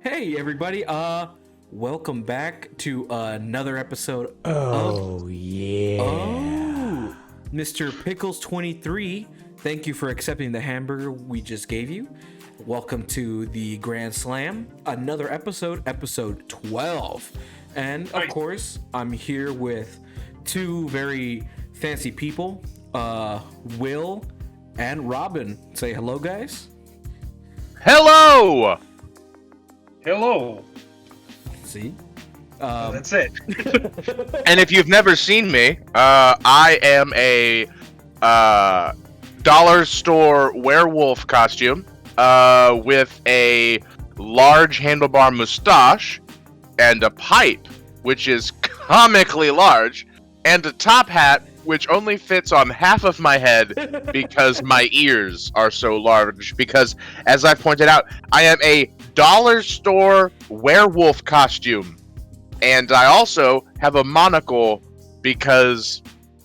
Hey everybody, welcome back to another episode Oh, of yeah. Mr. Pickles 23. Thank you for accepting the hamburger we just gave you. Welcome to the Grand Slam, another episode 12. And of course, I'm here with two very fancy people, Will and Robin. Say hello, guys. Hello! Hello. See? That's it. And if you've never seen me, I am a dollar store werewolf costume with a large handlebar mustache and a pipe, which is comically large, and a top hat, which only fits on half of my head because my ears are so large. Because, as I pointed out, I am a dollar store werewolf costume. And I also have a monocle because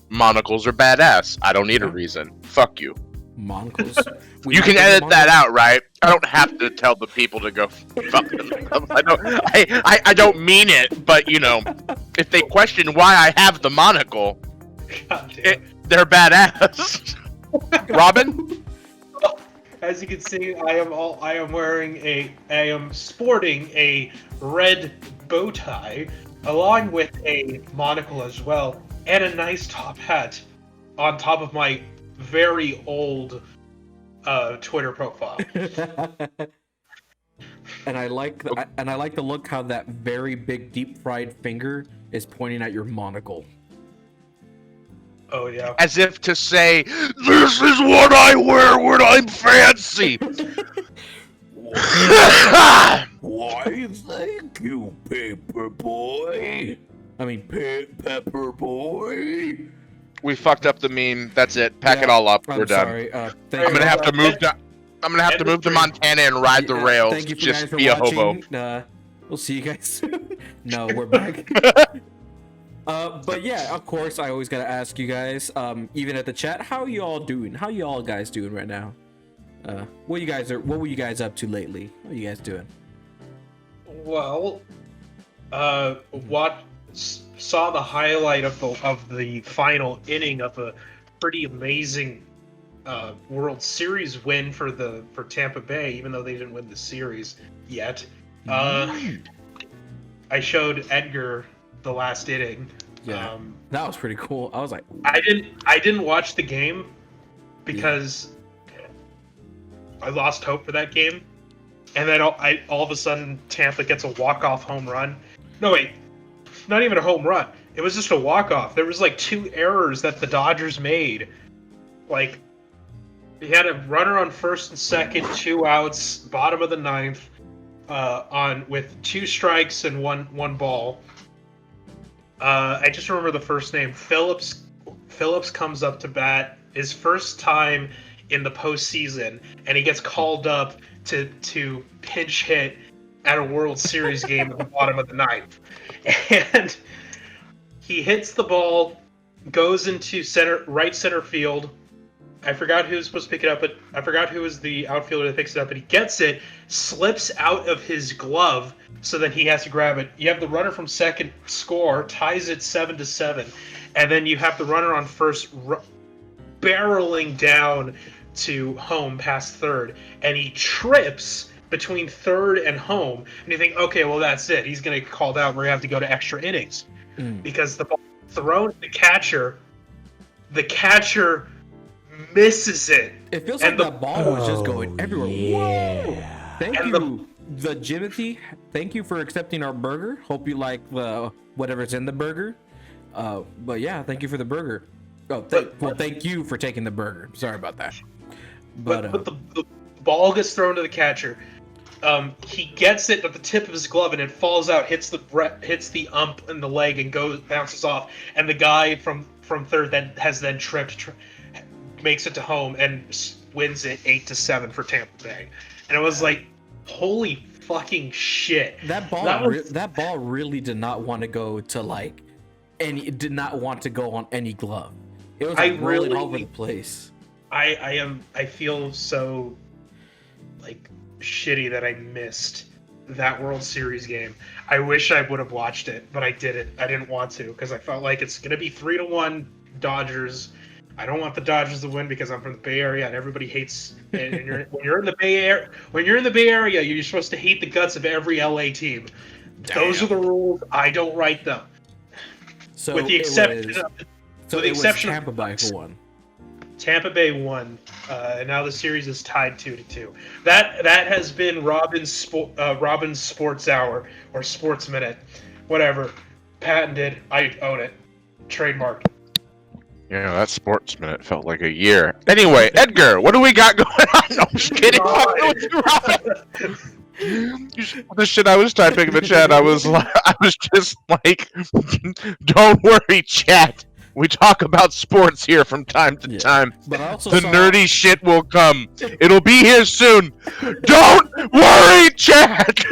monocles are badass. I don't need a reason. Fuck you. Monocles. You can edit that out, right? I don't have to tell the people to go fuck themselves. I don't mean it, but you know, if they question why I have the monocle, they're badass. Robin? As you can see, I am sporting a red bow tie, along with a monocle as well, and a nice top hat on top of my very old Twitter profile. And I like the look how that very big deep fried finger is pointing at your monocle. Oh yeah. As if to say, this is what I wear when I'm fancy. Why, thank you, Paper Boy. I mean, Pepper Boy. We fucked up the meme. That's it. Pack it all up. We're done. Sorry. I'm gonna have to move to. I'm gonna have to move to Montana and ride the rails. Thank you for just guys for be a watching. hobo. We'll see you guys soon. No, we're back. But yeah, of course, I always gotta ask you guys, even at the chat, how you all doing? How you all guys doing right now? What were you guys up to lately? What are you guys doing? Well, saw the highlight of the final inning of a pretty amazing World Series win for Tampa Bay, even though they didn't win the series yet. I showed Edgar the last inning. Yeah, that was pretty cool. I was like, I didn't watch the game because I lost hope for that game, and then all of a sudden Tampa gets a walk-off home run. No wait, not even a home run. It was just a walk-off. There was like two errors that the Dodgers made. Like, he had a runner on first and second, 2 outs, bottom of the ninth, with 2 strikes and one ball. I just remember the first name. Phillips comes up to bat, his first time in the postseason, and he gets called up to pinch hit at a World Series game at the bottom of the ninth. And he hits the ball, goes into right center field. I forgot who was supposed to pick it up, but I forgot who was the outfielder that picks it up, but he gets it, slips out of his glove, so then he has to grab it. You have the runner from second score, ties it 7-7, and then you have the runner on first barreling down to home past third, and he trips between third and home, and you think, okay, well, that's it. He's going to get called out. We're going to have to go to extra innings because the ball thrown at the catcher misses it. it feels like that ball was just going everywhere. Yeah. Whoa! Thank you, the Jimothy. Thank you for accepting our burger. Hope you like whatever's in the burger. But yeah, thank you for the burger. Thank you for taking the burger. Sorry about that. But the ball gets thrown to the catcher. He gets it at the tip of his glove, and it falls out, hits the ump in the leg, and bounces off. And the guy from third that has then tripped makes it to home and wins it 8-7 for Tampa Bay. And it was like, holy fucking shit! That ball really did not want to go to did not want to go on any glove. It was rolling all over the place. I feel so shitty that I missed that World Series game. I wish I would have watched it, but I didn't. I didn't want to because I felt like it's gonna be 3-1 Dodgers. I don't want the Dodgers to win because I'm from the Bay Area and everybody hates. And when you're in the Bay Area, you're supposed to hate the guts of every LA team. Those are the rules. I don't write them. So With the exception of Tampa Bay for one. Tampa Bay won, and now the series is tied 2-2. That has been Robin's Sports Hour or Sports Minute, whatever. Patented. I own it. Trademark. Yeah, that sports minute felt like a year. Anyway, Edgar, what do we got going on? No, I'm just kidding. The shit I was typing in the chat, I was just like, don't worry, chat. We talk about sports here from time to time. But I also the saw... nerdy shit will come. It'll be here soon. Don't worry, chat.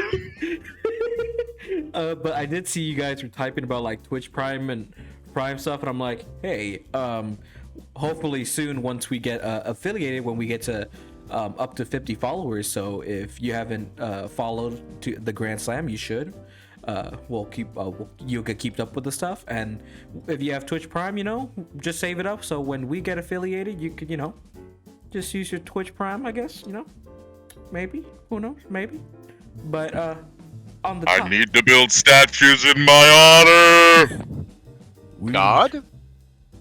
But I did see you guys were typing about like Twitch Prime and Prime stuff, and I'm like, hey, hopefully soon once we get affiliated, when we get to up to 50 followers. So if you haven't followed to the Grand Slam, you should. We'll keep you'll get kept up with the stuff, and if you have Twitch Prime, just save it up. So when we get affiliated, you could just use your Twitch Prime, I guess. Maybe, who knows, maybe. But on the top, I need to build statues in my honor. God?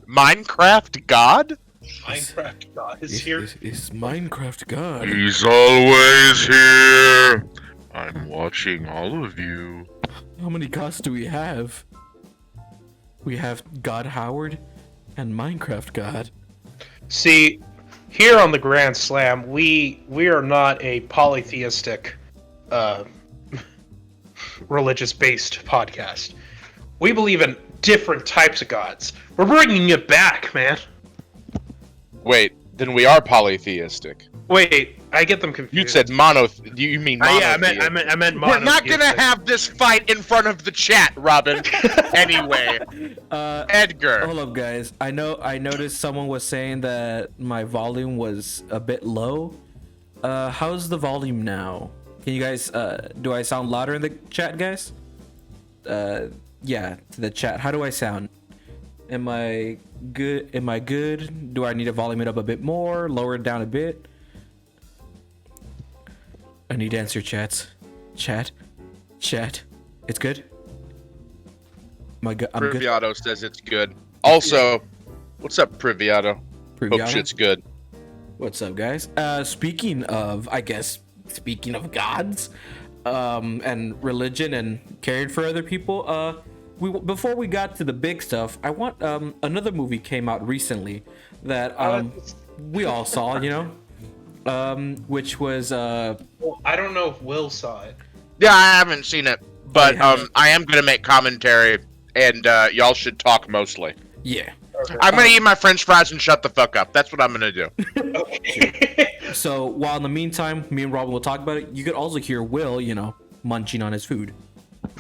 Minecraft God? Minecraft God is here. Is Minecraft God? He's always here. I'm watching all of you. How many gods do we have? We have God Howard and Minecraft God. See, here on the Grand Slam, we are not a polytheistic, religious-based podcast. We believe in different types of gods. We're bringing it back, man. Wait, then we are polytheistic. Wait, I get them confused. You said you mean monotheistic. Yeah, I meant monotheistic. We're not gonna have this fight in front of the chat, Robin. Anyway, Edgar. Hold up, guys. I noticed someone was saying that my volume was a bit low. How's the volume now? Can you guys, do I sound louder in the chat, guys? Yeah, to the chat. How do I sound? Am I good? Do I need to volume it up a bit more? Lower it down a bit? I need to answer chats. Chat. It's good? Am I good? I'm good. Priviato says it's good. Also, what's up, Priviato? Hope shit's good. What's up, guys? Speaking of gods, and religion and caring for other people, before we got to the big stuff, I want another movie came out recently that we all saw, which was Well, I don't know if Will saw it. Yeah, I haven't seen it, but I am gonna make commentary, and y'all should talk mostly. Yeah. I'm gonna eat my French fries and shut the fuck up. That's what I'm gonna do. Okay. So while in the meantime, me and Robin will talk about it. You could also hear Will, munching on his food.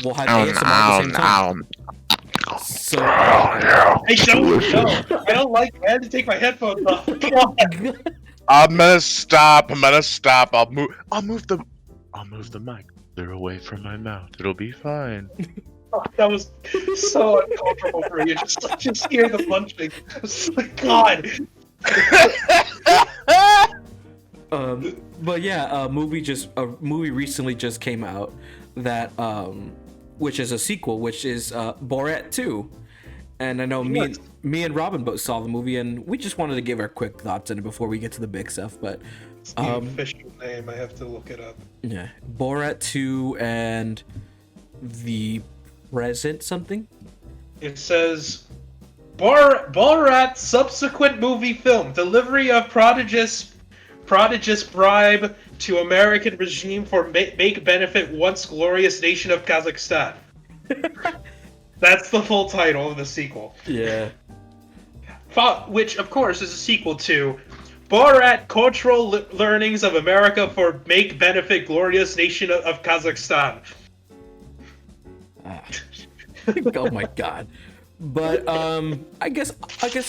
We'll have ASMR at the same time. So I don't like. I had to take my headphones off. Come on. I'm gonna stop. I'll move the mic. They're away from my mouth. It'll be fine. Oh, that was so uncomfortable for you. Just hear the munching. God. But yeah, a movie recently just came out that which is a sequel, which is Borat 2. And I know me and Robin both saw the movie, and we just wanted to give our quick thoughts on it before we get to the big stuff. But it's the official name. I have to look it up. Yeah, Borat 2 and the present something. It says Borat subsequent movie film delivery of prodigious bribe to American regime for make benefit once glorious nation of Kazakhstan. That's the full title of the sequel. Yeah. Which, of course, is a sequel to Borat Cultural Learnings of America for Make Benefit Glorious Nation of Kazakhstan. Oh my god. But I guess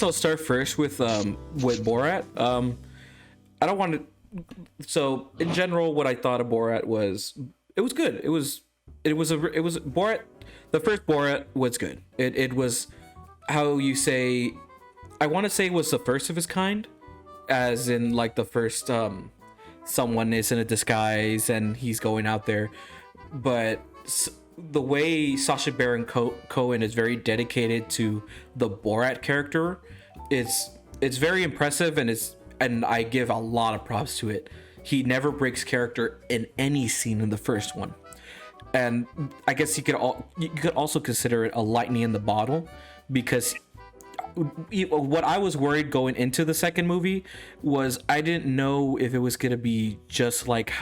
I'll start first with Borat. I don't want to. So in general, what I thought of Borat was it was good. It was Borat. The first Borat was good. It was how you say. I want to say it was the first of his kind, as in like the first someone is in a disguise and he's going out there, but the way Sacha Baron Cohen is very dedicated to the Borat character, it's very impressive, and I give a lot of props to it. He never breaks character in any scene in the first one, and I guess you could also consider it a lightning in the bottle, because what I was worried going into the second movie was I didn't know if it was gonna be just like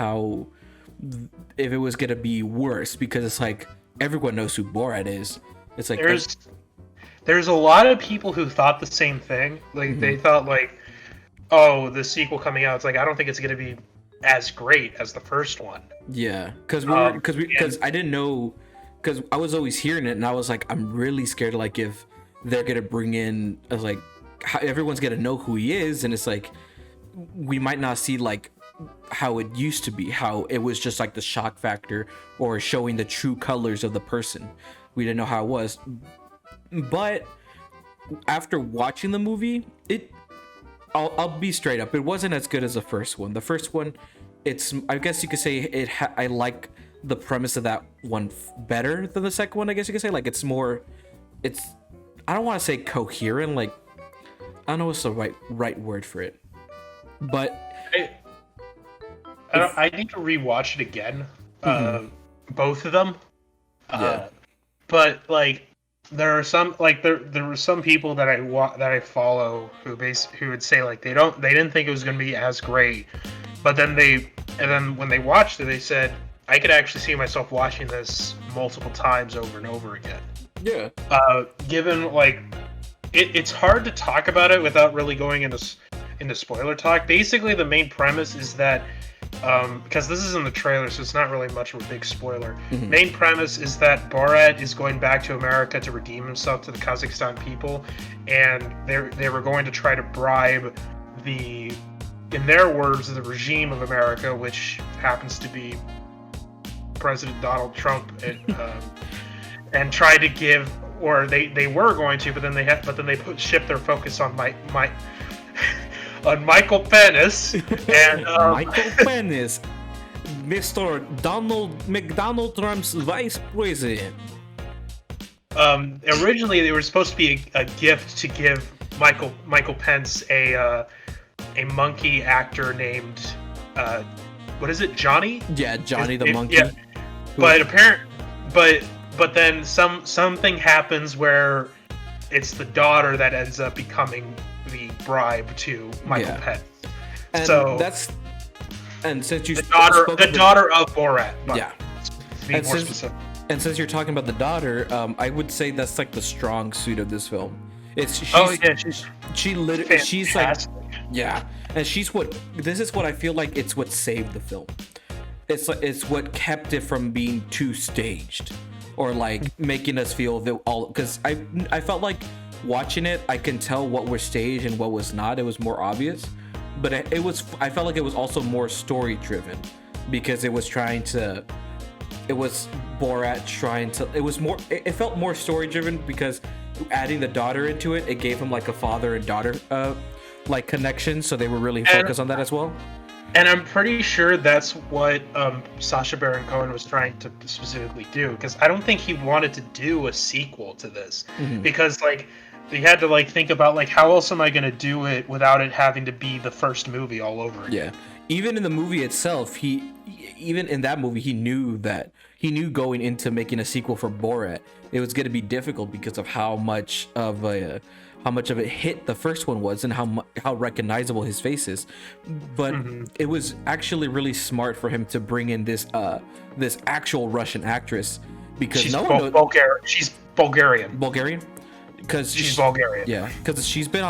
if it was gonna be worse, because it's like everyone knows who Borat is. It's like there's a lot of people who thought the same thing. Like they thought like, oh, the sequel coming out, it's like I don't think it's gonna be as great as the first one. Yeah, because I didn't know, because I was always hearing it and I was like, I'm really scared like if they're gonna bring in like how everyone's gonna know who he is, and it's like we might not see like how it used to be, how it was just like the shock factor or showing the true colors of the person. We didn't know how it was, but after watching the movie, I'll be straight up, it wasn't as good as the first one. The first one, I guess you could say I like the premise of that one better than the second one. I guess you could say like I don't want to say coherent, like I don't know what's the right word for it, but I need to rewatch it again, both of them. But like there are some like there were some people that I follow who would say like they didn't think it was going to be as great, but then when they watched it, they said I could actually see myself watching this multiple times over and over again. Yeah. Given like it's hard to talk about it without really going into spoiler talk. Basically, the main premise is that because this is in the trailer, so it's not really much of a big spoiler. Main premise is that Borat is going back to America to redeem himself to the Kazakhstan people, and they were going to try to bribe in their words, the regime of America, which happens to be President Donald Trump, and try to give, or they were going to, but then they shift their focus on on Michael Penis and Michael Penis, Mr. Donald Trump's vice president. Originally, they were supposed to be a gift to give Michael Pence a monkey actor named what is it, Johnny? Yeah, Johnny the monkey. Yeah, but then something happens where it's the daughter that ends up becoming the bribe to Michael Pence. And so since you the daughter of Borat. Yeah. To be more specific. And since you're talking about the daughter, I would say that's like the strong suit of this film. She's like, yeah, and this is what I feel like it's what saved the film. It's what kept it from being too staged, or like making us feel that all, because I felt like watching it, I can tell what was staged and what was not. It was more obvious, but I felt like it was also more story driven, because it was Borat trying to, it felt more story driven, because adding the daughter into it gave him like a father and daughter like connection, so they were really focused on that as well. And I'm pretty sure that's what Sacha Baron Cohen was trying to specifically do, because I don't think he wanted to do a sequel to this, because like they had to like think about like how else am I going to do it without it having to be the first movie all over again. Yeah, even in the movie itself, even in that movie, he knew going into making a sequel for Borat, it was going to be difficult because of how much of a hit the first one was, and how recognizable his face is. But it was actually really smart for him to bring in this actual Russian actress, because she's Bulgarian. Bulgarian? Because she's Bulgarian. Yeah, because she's been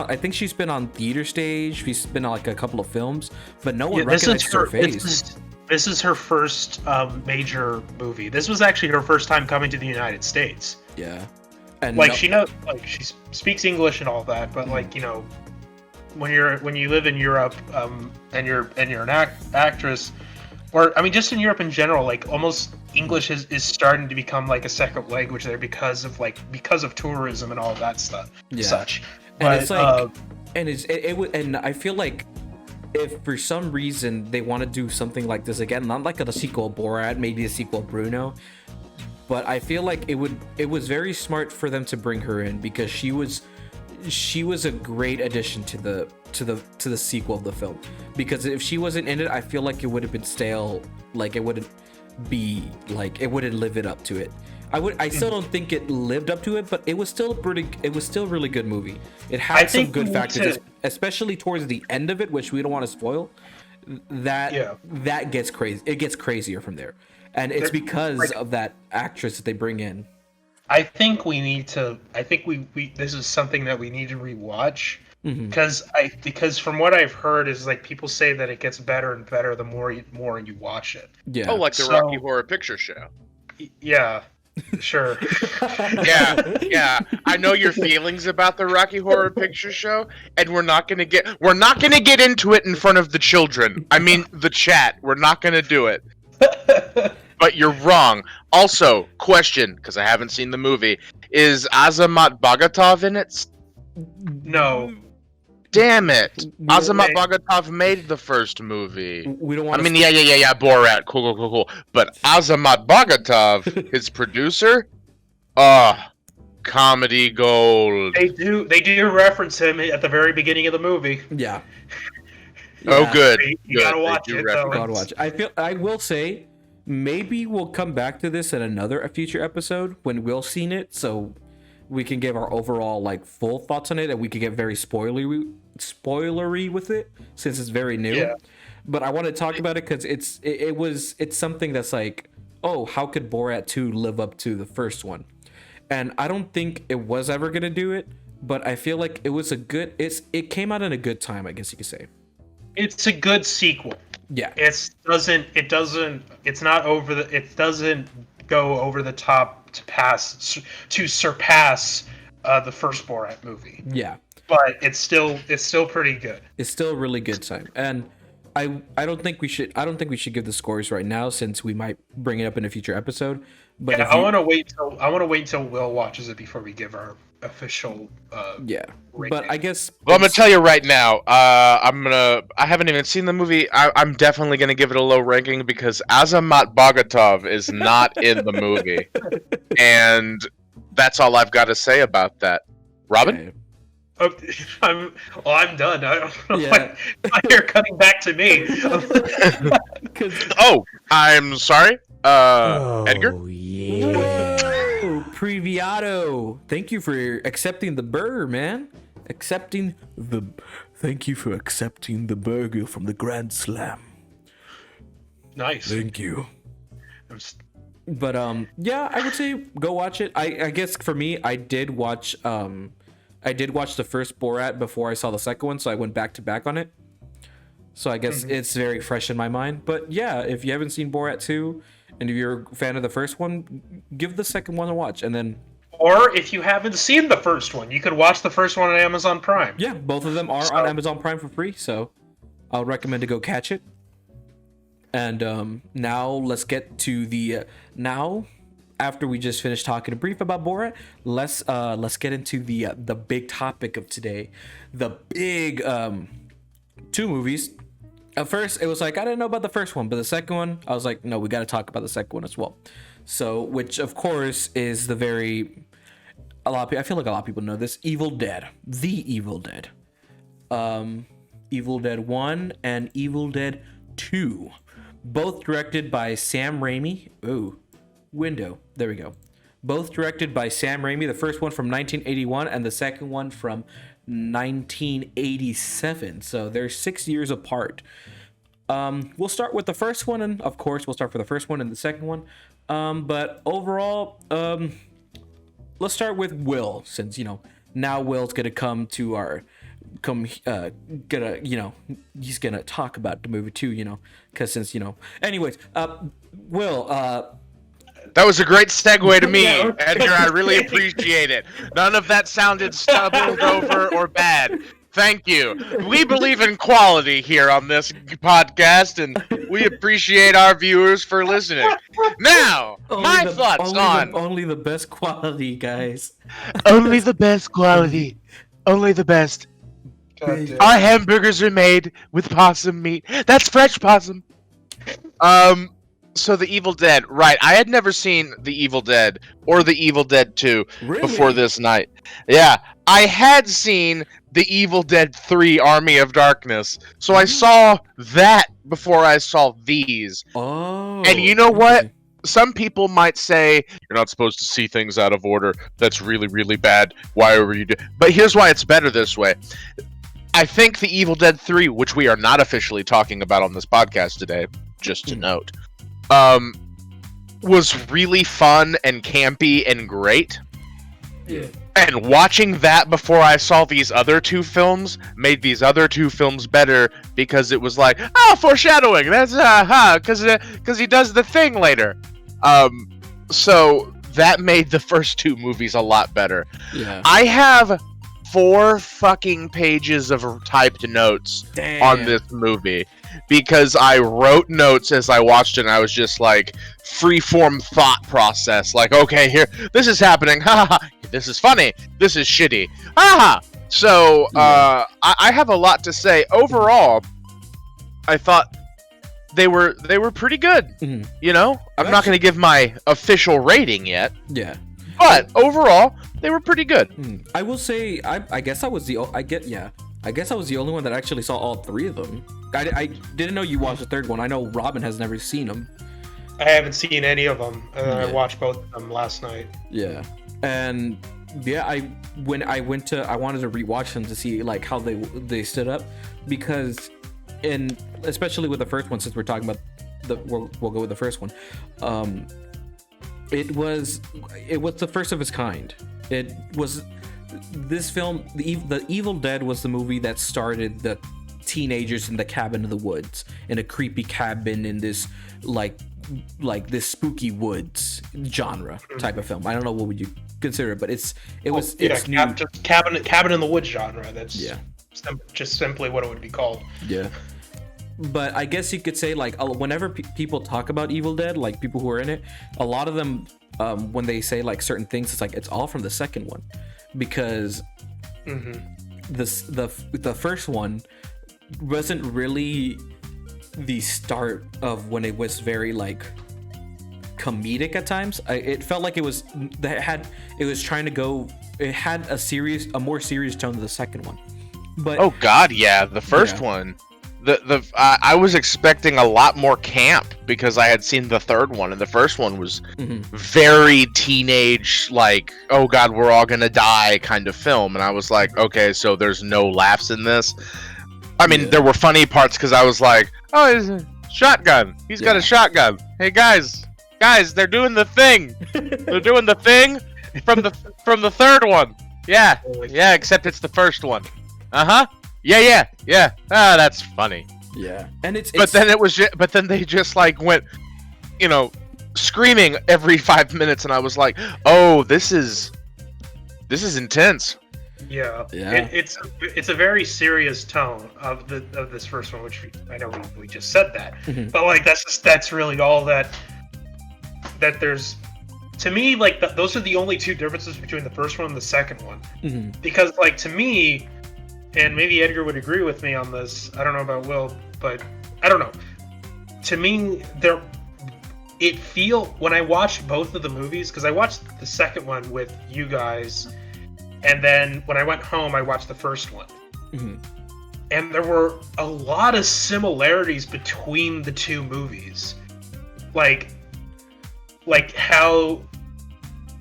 on theater stage. She's been on like a couple of films, but no one recognizes her face. This is her first major movie. This was actually her first time coming to the United States. Yeah. And like she knows, like she speaks English and all that, but like, you know, when you live in Europe, and you're an actress, or I mean, just in Europe in general, like almost English is starting to become like a second language there because of tourism and all of that stuff. Yeah. Such. And But, it's like, and and I feel like if for some reason they want to do something like this again, not like a sequel Borat, maybe a sequel Bruno, but I feel like it was very smart for them to bring her in because she was a great addition to the sequel of the film. Because if she wasn't in it, I feel like it would have been stale. Like it wouldn't live it up to it. I still don't think it lived up to it, but it was still a really good movie. It had some good factors, especially towards the end of it, which we don't want to spoil. That gets crazy. It gets crazier from there. And it's because of that actress that they bring in. I think we this is something that we need to rewatch because from what I've heard is like people say that it gets better and better the more you watch it. Yeah. Oh, like the Rocky Horror Picture Show. Yeah. Sure. yeah. I know your feelings about the Rocky Horror Picture Show, and we're not gonna get into it in front of the children. I mean, the chat. We're not gonna do it. But you're wrong. Also, question, because I haven't seen the movie: is Azamat Bagatov in it? No. Damn it! Azamat Bagatov made the first movie. We don't want. Yeah. Borat, cool. But Azamat Bagatov, his producer, comedy gold. They do reference him at the very beginning of the movie. Yeah. Oh, good. You gotta watch it. Gotta watch. I will say, maybe we'll come back to this in a future episode when Will's seen it, so we can give our overall like full thoughts on it, and we can get very spoilery with it since it's very new. Yeah. But I want to talk about it because it's something that's like, oh, how could Borat 2 live up to the first one? And I don't think it was ever gonna do it, but I feel like it was it came out in a good time, I guess you could say. It's a good sequel. Yeah. It doesn't go over the top to surpass the first Borat movie. Yeah. But it's still pretty good. It's still a really good time. And I don't think we should give the scores right now since we might bring it up in a future episode. But I want to wait until Will watches it before we give our official yeah. rating. But I guess Well, I'm gonna tell you right now. I haven't even seen the movie. I'm definitely gonna give it a low ranking because Azamat Bagatov is not in the movie, and that's all I've got to say about that. Robin. Okay. I'm done. I don't know why you're cutting back to me. Oh, I'm sorry. Edgar. Oh yeah. Whoa, Previato. Thank you for accepting the burger, man. Thank you for accepting the burger from the Grand Slam. Nice. Thank you. But yeah, I would say go watch it. I guess for me, I did watch the first Borat before I saw the second one, so I went back to back on it. So I guess it's very fresh in my mind. But yeah, if you haven't seen Borat 2 and if you're a fan of the first one, give the second one a watch, and then. Or if you haven't seen the first one, you could watch the first one on Amazon Prime. Yeah, both of them are on Amazon Prime for free, so I'll recommend to go catch it. And now let's get to the after we just finished talking a brief about Borat, let's get into the big topic of today, the big two movies. At first, it was like I didn't know about the first one, but the second one, I was like, no, we got to talk about the second one as well. So, which of course is I feel like a lot of people know this. Evil Dead, the Evil Dead, Evil Dead 1 and Evil Dead 2, both directed by Sam Raimi. Ooh, window. There we go. Both directed by Sam Raimi. The first one from 1981 and the second one from 1987. So they're 6 years apart. We'll start with the first one, and of course we'll start for the first one and the second one. But overall, let's start with Will, since now Will's gonna he's gonna talk about the movie too, because since anyways, Will, that was a great segue to me, Edgar. I really appreciate it. None of that sounded stumbled over or bad. Thank you. We believe in quality here on this podcast, and we appreciate our viewers for listening. Now, my thoughts on only the best quality, guys. only the best quality, only the best. God damn. Our hamburgers are made with possum meat. That's fresh possum. So the Evil Dead, right? I had never seen the Evil Dead or the Evil Dead 2 before this night. Yeah, I had seen the Evil Dead 3 Army of Darkness. So I saw that before I saw these. Oh. And you know what? okay. Some people might say, you're not supposed to see things out of order. That's really, really bad. Why were you doing? But here's why it's better this way. I think the Evil Dead 3, which we are not officially talking about on this podcast today, just to note, was really fun and campy and great. Yeah. And watching that before I saw these other two films made these other two films better because it was like, oh, foreshadowing. That's because he does the thing later. So that made the first two movies a lot better. Yeah. I have 4 fucking pages of typed notes Damn. on this movie because I wrote notes as I watched it and I was just like freeform thought process, like, okay, here, this is happening, haha, this is funny, this is shitty, haha. So I have a lot to say. Overall, I thought they were pretty good. Mhm. You know, I'm not going to give my official rating yet, Yeah. but overall they were pretty good. I will say, I guess I was the I guess I was the only one that actually saw all 3 of them. I didn't know you watched the third one. I know Robin has never seen them. I haven't seen any of them. I Yeah. watched both of them last night. Yeah, and yeah, when I wanted to rewatch them to see like how they stood up, because especially with the first one, since we're talking about we'll go with the first one. It was the first of its kind. It was this film, the Evil Dead was the movie that started the teenagers in the cabin in the woods, in a creepy cabin in this like this spooky woods genre type of film. I don't know what would you consider it, but it's new. Just cabin in the woods genre. That's Yeah. just simply what it would be called. Yeah. But I guess you could say, like, whenever people talk about Evil Dead, like people who are in it, a lot of them, when they say like certain things, it's like it's all from the second one, because the first one wasn't really the start of when it was very like comedic at times. It felt like it was trying to go. It had a more serious tone than the second one. But Oh God, yeah, the first one. I was expecting a lot more camp because I had seen the third one, and the first one was very teenage, like, oh God, we're all gonna die kind of film, and I was like, okay, so there's no laughs in this. I mean, there were funny parts because I was like, oh, it's a shotgun. He's got a shotgun. Hey guys, they're doing the thing. They're doing the thing from the third one. Yeah, except it's the first one. Yeah. Ah, that's funny. Yeah, and but then they just like went, screaming every 5 minutes, and I was like, oh, this is intense. Yeah. Yeah. It's a very serious tone of this first one, which I know we just said that, but like that's really all that there's. To me, like those are the only two differences between the first one and the second one, because like to me. And maybe Edgar would agree with me on this. I don't know about Will, but I don't know. To me, when I watched both of the movies, because I watched the second one with you guys, and then when I went home, I watched the first one. And there were a lot of similarities between the two movies. Like how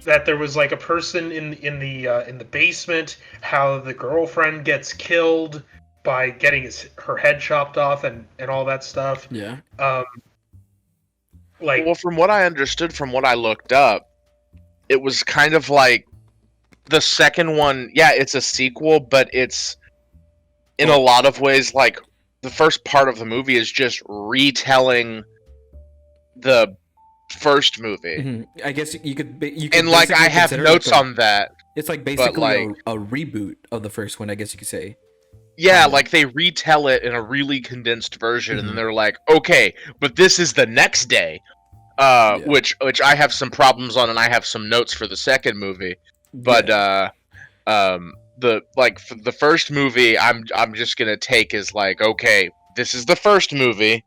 that there was like a person in the basement, how the girlfriend gets killed by getting her head chopped off and all that stuff. Yeah. Well, from what I understood, from what I looked up, it was kind of like the second one. Yeah, it's a sequel, but it's in a lot of ways like the first part of the movie is just retelling the first movie. I guess you could and like I have notes on that. It's like basically a reboot of the first one, I guess you could say. Yeah, like they retell it in a really condensed version, and then they're like, okay, but this is the next day. Which I have some problems on, and I have some notes for the second movie. But the first movie, I'm just gonna take as like, okay, this is the first movie,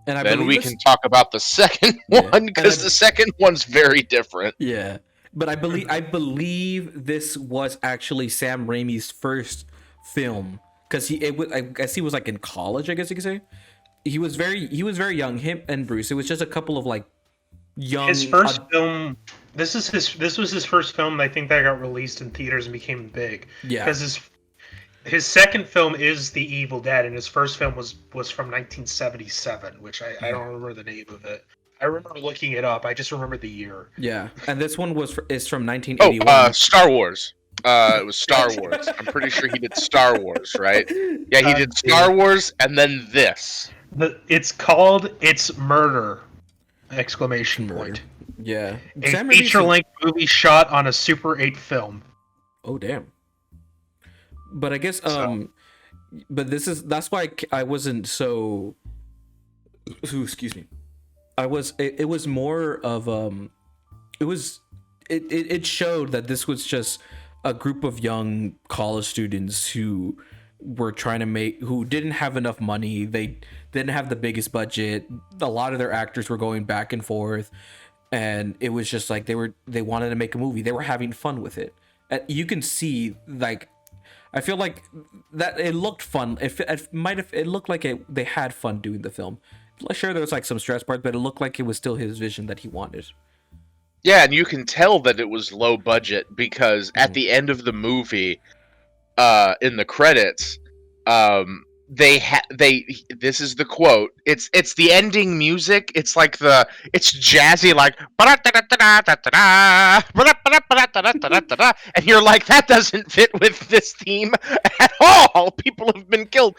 and then we can talk about the second one, because the second one's very different. Yeah, but I believe this was actually Sam Raimi's first film, because I guess he was like in college, I guess you could say. He was very young. Him and Bruce. It was just a couple of like young. His first film. This was his first film. I think that got released in theaters and became big. Yeah. Because his second film is The Evil Dead, and his first film was from 1977, which I don't remember the name of it. I remember looking it up. I just remember the year. Yeah, and this one is from 1981. Oh, Star Wars. It was Star Wars. I'm pretty sure he did Star Wars, right? Yeah, he did Star Wars, and then this. It's called It's Murder! Exclamation point. Yeah. A feature-length movie shot on a Super 8 film. Oh damn. But I guess but that's why I wasn't so. Ooh, excuse me. It was more of it showed that this was just a group of young college students who were trying to who didn't have enough money. They didn't have the biggest budget. A lot of their actors were going back and forth, and it was just like they wanted to make a movie. They were having fun with it. You can see, like, I feel like that it looked fun. It looked like they had fun doing the film. Sure, there was like some stress parts, but it looked like it was still his vision that he wanted. Yeah, and you can tell that it was low budget because at the end of the movie, in the credits, this is the quote. It's the ending music. It's like it's jazzy, like, and you're like, that doesn't fit with this theme at all. People have been killed,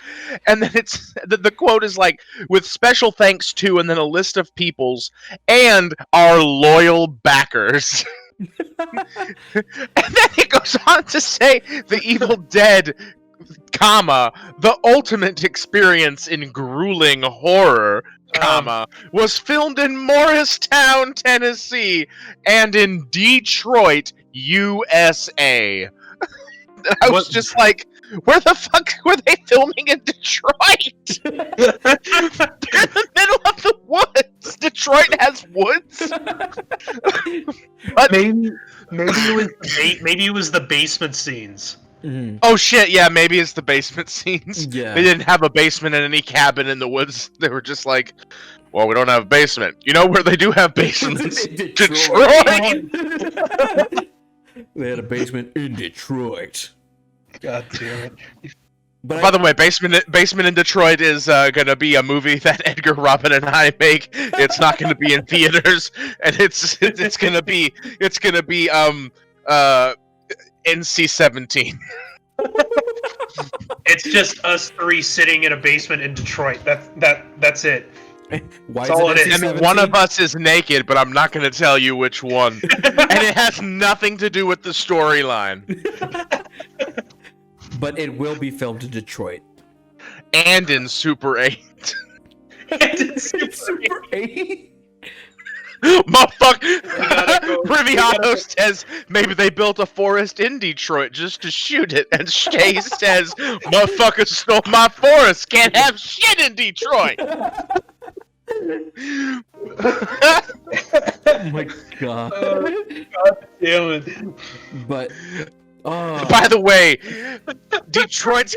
and then it's the quote is like, with special thanks to, and then a list of peoples and our loyal backers. And then it goes on to say, The Evil Dead, comma, the ultimate experience in grueling horror, comma, was filmed in Morristown, Tennessee, and in Detroit, USA. I was just like, where the fuck were they filming in Detroit? They're in the middle of the woods. Detroit has woods. But maybe it was the basement scenes. Mm-hmm. Oh shit, yeah, maybe it's the basement scenes. Yeah. They didn't have a basement in any cabin in the woods. They were just like, well, we don't have a basement. You know where they do have basements? Detroit! They had a basement in Detroit. God damn it. But by the way, Basement in Detroit is gonna be a movie that Edgar, Robin, and I make. It's not gonna be in theaters, and it's gonna be NC-17. It's just us three sitting in a basement in Detroit. That's it. Why That's all it is. And one of us is naked, but I'm not gonna tell you which one. And it has nothing to do with the storyline. But it will be filmed in Detroit. And in Super 8. And in Super 8? Motherfucker! go. Riviano says maybe they built a forest in Detroit just to shoot it, and Shay says motherfucker stole my forest. Can't have shit in Detroit. Oh my god. God damn it. But by the way, Detroit's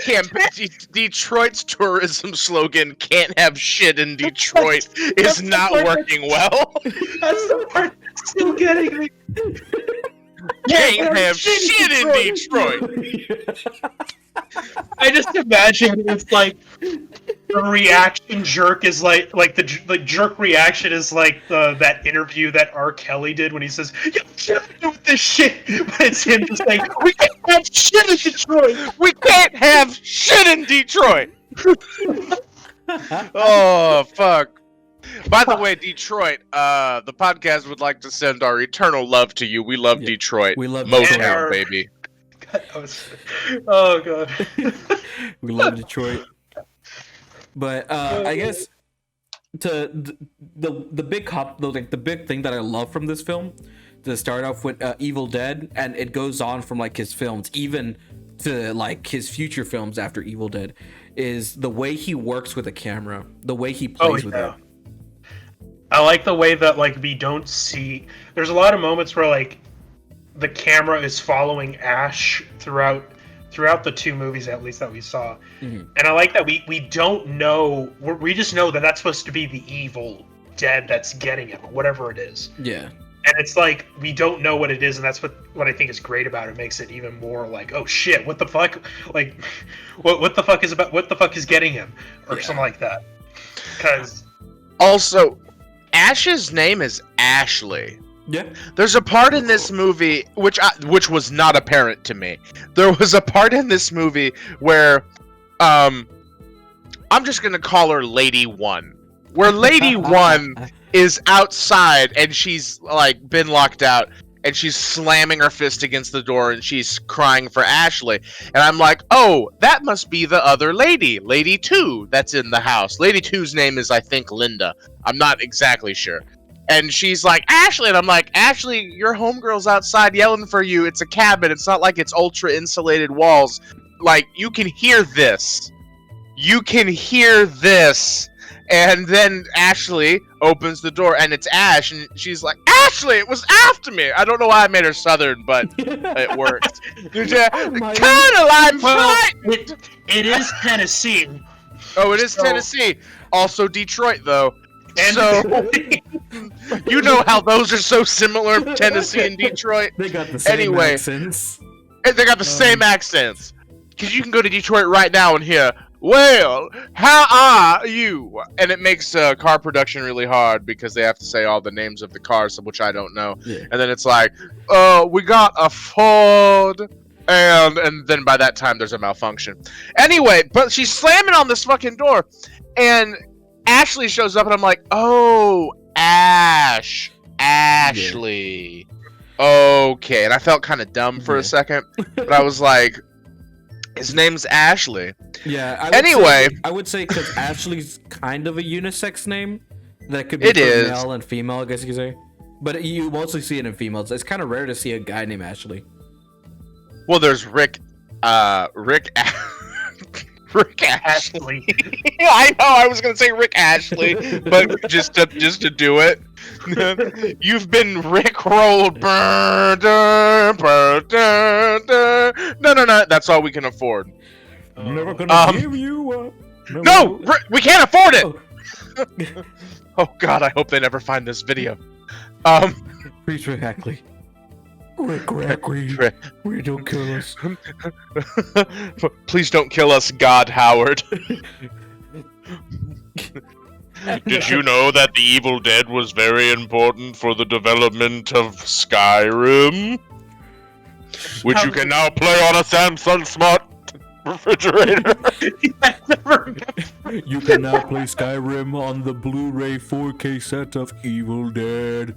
tourism slogan "Can't have shit in Detroit" is not working well. That's the part that's still getting me. Can't have shit in Detroit. I just imagine it's like the reaction jerk is like the jerk reaction is like that interview that R. Kelly did when he says, "You can't do this shit," but it's him just like, "We can't have shit in Detroit. We can't have shit in Detroit." Oh fuck. By the way, Detroit, the podcast would like to send our eternal love to you. We love Detroit. We love Motown, Detroit. baby. Oh god. We love Detroit. But I guess the big the big thing that I love from this film, to start off with Evil Dead, and it goes on from like his films even to like his future films after Evil Dead, is the way he works with a camera, the way he plays with it. I like the way that like we don't see. There's a lot of moments where like the camera is following Ash throughout the two movies at least that we saw, and I like that we don't know. We just know that that's supposed to be the evil dead that's getting him, whatever it is. Yeah. And it's like we don't know what it is, and that's what I think is great about it. It makes it even more like, oh shit, what the fuck? Like, what the fuck is getting him, or something like that. Because also, Ash's name is Ashley. Yeah. There's a part in this movie which was not apparent to me. There was a part in this movie where, I'm just gonna call her Lady One, where Lady One is outside and she's like been locked out and she's slamming her fist against the door and she's crying for Ashley, and I'm like, oh, that must be the other lady, Lady Two, that's in the house. Lady Two's name is, I think, Linda. I'm not exactly sure. And she's like, Ashley, and I'm like, Ashley, your homegirl's outside yelling for you. It's a cabin. It's not like it's ultra insulated walls. Like, you can hear this. You can hear this. And then Ashley opens the door, and it's Ash, and she's like, Ashley, it was after me. I don't know why I made her Southern, but it worked. Colonel, I'm frightened. It is Tennessee. Oh, it is Tennessee. Also Detroit, though. And so, you know how those are so similar, Tennessee and Detroit. They got the same accents. And they got the same accents. Because you can go to Detroit right now and hear, well, how are you? And it makes car production really hard because they have to say all the names of the cars, which I don't know. Yeah. And then it's like, we got a Ford. And then by that time, there's a malfunction. Anyway, but she's slamming on this fucking door. And Ashley shows up, and I'm like, oh, Ashley. Yeah. Okay. And I felt kind of dumb for a second. But I was like, his name's Ashley. Yeah. I would say because Ashley's kind of a unisex name. That could be male and female, I guess you could say. But you mostly see it in females. It's kind of rare to see a guy named Ashley. Well, there's Rick Ashley. I know, I was gonna say Rick Ashley, but just to do it. You've been Rickrolled. No. That's all we can afford. I'm never gonna give you up. No, we can't afford it. Oh God, I hope they never find this video. Please, Rick Ashley. Rick, we don't kill us. Please don't kill us, God Howard. Did you know that the Evil Dead was very important for the development of Skyrim? Which you can now play on a Samsung Smart refrigerator. You can now play Skyrim on the Blu-ray 4K set of Evil Dead.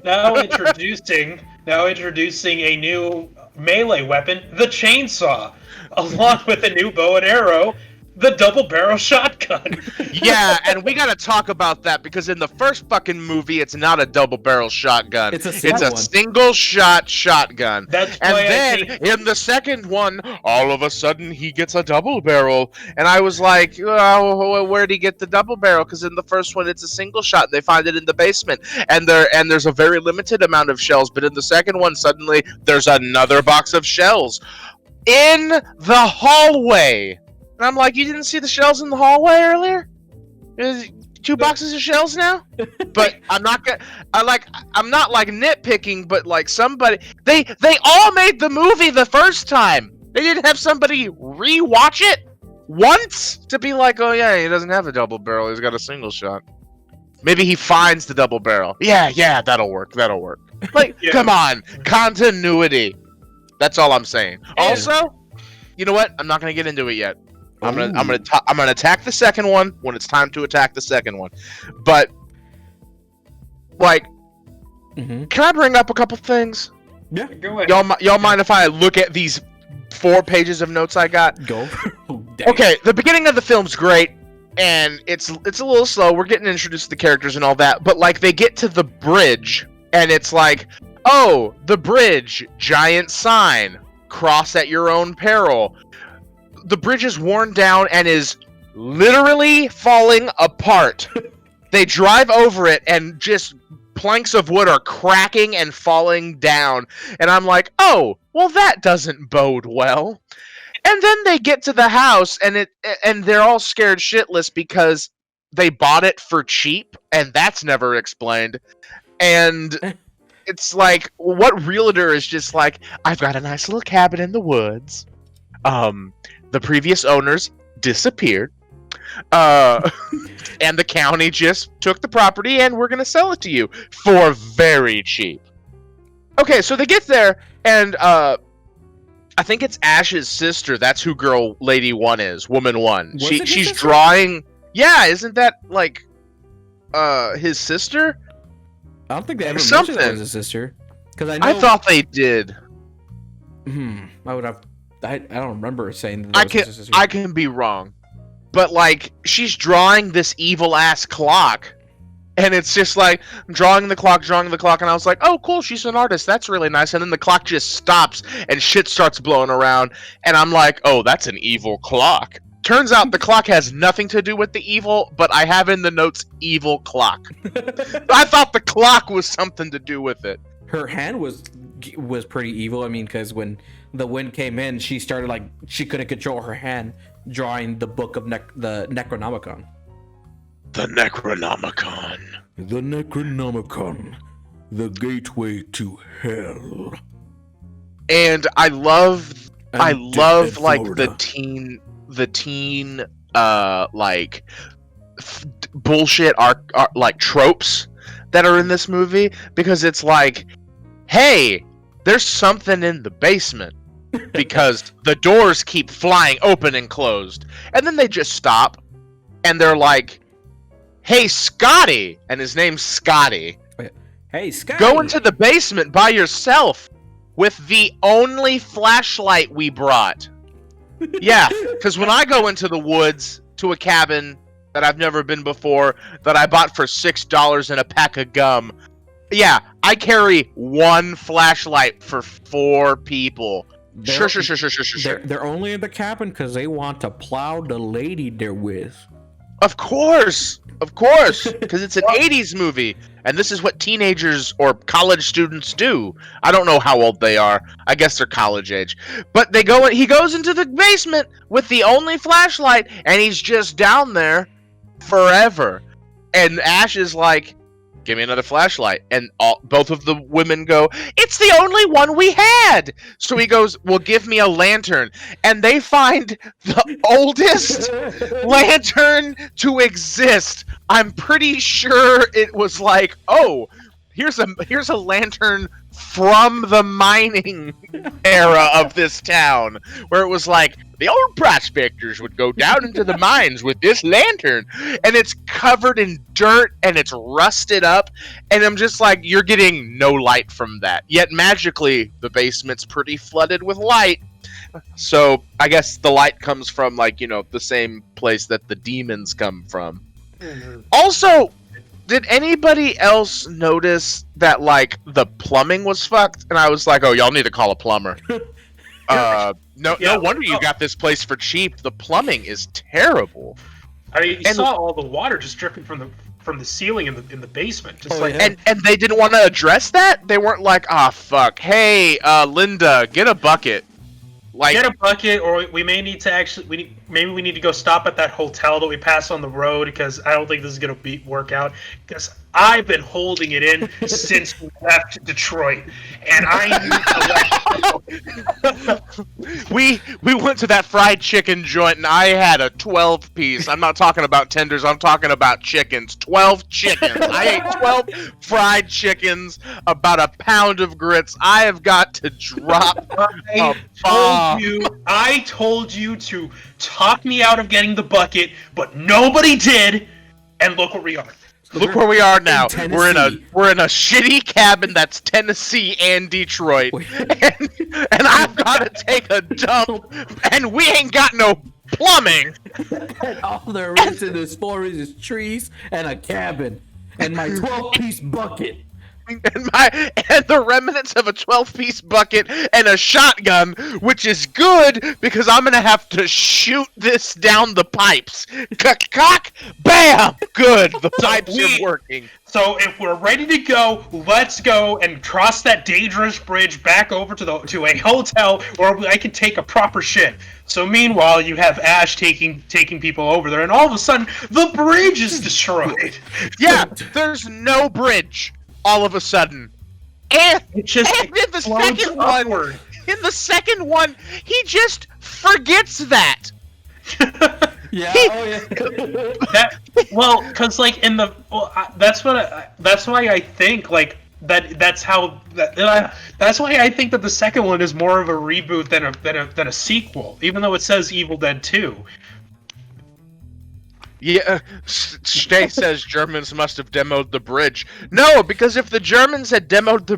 Now introducing a new melee weapon, the chainsaw, along with a new bow and arrow, the double barrel shotgun. Yeah, and we gotta talk about that because in the first fucking movie, it's not a double barrel shotgun. It's a single shot shotgun. That's and why then in the second one, all of a sudden he gets a double barrel, and I was like, oh, where'd he get the double barrel? Because in the first one, it's a single shot. They find it in the basement, and there's a very limited amount of shells. But in the second one, suddenly there's another box of shells in the hallway. And I'm like, you didn't see the shells in the hallway earlier? There's 2 boxes of shells now? But I'm not nitpicking, but like somebody they all made the movie the first time. They didn't have somebody rewatch it once to be like, oh yeah, he doesn't have a double barrel, he's got a single shot. Maybe he finds the double barrel. Yeah, that'll work. Like, Come on, continuity. That's all I'm saying. Also, you know what? I'm not gonna get into it yet. I'm gonna attack the second one when it's time to attack the second one. But like, can I bring up a couple things? Yeah, go ahead. Y'all mind if I look at these 4 pages of notes I got. Go. Dang. Okay, the beginning of the film's great, and it's a little slow. We're getting introduced to the characters and all that, but like they get to the bridge, and it's like, oh, the bridge, giant sign, cross at your own peril. The bridge is worn down and is literally falling apart. They drive over it, and just planks of wood are cracking and falling down. And I'm like, oh, well, that doesn't bode well. And then they get to the house, and they're all scared shitless because they bought it for cheap, and that's never explained. And it's like, what realtor is just like, I've got a nice little cabin in the woods. The previous owners disappeared. And the county just took the property, and we're gonna sell it to you for very cheap. Okay, so they get there, and I think it's Ash's sister. That's who lady 1 is. Woman 1. She's drawing. Yeah, isn't that like his sister? I don't think they ever mentioned that as a sister. Because I thought they did. I would have. I don't remember saying that. I can be wrong, but like she's drawing this evil ass clock, and it's just like drawing the clock, and I was like, oh cool, she's an artist. That's really nice. And then the clock just stops, and shit starts blowing around, and I'm like, oh, that's an evil clock. Turns out the clock has nothing to do with the evil, but I have in the notes evil clock. I thought the clock was something to do with it. Her hand was pretty evil. I mean, because when the wind came in, she started like she couldn't control her hand, drawing the book of the Necronomicon. The Necronomicon. The Necronomicon, the gateway to hell. And I love like Florida. the teen like bullshit like tropes that are in this movie, because it's like, hey, there's something in the basement because the doors keep flying open and closed, and then they just stop and they're like, hey Scotty, and his name's Scotty, Hey Scotty, go into the basement by yourself with the only flashlight we brought. Yeah, because when I go into the woods to a cabin that I've never been before, that I bought for $6 and a pack of gum, yeah, I carry one flashlight for 4 people. Sure. They're only in the cabin because they want to plow the lady they're with. Of course, because it's an 80s movie, and this is what teenagers or college students do. I don't know how old they are. I guess they're college age. But he goes into the basement with the only flashlight, and he's just down there forever. And Ash is like, give me another flashlight. And both of the women go, it's the only one we had. So he goes, well, give me a lantern. And they find the oldest lantern to exist. I'm pretty sure it was like, oh, here's a lantern from the mining era of this town, where it was like, the old prospectors would go down into the mines with this lantern, and it's covered in dirt and it's rusted up, and I'm just like, you're getting no light from that. Yet magically, the basement's pretty flooded with light. So I guess the light comes from, like, you know, the same place that the demons come from. Also, did anybody else notice that, like, the plumbing was fucked? And I was like, oh, y'all need to call a plumber. No wonder you got this place for cheap. The plumbing is terrible. I mean, you saw all the water just dripping from the ceiling in the basement. Just and they didn't want to address that? They weren't like, fuck. Hey, Linda, get a bucket. Like, get a bucket, or we may need to maybe we need to go stop at that hotel that we passed on the road, because I don't think this is gonna work out. Because I've been holding it in since we left Detroit, and I we went to that fried chicken joint, and I had a 12-piece. I'm not talking about tenders. I'm talking about chickens. 12 chickens. I ate 12 fried chickens, about a pound of grits. I have got to drop. I told you to talk me out of getting the bucket, but nobody did, and look where we are. Look where we are now. in We're Tennessee. in a shitty cabin that's Tennessee and Detroit, Wait. and I've got to take a dump, and we ain't got no plumbing. And all there is in this forest is trees and a cabin and my 12-piece bucket. And the remnants of a 12-piece bucket and a shotgun, which is good because I'm gonna have to shoot this down the pipes. Cock, bam, good. The pipes are working. So if we're ready to go, let's go and cross that dangerous bridge back over to a hotel where I can take a proper shit. So meanwhile, you have Ash taking people over there, and all of a sudden the bridge is destroyed. Yeah, there's no bridge. All of a sudden, and It just in the explodes second one, upward. he just forgets that. Yeah, Because like in the that's why I think like that's why I think that the second one is more of a reboot than a sequel, even though it says Evil Dead 2. Yeah, Stay says Germans must have demoed the bridge. No, because if the Germans had demoed the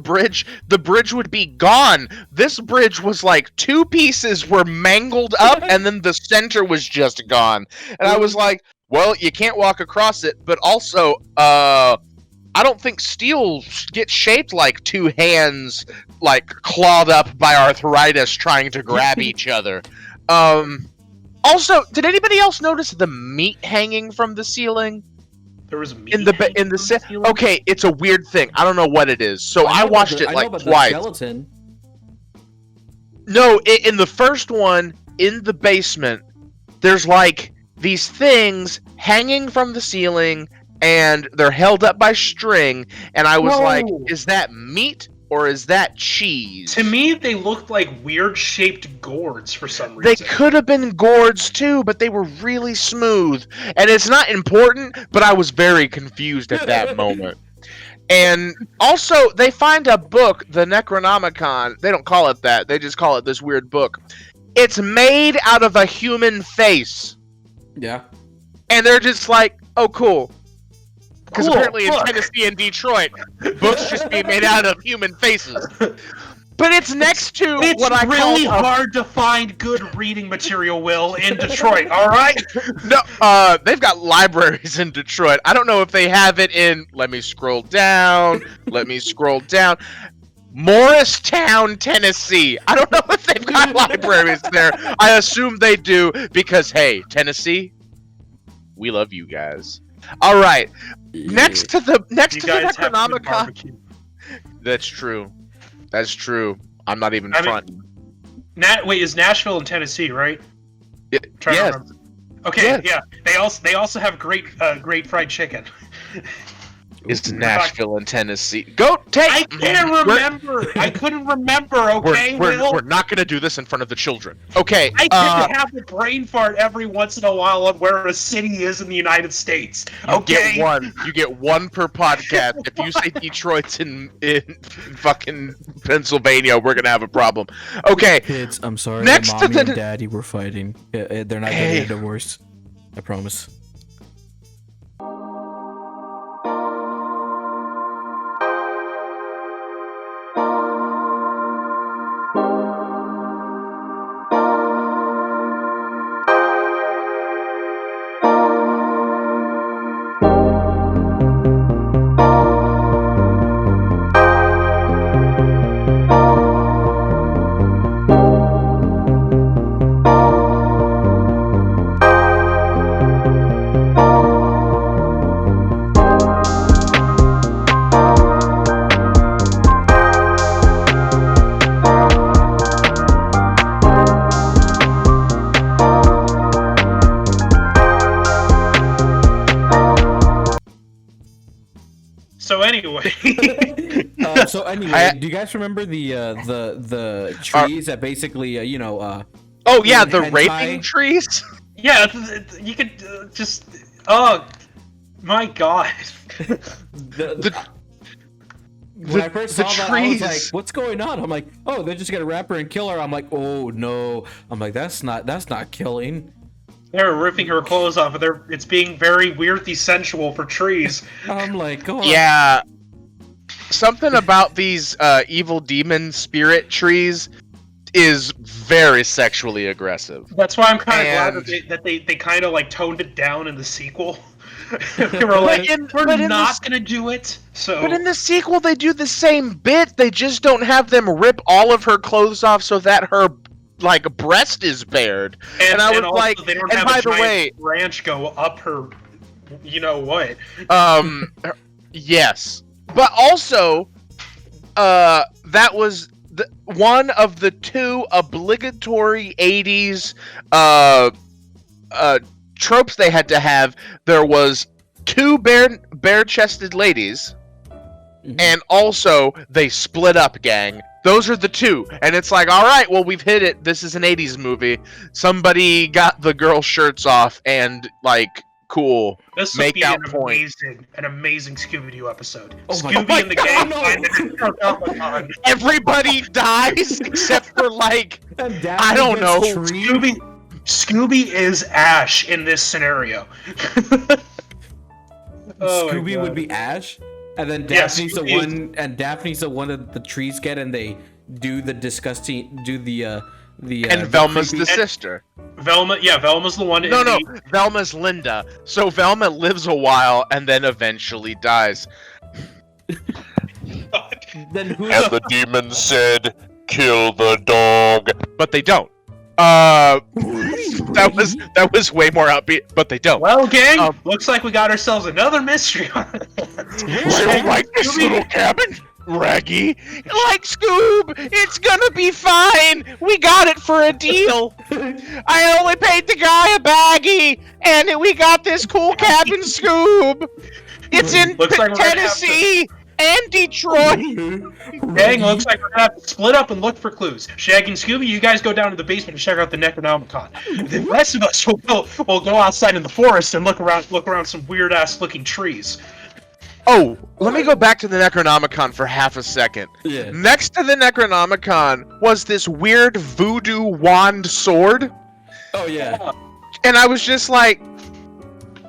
bridge would be gone. This bridge was like 2 pieces were mangled up, and then the center was just gone. And I was like, well, you can't walk across it, but also, I don't think steel gets shaped like 2 hands, like clawed up by arthritis trying to grab each other. Also, did anybody else notice the meat hanging from the ceiling? There was meat In the ceiling? okay, it's a weird thing. I don't know what it is. So I watched it like the twice. skeleton. No, in the first one, in the basement, there's like these things hanging from the ceiling, and they're held up by string. And I was like, is that meat? Or is that cheese? To me, they looked like weird-shaped gourds for some They reason. could have been gourds too, but they were really smooth. And it's not important, but I was very confused at that moment. And also, they find a book, the Necronomicon. They don't call it that. They just call it this weird book. It's made out of a human face. Yeah. And they're just like, oh, cool. Because Cool, apparently in look. Tennessee and Detroit, books just be made out of human faces. But it's next to It's what I really call hard to find good reading material, Will, in Detroit, alright? No, they've got libraries in Detroit. I don't know if they have it in. Let me scroll down. Morristown, Tennessee. I don't know if they've got libraries there. I assume they do because, hey, Tennessee, we love you guys. All right. Next to the You guys have good Necronomicon. barbecue. That's true. That's true. I'm not even I mean, fronting. Wait, is Nashville in Tennessee, right? Trying to Yes. remember. Okay, Yes. yeah. They also have great fried chicken. It's Nashville and Tennessee. Go take. I can't remember. I couldn't remember. Okay, Will. We're not gonna do this in front of the children. Okay. I tend to have a brain fart every once in a while on where a city is in the United States. You Okay. get one. You get one per podcast. If you say Detroit's in fucking Pennsylvania, we're gonna have a problem. Okay. Kids, I'm sorry. Next to Mommy the- and Daddy were fighting. They're not getting a divorce. I promise. So anyway, So anyway, do you guys remember the trees that basically Oh yeah, the hentai? raping trees. yeah, you could just. Oh my god. when I first the saw that, I was trees. like, "What's going on?" I'm like, "Oh, they're just gonna wrap her and kill her." I'm like, "Oh no!" I'm like, "That's not killing." They're ripping her clothes off, but it's being very weirdly sensual for trees. I'm like, go on. Yeah. Something about these evil demon spirit trees is very sexually aggressive. That's why I'm kind of glad that they kind of like toned it down in the sequel. They were like, we're not gonna do it. So, but in the sequel, they do the same bit. They just don't have them rip all of her clothes off so that her breast is bared. And I was like, they don't and have by a the giant way, branch go up her. You know what? Yes, but also, that was one of the two obligatory 80s tropes they had to have. There was two bare-chested ladies, and also they split up, gang. Those are the two, and it's like, all right, well, we've hit it. This is an 80s movie. Somebody got the girl shirts off, and like, cool. This would be an amazing Scooby-Doo episode. Oh Scooby and the gang find the Everybody dies except for like, And I don't know. Scooby is Ash in this scenario. Oh Scooby would be Ash, and then Daphne's the one, and Daphne's the one that the trees get, and they do the and Velma's the sister. Velma's the one. No, Velma's Linda. So Velma lives a while and then eventually dies. Then who? And the demon said, "Kill the dog." But they don't. That was way more upbeat, but they don't. Well, gang, looks like we got ourselves another mystery on it. I like this little cabin, Raggy. Like Scoob, it's gonna be fine. We got it for a deal. I only paid the guy a baggie, and we got this cool cabin, Scoob. It's in Tennessee and Detroit. Dang, looks like we're gonna have to split up and look for clues. Shaggy and Scooby, you guys go down to the basement and check out the Necronomicon. The rest of us will go outside in the forest and look around some weird ass looking trees. Oh, let me go back to the Necronomicon for half a second. Yeah. Next to the Necronomicon was this weird voodoo wand sword. Oh yeah. And I was just like,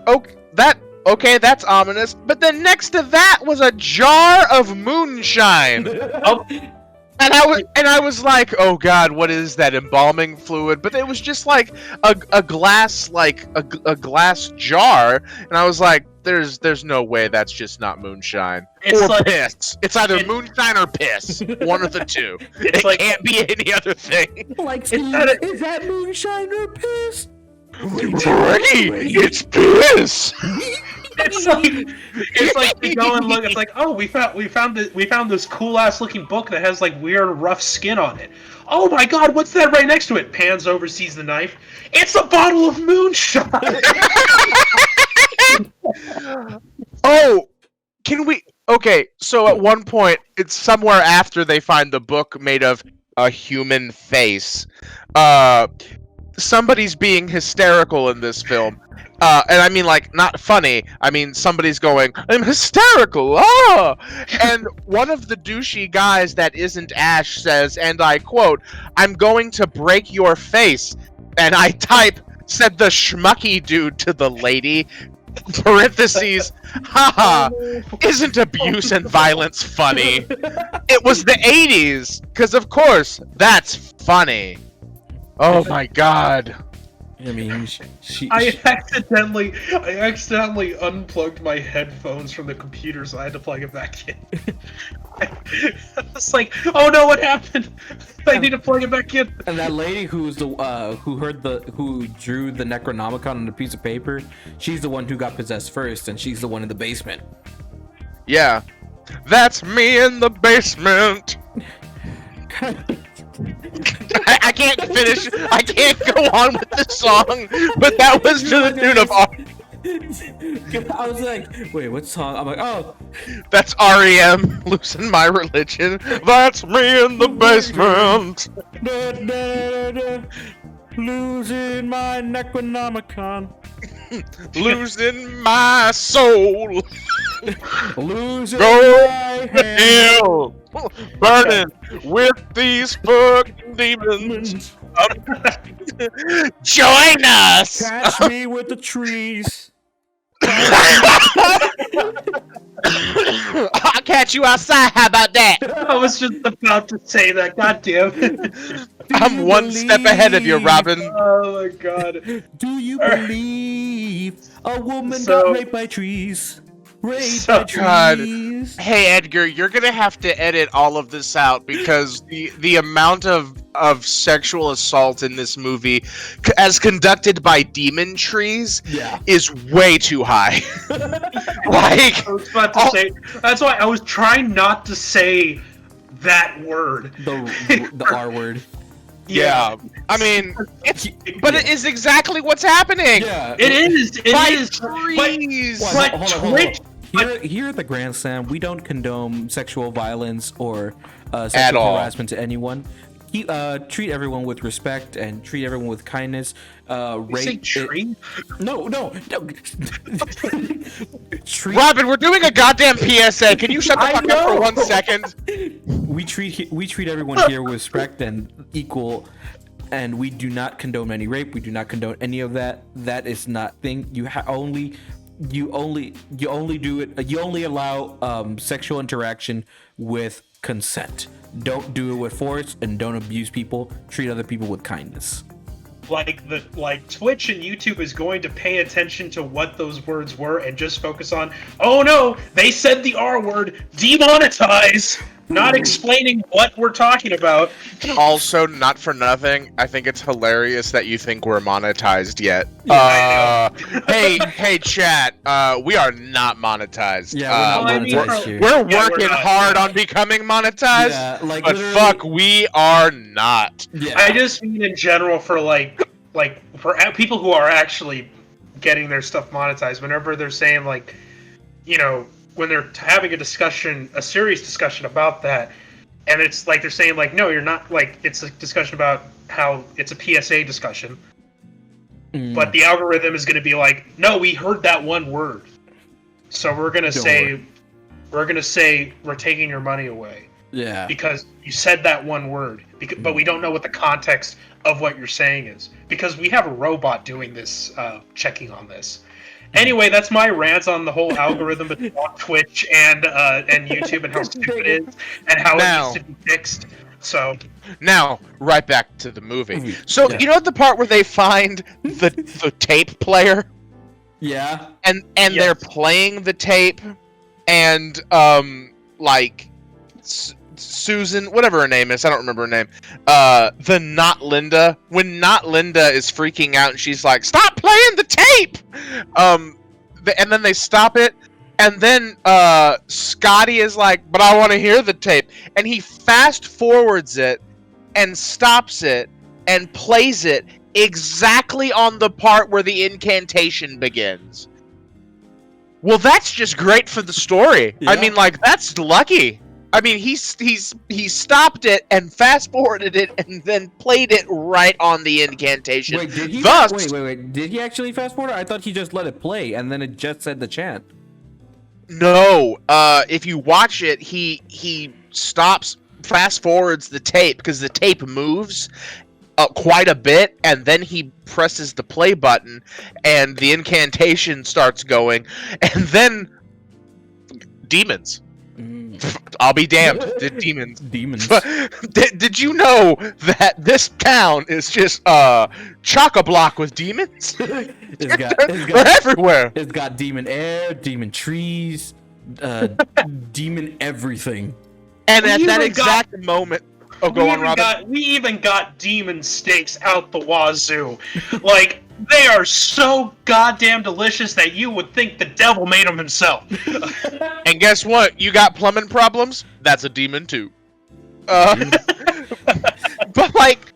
okay, that's ominous. But then next to that was a jar of moonshine. And I was like, oh god, what is that embalming fluid? But it was just like a glass, a glass jar, and I was like, there's no way that's just not moonshine or piss. It's either moonshine or piss, one of the two. It can't be any other thing. Like, is that moonshine or piss? It's piss. It's like you go and look. It's like, oh, we found this cool ass looking book that has like weird rough skin on it. Oh my god, what's that right next to it? Pans over, sees the knife. It's a bottle of moonshine. Oh, can we? Okay, so at one point, it's somewhere after they find the book made of a human face. Somebody's being hysterical in this film. And I mean, like, not funny. I mean, somebody's going, I'm hysterical, And one of the douchey guys that isn't Ash says, and I quote, I'm going to break your face. And I type, said the schmucky dude to the lady, parentheses, haha, isn't abuse and violence funny? It was the 80s, because of course, that's funny. Oh my god. I mean, I accidentally unplugged my headphones from the computer, so I had to plug it back in. It's like, oh no, what happened? I need to plug it back in. And that lady who's the who drew the Necronomicon on a piece of paper, she's the one who got possessed first, and she's the one in the basement. Yeah, that's me in the basement. I can't finish. I can't go on with the song, but that was to the tune of. I was like, wait, what song? I'm like, oh, that's REM. Losing my religion. That's me in the basement. Losing my Necronomicon. Losing my soul. Losing my hell. Burning with these fucking demons. Join us. Catch me with the trees. I'll catch you outside. How about that? I was just about to say that. God damn it. I'm one step ahead of you, Robin. Oh my god. Do you believe a woman So- got raped by trees? Raped So- by God. trees. Hey Edgar, you're gonna have to edit all of this out because the amount of sexual assault in this movie, as conducted by demon trees, Yeah. is way too high. Like, I was about to say. That's why I was trying not to say that word. The R word. yeah. I mean, but it is exactly what's happening. Yeah. It is. It By is. trees. Well, But hold on. Twitch. Here at the Grand Slam, we don't condone sexual violence or At sexual all. harassment to anyone. Treat everyone with respect and treat everyone with kindness. You say tree? No. Treat. Robin, we're doing a goddamn PSA. Can you shut the I fuck up for know. 1 second? We treat everyone here with respect and equal, and we do not condone any rape. We do not condone any of that. That is not thing. You only do it. You only allow sexual interaction with consent. Don't do it with force, and don't abuse people. Treat other people with kindness. Like Twitch and YouTube is going to pay attention to what those words were and just focus on, oh no, they said the R word, demonetize, not explaining what we're talking about. Also, not for nothing, I think it's hilarious that you think we're monetized yet. I Hey, chat. We are not monetized. Yeah, we're I not mean, monetized here. We're Yeah, working we're not. hard on becoming monetized, Yeah, like, but literally- fuck, we are not. Yeah. I just mean in general for like for people who are actually getting their stuff monetized. Whenever they're saying like, you know, when they're having a discussion, a serious discussion about that, and it's like they're saying like, no, you're not. Like it's a discussion about how it's a PSA discussion, but the algorithm is going to be like, no, we heard that one word, so we're gonna Don't say, we're taking your money away. Yeah. Because you said that one word, but we don't know what the context of what you're saying is. Because we have a robot doing this, checking on this. Anyway, that's my rant on the whole algorithm between Twitch and YouTube and how stupid it is and how Now- it needs to be fixed. So Now, right back to the movie. Movie, So, yeah. you know the part where they find the tape player? Yeah. And Yes. they're playing the tape, and like Susan, whatever her name is, I don't remember her name. The Not Linda, when Not Linda is freaking out and she's like, "Stop playing the tape!" And then they stop it, and then Scotty is like, "But I want to hear the tape," and he fast forwards it and stops it and plays it exactly on the part where the incantation begins. Well, that's just great for the story. I Yeah. mean, like, that's lucky. I mean, he stopped it and fast forwarded it and then played it right on the incantation. Wait, did he? Thus, Wait. Did he actually fast forward? I thought he just let it play and then it just said the chant. no. If you watch it, he stops, fast forwards the tape because the tape moves quite a bit, and then he presses the play button, and the incantation starts going, and then demons. I'll be damned. The demons. Demons. Did you know that this town is just chock-a-block with demons? It's got They're everywhere. it's got demon air, demon trees, demon everything. And We at that even exact moment, oh, go on, Robin. we even got demon steaks out the wazoo. Like, they are so goddamn delicious that you would think the devil made them himself. And guess what? You got plumbing problems? That's a demon too. But like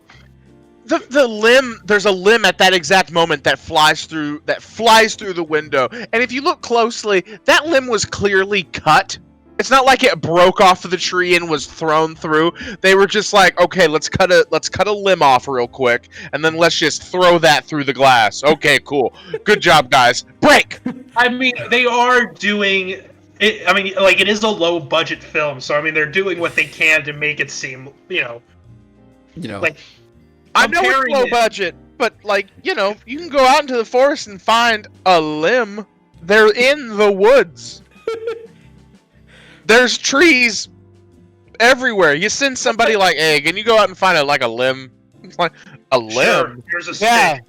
the limb, there's a limb at that exact moment that flies through the window. And if you look closely, that limb was clearly cut. It's not like it broke off of the tree and was thrown through. They were just like, okay, let's cut a limb off real quick, and then let's just throw that through the glass. Okay, cool. Good job, guys. Break. I mean, they are doing it. I mean, like, it is a low budget film, so I mean, they're doing what they can to make it seem, You know. like I know it's comparing low it- budget, but like, you know, you can go out into the forest and find a limb. They're in the woods. There's trees everywhere. You send somebody like, "Hey, can you go out and find a limb?" It's like a limb. Sure, here's a Yeah, stick.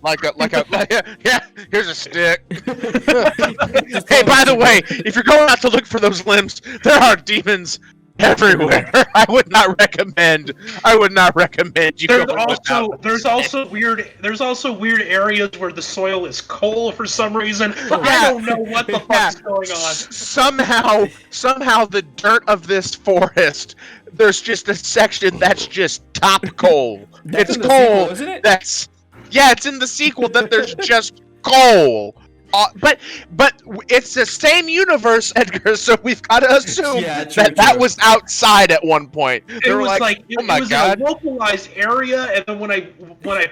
yeah. Here's a stick. Hey, by the way, if you're going out to look for those limbs, there are demons everywhere. I would not recommend you There's go also without. there's also weird areas where the soil is coal for some reason. Yeah. I don't know what the fuck's going on. Somehow the dirt of this forest, there's just a section that's just top coal. That's It's in the coal. sequel, isn't it? It's in the sequel that there's just coal. But it's the same universe, Edgar. So we've got to assume Yeah, true, that true. was outside at one point. It They were was like, it "Oh my was god!" in a localized area, and then when I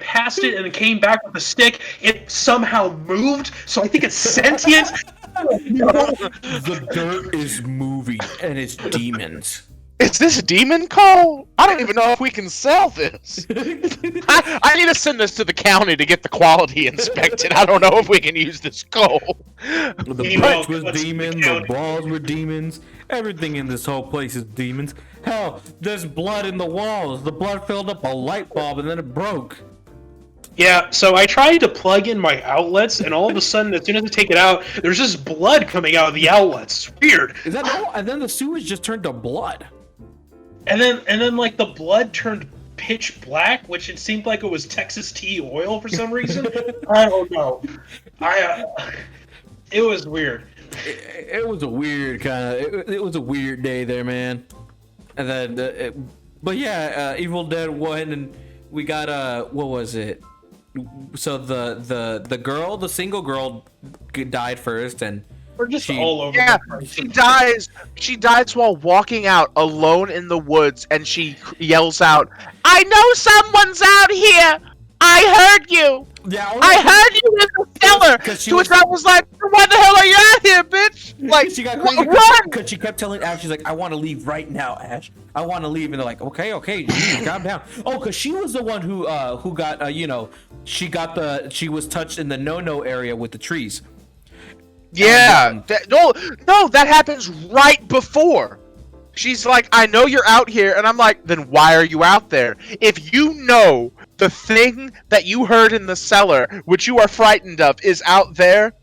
passed it and came back with a stick, it somehow moved. So I think it's sentient. The dirt is moving, and it's demons. Is this demon coal? I don't even know if we can sell this. I need to send this to the county to get the quality inspected. I don't know if we can use this coal. The Meanwhile, bridge was what's the demons, the county? walls were demons, everything in this whole place is demons. Hell, there's blood in the walls. The blood filled up a light bulb and then it broke. Yeah, so I tried to plug in my outlets, and all of a sudden, as soon as I take it out, there's just blood coming out of the outlets. It's weird. Is that all? And then the sewage just turned to blood. And then like the blood turned pitch black, which it seemed like it was Texas tea oil for some reason. I don't know. It was weird. It was a weird kind of. It was a weird day there, man. And then, but yeah, Evil Dead 1, and we got what was it? So the girl, the single girl, died first, and We're just She- all over Yeah, the place. she dies while walking out alone in the woods, and she yells out, "I know someone's out here! I heard you! yeah, I heard you in the cellar!" 'Cause she To which was- I was like, "Why the hell are you out here, bitch?" Like, she got run! because she kept telling Ash, she's like, "I want to leave right now, Ash. I want to leave." And they're like, "Okay, geez, calm down." Oh, because she was the one who got she was touched in the no area with the trees. Yeah. And, No, that happens right before. She's like, "I know you're out here," and I'm like, "Then why are you out there? If you know the thing that you heard in the cellar, which you are frightened of, is out there,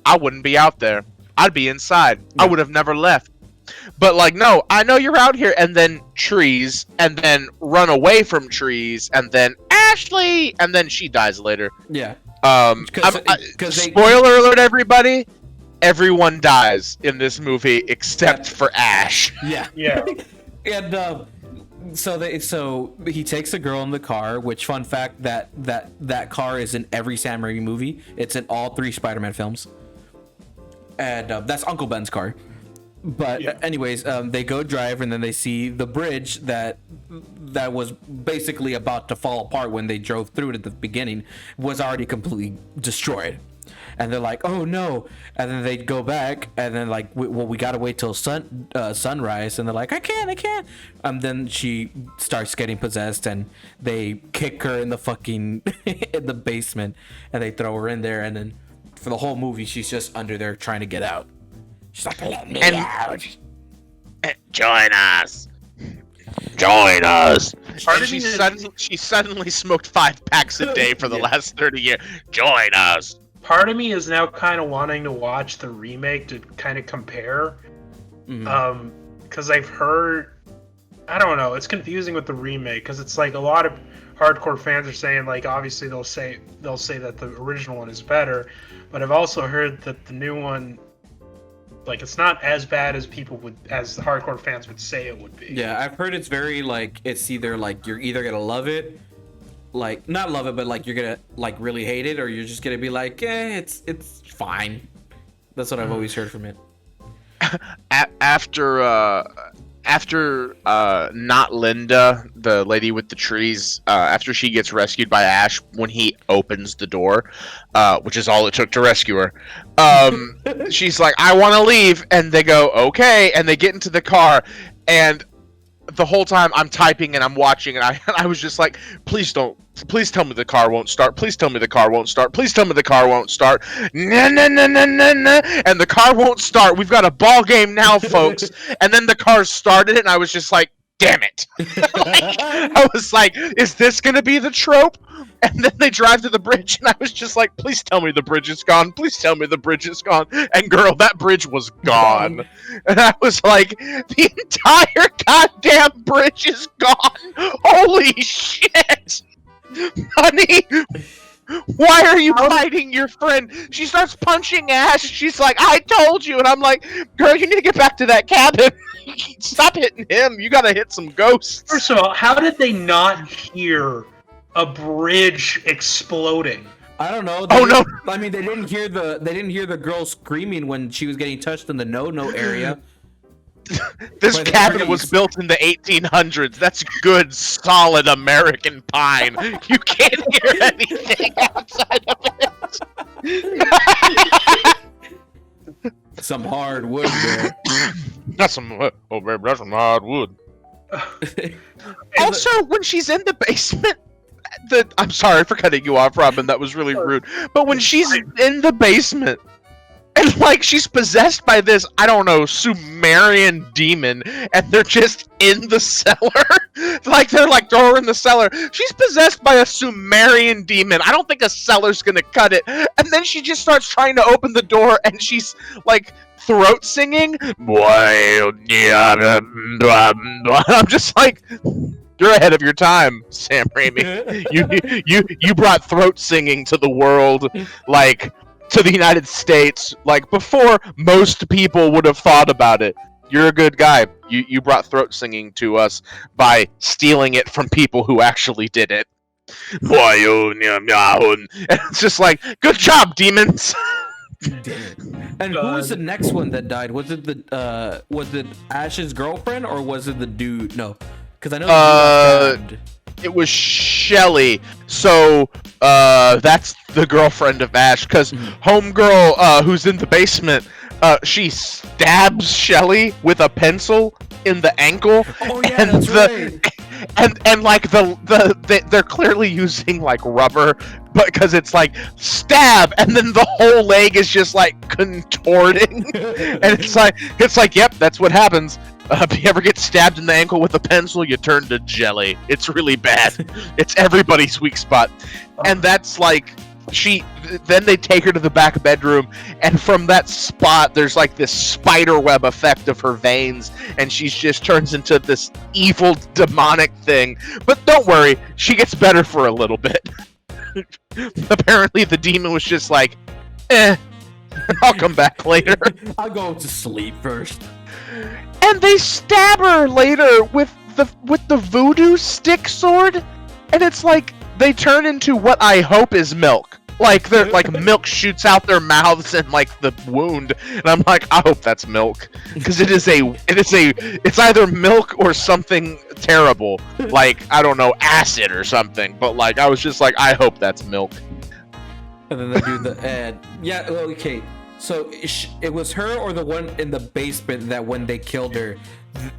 I wouldn't be out there. I'd be inside. I would have never left." But like, no, I know you're out here, and then trees, and then run away from trees, and then Ashley, and then she dies later. Yeah. Spoiler alert, everybody. Everyone dies in this movie except for Ash. Yeah. Yeah. And so he takes a girl in the car, which, fun fact, that car is in every Sam Raimi movie. It's in all 3 Spider-Man films. And that's Uncle Ben's car. But Yeah. anyways, they go drive, and then they see the bridge that was basically about to fall apart when they drove through it at the beginning was already completely destroyed. And they're like, "Oh no!" And then they go back, and then like, "Well, we gotta wait till sunrise." And they're like, "I can't." And then she starts getting possessed, and they kick her in the fucking in the basement, and they throw her in there. And then for the whole movie, she's just under there trying to get out. She's like, "Let me out." Join us. Join us. Part And of me she suddenly smoked 5 packs a day for the last 30 years. Join us. Part of me is now kind of wanting to watch the remake to kind of compare. Because I've heard, I don't know, it's confusing with the remake because it's like a lot of hardcore fans are saying, like, obviously they'll say that the original one is better, but I've also heard that the new one, like, it's not as bad as as the hardcore fans would say it would be. Yeah, I've heard it's very like, it's either like you're either gonna love it, like not love it, but like you're gonna like really hate it, or you're just gonna be like, it's fine. That's what I've always heard from it. After not Linda, the lady with the trees, after she gets rescued by Ash when he opens the door, which is all it took to rescue her, she's like, "I want to leave," and they go, "Okay," and they get into the car, and the whole time I'm typing and I'm watching, and I was just like, please tell me the car won't start. Please tell me the car won't start. Please tell me the car won't start. Nah, nah, nah, nah, nah, nah. And the car won't start. We've got a ball game now, folks. And then the car started, and I was just like, damn it. I was like, is this going to be the trope? And then they drive to the bridge, and I was just like, please tell me the bridge is gone. Please tell me the bridge is gone. And girl, that bridge was gone. And I was like, the entire goddamn bridge is gone. Holy shit. Honey, why are you fighting your friend? She starts punching Ash. She's like, I told you. And I'm like, girl, you need to get back to that cabin. Stop hitting him. You gotta hit some ghosts. First of all, how did they not hear a bridge exploding? I don't know. No! I mean, they didn't hear the girl screaming when she was getting touched in the no area. This cabin was built in the 1800s. That's good, solid American pine. You can't hear anything outside of it. Some hard wood there. That's some hard wood. Also, when she's in the basement, I'm sorry for cutting you off, Robin. That was really rude. But when she's in the basement, and like she's possessed by this, I don't know, Sumerian demon, and they're just in the cellar. Like they're like, throw her in the cellar. She's possessed by a Sumerian demon. I don't think a cellar's gonna cut it. And then she just starts trying to open the door, and she's like throat singing. I'm just like, you're ahead of your time, Sam Raimi. You brought throat singing to the world, like, to the United States, like, before most people would have thought about it. You're a good guy. You brought throat singing to us by stealing it from people who actually did it. And it's just like, good job, demons. And who was the next one that died? Was it Ash's girlfriend, or was it the dude? No, because I know the dude got stabbed. It was Shelly. So that's the girlfriend of Ash, because homegirl who's in the basement, she stabs Shelly with a pencil in the ankle. Oh yeah, and that's right. And like they're clearly using like rubber, but because it's like stab, and then the whole leg is just like contorting, and it's like yep, that's what happens. If you ever get stabbed in the ankle with a pencil, you turn to jelly. It's really bad. It's everybody's weak spot. And that's like, then they take her to the back bedroom, and from that spot, there's like this spider web effect of her veins, and she just turns into this evil demonic thing. But don't worry, she gets better for a little bit. Apparently the demon was just like, I'll come back later. I'll go to sleep first. And they stab her later with the voodoo stick sword, and it's like they turn into what I hope is milk. Like they're like milk shoots out their mouths and like the wound, and I'm like, I hope that's milk, because it's either milk or something terrible, like I don't know, acid or something. But like I was just like, I hope that's milk. And then they do the ad. Yeah, okay. So it was her or the one in the basement that when they killed her,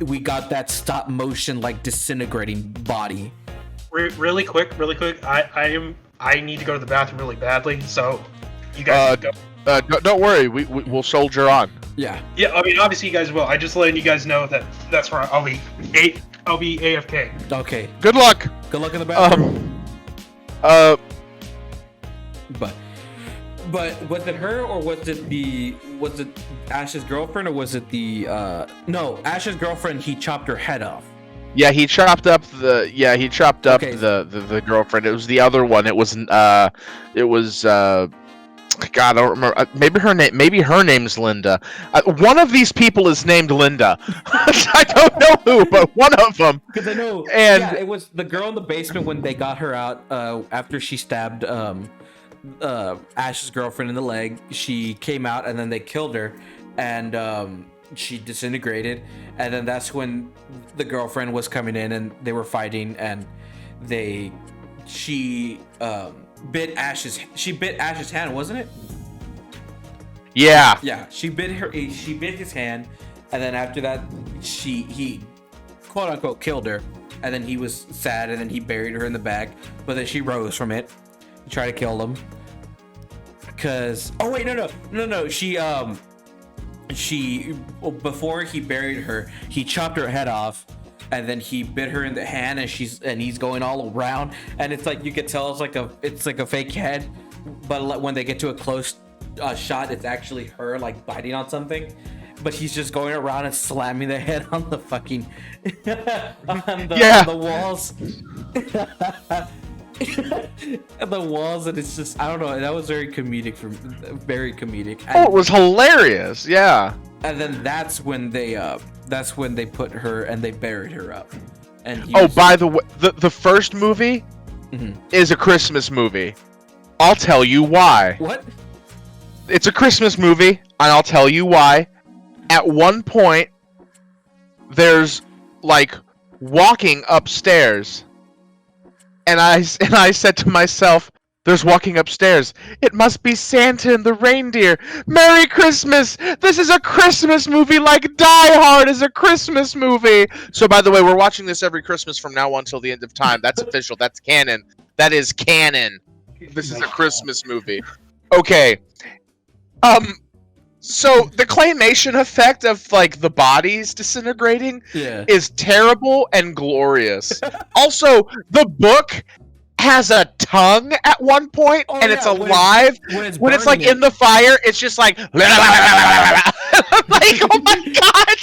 we got that stop motion like disintegrating body. Really quick. I need to go to the bathroom really badly. So you guys go. Don't worry, we'll soldier on. Yeah. Yeah, I mean obviously you guys will. I just letting you guys know that that's where I'll be. I'll be AFK. Okay. Good luck. Good luck in the bathroom. But was it her, or was it Ash's girlfriend, or was it no, Ash's girlfriend, he chopped her head off. Yeah, he chopped up the Okay. the girlfriend. It was the other one. It was God, I don't remember. Maybe her name's Linda. One of these people is named Linda. I don't know who, but one of them. Because I know. And yeah, it was the girl in the basement when they got her out after she stabbed Ash's girlfriend in the leg. She came out, and then they killed her, and she disintegrated. And then that's when the girlfriend was coming in, and they were fighting, and she bit Ash's hand, wasn't it? Yeah. Yeah, she bit his hand, and then after that he quote unquote killed her, and then he was sad, and then he buried her in the bag, but then she rose from it. He tried to kill him. Cause no, she before he buried her, he chopped her head off, and then he bit her in the hand, and he's going all around, and it's like you could tell it's like a fake head, but when they get to a close shot, it's actually her like biting on something, but he's just going around and slamming the head on the fucking on the walls. The walls, and it's just, I don't know, that was very comedic. It was hilarious. Yeah. And then that's when they put her and they buried her up. And by the way, the first movie is a Christmas movie. I'll tell you why. What? It's a Christmas movie, and I'll tell you why. At one point, there's like walking upstairs. And I said to myself, there's walking upstairs. It must be Santa and the reindeer. Merry Christmas! This is a Christmas movie like Die Hard is a Christmas movie! So, by the way, we're watching this every Christmas from now on till the end of time. That's official. That's canon. That is canon. This is a Christmas movie. Okay. So the claymation effect of like the bodies disintegrating is terrible and glorious. Also, the book has a tongue at one point, and it's alive. When it's like in the fire, it's just like like, oh my god.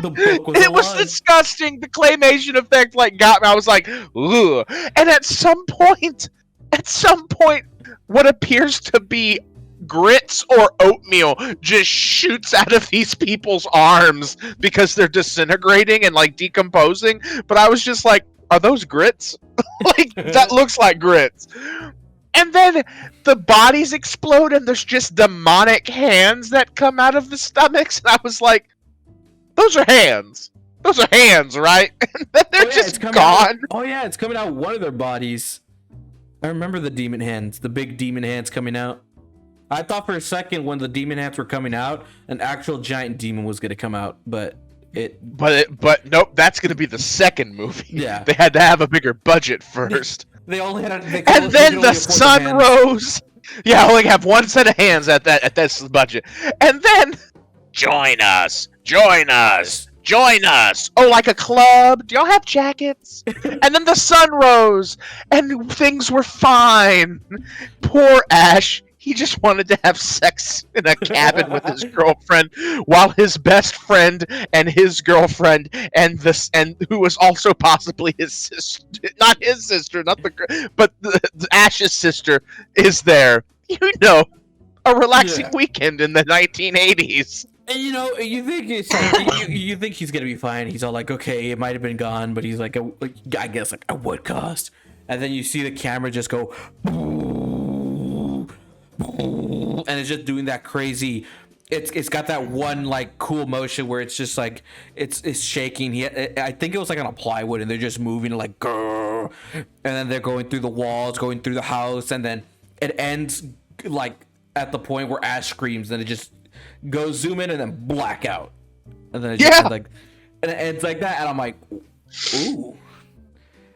The book was it was disgusting. The claymation effect like got me. I was like, ugh. And at some point, what appears to be grits or oatmeal just shoots out of these people's arms because they're disintegrating and like decomposing. But I was just like, are those grits? Like, that looks like grits. And then the bodies explode and there's just demonic hands that come out of the stomachs. And I was like, those are hands. Those are hands, right? And then they're just gone. It's coming out one of their bodies. I remember the demon hands, the big demon hands coming out. I thought for a second when the demon hands were coming out, an actual giant demon was going to come out, but nope, that's going to be the second movie. Yeah. They had to have a bigger budget first. They only had and then the sun rose. Yeah, only have one set of hands at this budget. And then join us. Oh, like a club. Do y'all have jackets? And then the sun rose and things were fine. Poor Ash. He just wanted to have sex in a cabin with his girlfriend, while his best friend and his girlfriend and who was also possibly his sister, not his sister, but the Ash's sister is there. You know, a relaxing weekend in the 1980s. And you think it's like, you think he's gonna be fine. He's all like, okay, it might have been gone, but he's like, I guess like at what cost? And then you see the camera just go. And it's just doing that crazy. It's got that one like cool motion where it's just like it's shaking. I think it was like on a plywood, and they're just moving like grrr, and then they're going through the walls, going through the house, and then it ends like at the point where Ash screams, and it just goes zoom in and then black out, and then it just like, and it ends like that, and I'm like, ooh.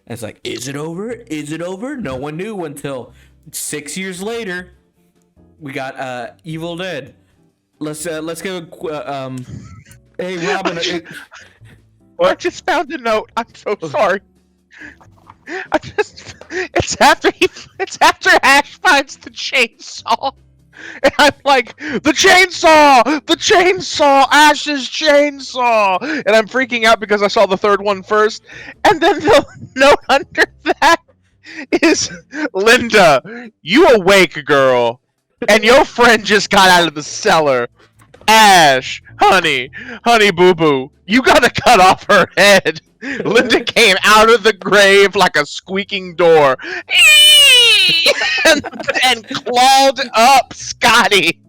And it's like, is it over? Is it over? No one knew until 6 years later. We got Evil Dead. Let's go. Hey Robin. I just found a note. I'm so sorry. It's after Ash finds the chainsaw, and I'm like, the chainsaw, Ash's chainsaw, and I'm freaking out because I saw the third one first, and then the note under that is, Linda, you awake, girl. And your friend just got out of the cellar. Ash, honey boo-boo, you gotta cut off her head. Linda came out of the grave like a squeaking door. and clawed up Scotty.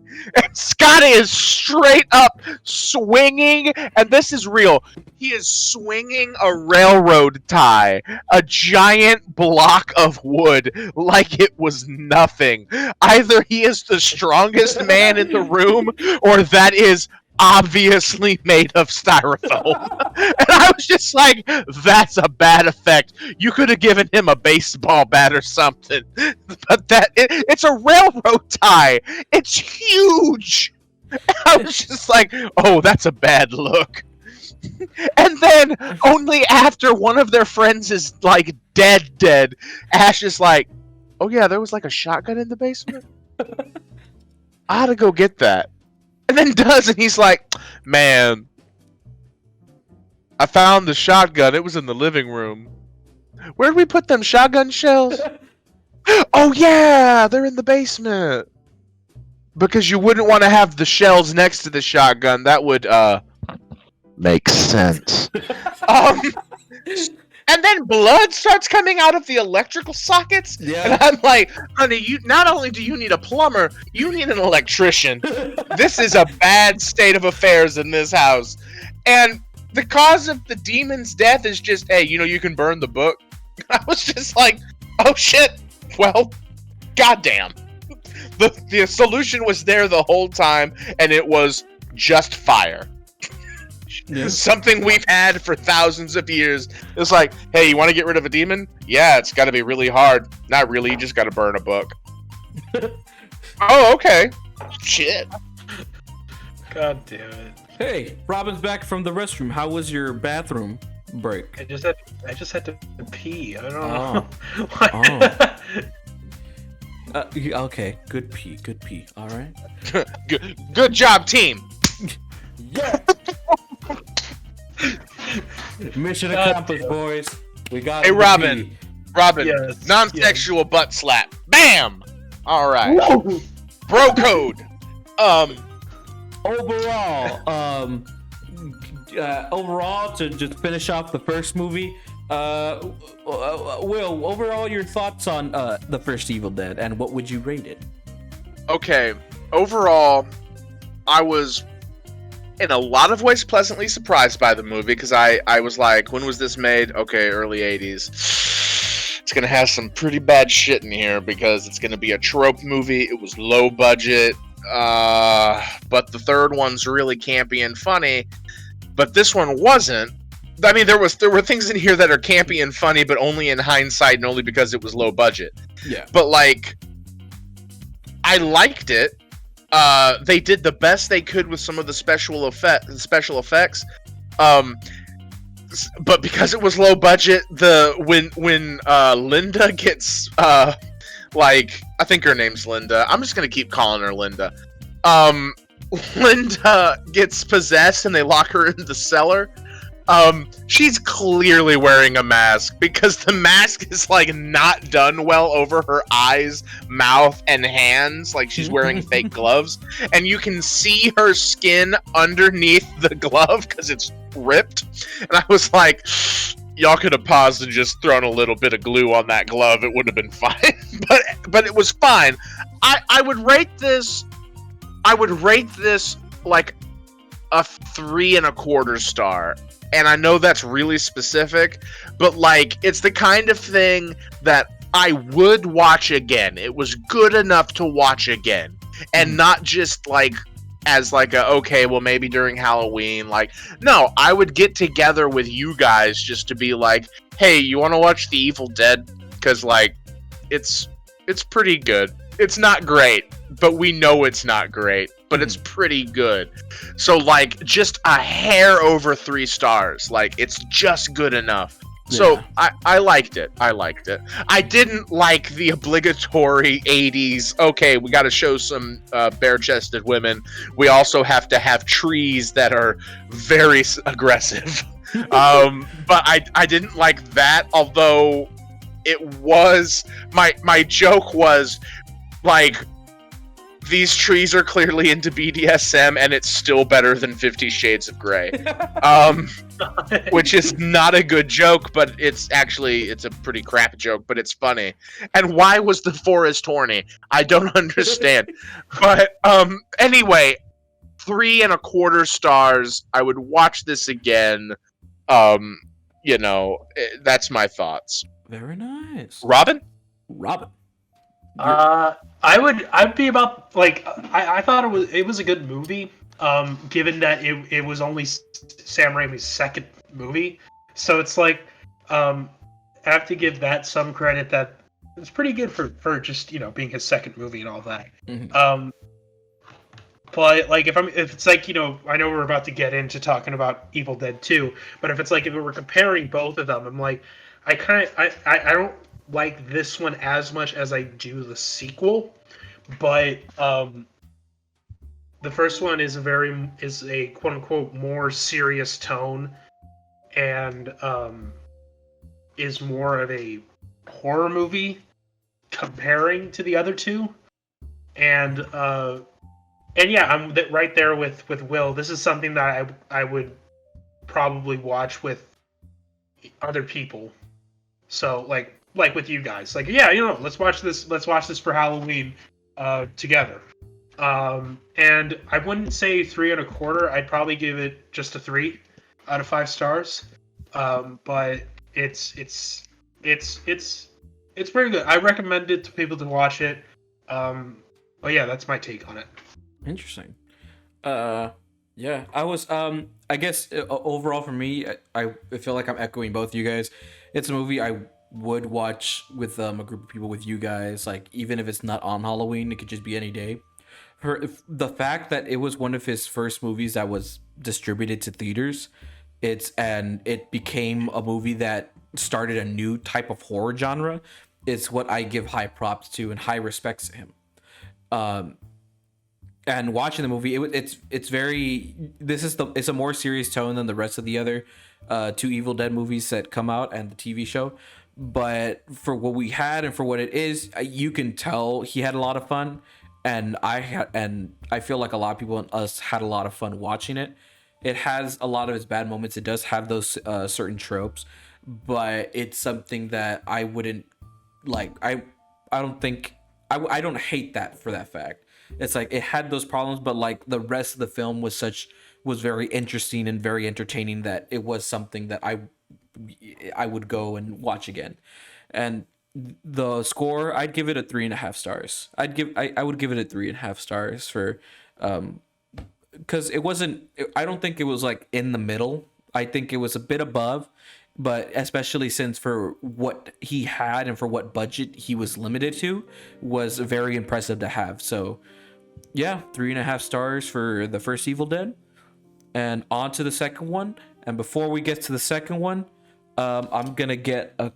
And Scotty is straight up swinging, and this is real. He is swinging a railroad tie, a giant block of wood, like it was nothing. Either he is the strongest man in the room, or that is obviously made of styrofoam. And I was just like, that's a bad effect. You could have given him a baseball bat or something. But it's a railroad tie. It's huge. And I was just like, oh, that's a bad look. And then only after one of their friends is like dead, Ash is like, oh yeah, there was like a shotgun in the basement. I ought to go get that. And then does, and he's like, man, I found the shotgun. It was in the living room. Where'd we put them shotgun shells? Oh yeah, they're in the basement. Because you wouldn't want to have the shells next to the shotgun. That would make sense. And then blood starts coming out of the electrical sockets. Yeah. And I'm like, honey, you not only do you need a plumber, you need an electrician. This is a bad state of affairs in this house. And the cause of the demon's death is just, hey, you can burn the book. I was just like, oh shit. Well, goddamn. The solution was there the whole time, and it was just fire. Yeah. Something we've had for thousands of years. It's like, hey, you want to get rid of a demon? Yeah, it's got to be really hard. Not really, you just got to burn a book. Oh, okay. Shit. God damn it. Hey, Robin's back from the restroom. How was your bathroom break? I just had to pee. I don't know. Okay, good pee. All right. Good job, team. Yeah. Mission accomplished, boys. We got. Hey, Robin. Yes, non-sexual butt slap. Bam. All right. Whoa. Bro code. Overall, to just finish off the first movie, Will, overall your thoughts on the first Evil Dead, and what would you rate it? Okay, overall, I was in a lot of ways pleasantly surprised by the movie, because I was like, when was this made? Okay, early 80s. It's gonna have some pretty bad shit in here because it's gonna be a trope movie. It was low budget, but the third one's really campy and funny, but this one wasn't. I mean, there were things in here that are campy and funny, but only in hindsight and only because it was low budget. Yeah. But like, I liked it. They did the best they could with some of the special effects. But because it was low budget, when Linda gets like, I think her name's Linda. I'm just gonna keep calling her Linda. Linda gets possessed and they lock her in the cellar. She's clearly wearing a mask because the mask is like not done well over her eyes, mouth, and hands. Like she's wearing fake gloves, and you can see her skin underneath the glove because it's ripped. And I was like, y'all could have paused and just thrown a little bit of glue on that glove. It would have been fine. but it was fine. I would rate this like a 3.25 star. And I know that's really specific, but like, it's the kind of thing that I would watch again. It was good enough to watch again, and not just like as like a, okay, well maybe during Halloween. Like, no, I would get together with you guys just to be like, hey, you want to watch The Evil Dead? Because like, it's pretty good. It's not great, but we know it's not great, but it's pretty good. So like, just a hair over 3 stars. Like, it's just good enough. Yeah. So I liked it. I didn't like the obligatory 80s, okay, we got to show some bare-chested women. We also have to have trees that are very aggressive. But I didn't like that, although it was, my joke was, like, these trees are clearly into BDSM, and it's still better than 50 Shades of Grey. Which is not a good joke, but it's a pretty crap joke, but it's funny. And why was the forest horny? I don't understand. But anyway, 3.25 stars. I would watch this again. That's my thoughts. Very nice. Robin? I'd be about, like, I thought it was a good movie. given that it was only Sam Raimi's second movie. So it's like, I have to give that some credit that it's pretty good for just, being his second movie and all that. Mhm. But like if it's like, I know we're about to get into talking about Evil Dead 2, but if we're comparing both of them, I'm like, I don't like this one as much as I do the sequel, but the first one is a quote unquote more serious tone, and is more of a horror movie comparing to the other two, and yeah, I'm right there with Will. This is something that I would probably watch with other people. So like with you guys, like, yeah, let's watch this. Let's watch this for Halloween together. And I wouldn't say 3.25. I'd probably give it just a 3 out of 5 stars. But it's pretty good. I recommend it to people to watch it. But yeah, that's my take on it. Interesting. Yeah, I was I guess overall for me, I feel like I'm echoing both you guys. It's a movie I would watch with a group of people with you guys, like even if it's not on Halloween, it could just be any day. The fact that it was one of his first movies that was distributed to theaters, it became a movie that started a new type of horror genre. It's what I give high props to and high respects to him. And watching the movie, it's very, it's a more serious tone than the rest of the other two Evil Dead movies that come out and the TV show. But for what we had and for what it is, you can tell he had a lot of fun, and I feel like a lot of people and us had a lot of fun watching it. It has a lot of its bad moments. It does have those certain tropes, but it's something that I wouldn't like. I don't think I don't hate that for that fact. It's like it had those problems, but like the rest of the film was very interesting and very entertaining that it was something that I would go and watch again. And the score, I'd give it a 3.5 stars. I would give it a 3.5 stars for because it wasn't, I don't think it was like in the middle. I think it was a bit above, but especially since for what he had and for what budget he was limited to, was very impressive to have. So yeah, 3.5 stars for the first Evil Dead, and on to the second one. And before we get to the second one, I'm gonna get a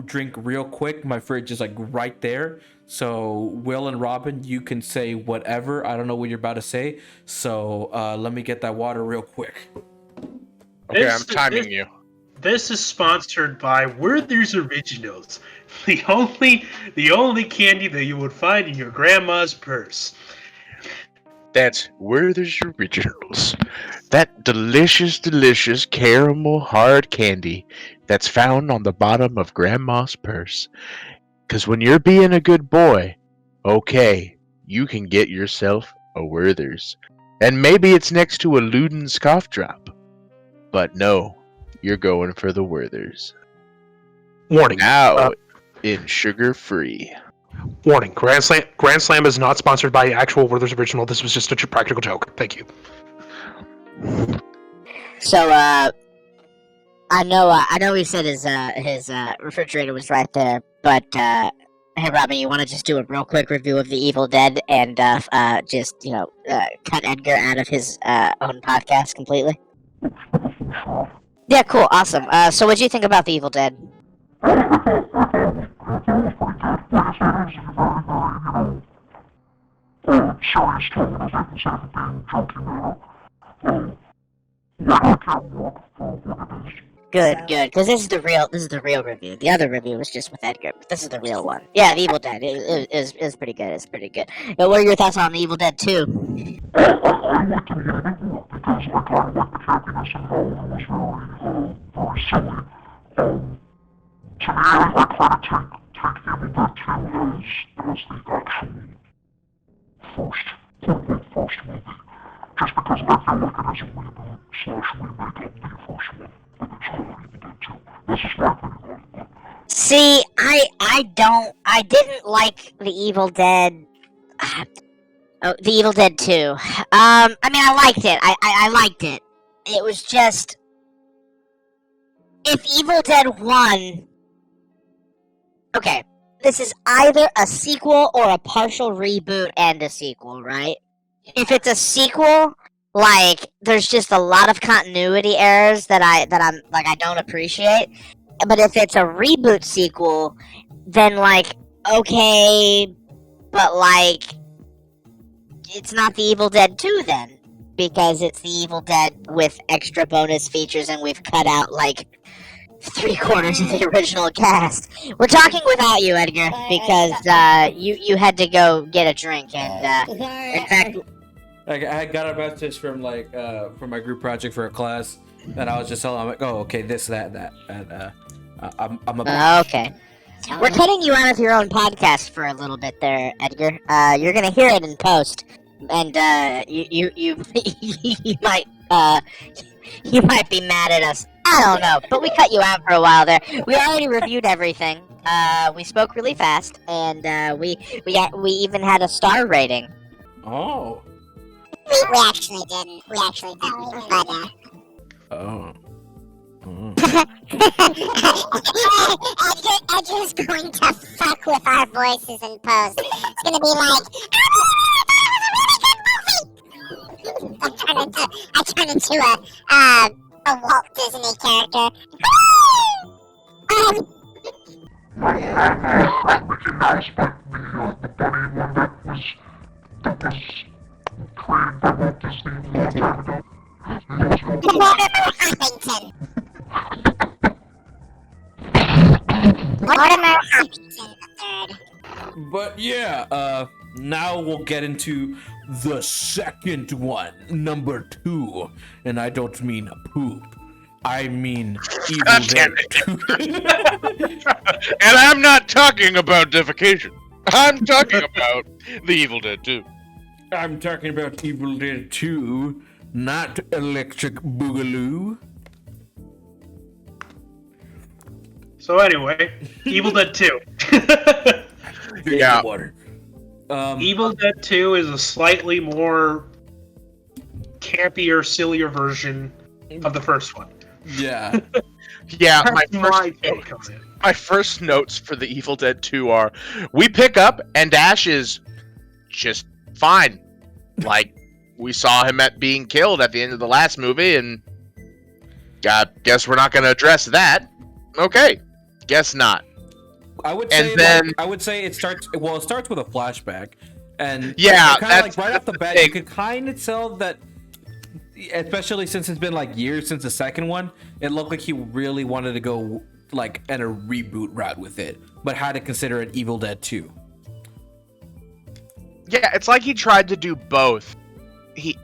drink real quick. My fridge is like right there, so Will and Robin, you can say whatever. I don't know what you're about to say, so let me get that water real quick. Okay, I'm timing you. This is sponsored by Werther's Originals, the only candy that you would find in your grandma's purse. That's Werther's Originals. That delicious, delicious caramel hard candy that's found on the bottom of Grandma's purse. 'Cause when you're being a good boy, okay, you can get yourself a Werther's. And maybe it's next to a Luden's cough drop. But no, you're going for the Werther's. Warning. Now, in sugar-free. Warning. Grand Slam is not sponsored by actual Werther's Original. This was just a practical joke. Thank you. So, I know he said his refrigerator was right there, but, hey, Robin, you want to just do a real quick review of The Evil Dead and, just, cut Edgar out of his, own podcast completely? Yeah, cool, awesome. So what'd you think about The Evil Dead? Good, because this is the real review. The other review was just with Edgar, but this is the real one. Yeah, The Evil Dead is pretty good. It's pretty good. But what are your thoughts on The Evil Dead 2? See, I didn't like The Evil Dead. Oh, The Evil Dead 2. I mean, I liked it. I liked it. It was just, if Evil Dead 1. Okay, this is either a sequel or a partial reboot and a sequel, right? If it's a sequel, like, there's just a lot of continuity errors that I'm like, I don't appreciate. But if it's a reboot sequel, then like, okay, but like, it's not The Evil Dead 2 then, because it's The Evil Dead with extra bonus features, and we've cut out like 3/4 of the original cast. We're talking without you, Edgar, because you had to go get a drink, and in fact, I got a message from from my group project for a class, and I was just telling them like, oh, okay, this, that, and I'm about. okay. We're cutting you out of your own podcast for a little bit there, Edgar. You're gonna hear it in post, and you you might you might be mad at us. I don't know, but we cut you out for a while there. We already reviewed everything. We spoke really fast, and we even had a star rating. Oh. We actually didn't. But Oh. Edgar's going to fuck with our voices in post. It's gonna be like, I turn into a Walt Disney character. Huffington. Mortimer Huffington III. But yeah, now we'll get into the second one, number 2, and I don't mean poop. I mean Evil Dead 2. And I'm not talking about defecation. I'm talking about The Evil Dead 2. I'm talking about Evil Dead 2, not Electric Boogaloo. So anyway, Evil Dead 2. Yeah. Water. Evil Dead 2 is a slightly more campier, sillier version of the first one. Yeah. Yeah, That's my take on it. my first notes for the Evil Dead 2 are, we pick up and Ash is just fine. Like, we saw him being killed at the end of the last movie, and guess we're not going to address that. Okay, guess not. I would And say then- I would say it starts with a flashback, and Yeah, kind of that's like right off the bat, thing. you could kind of tell that, especially since it's been like years since the second one, it looked like he really wanted to go like at a reboot route with it, but had to consider it Evil Dead 2. Yeah, it's like he tried to do both.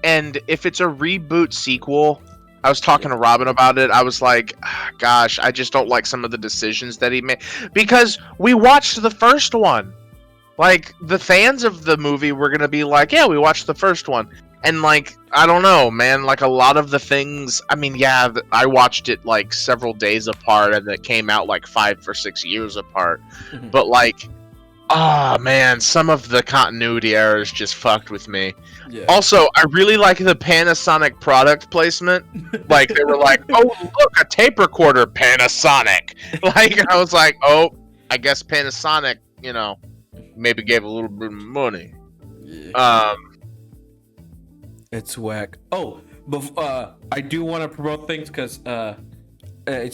And if it's a reboot sequel, I was talking to Robin about it. I was like, gosh, I just don't like some of the decisions that he made. Because we watched the first one. Like, the fans of the movie were going to be like, yeah, we watched the first one. And, like, I don't know, man. Like, a lot of the things... I mean, yeah, I watched it, like, several days apart, and it came out, like, 5 or 6 years apart. Mhm. But, like... Oh, man, some of the continuity errors just fucked with me. Yeah. Also, I really like the Panasonic product placement. Like, they were like, oh, look, a tape recorder, Panasonic. Like, I was like, oh, I guess Panasonic, you know, maybe gave a little bit of money. Yeah. It's whack. Oh, I do want to promote things because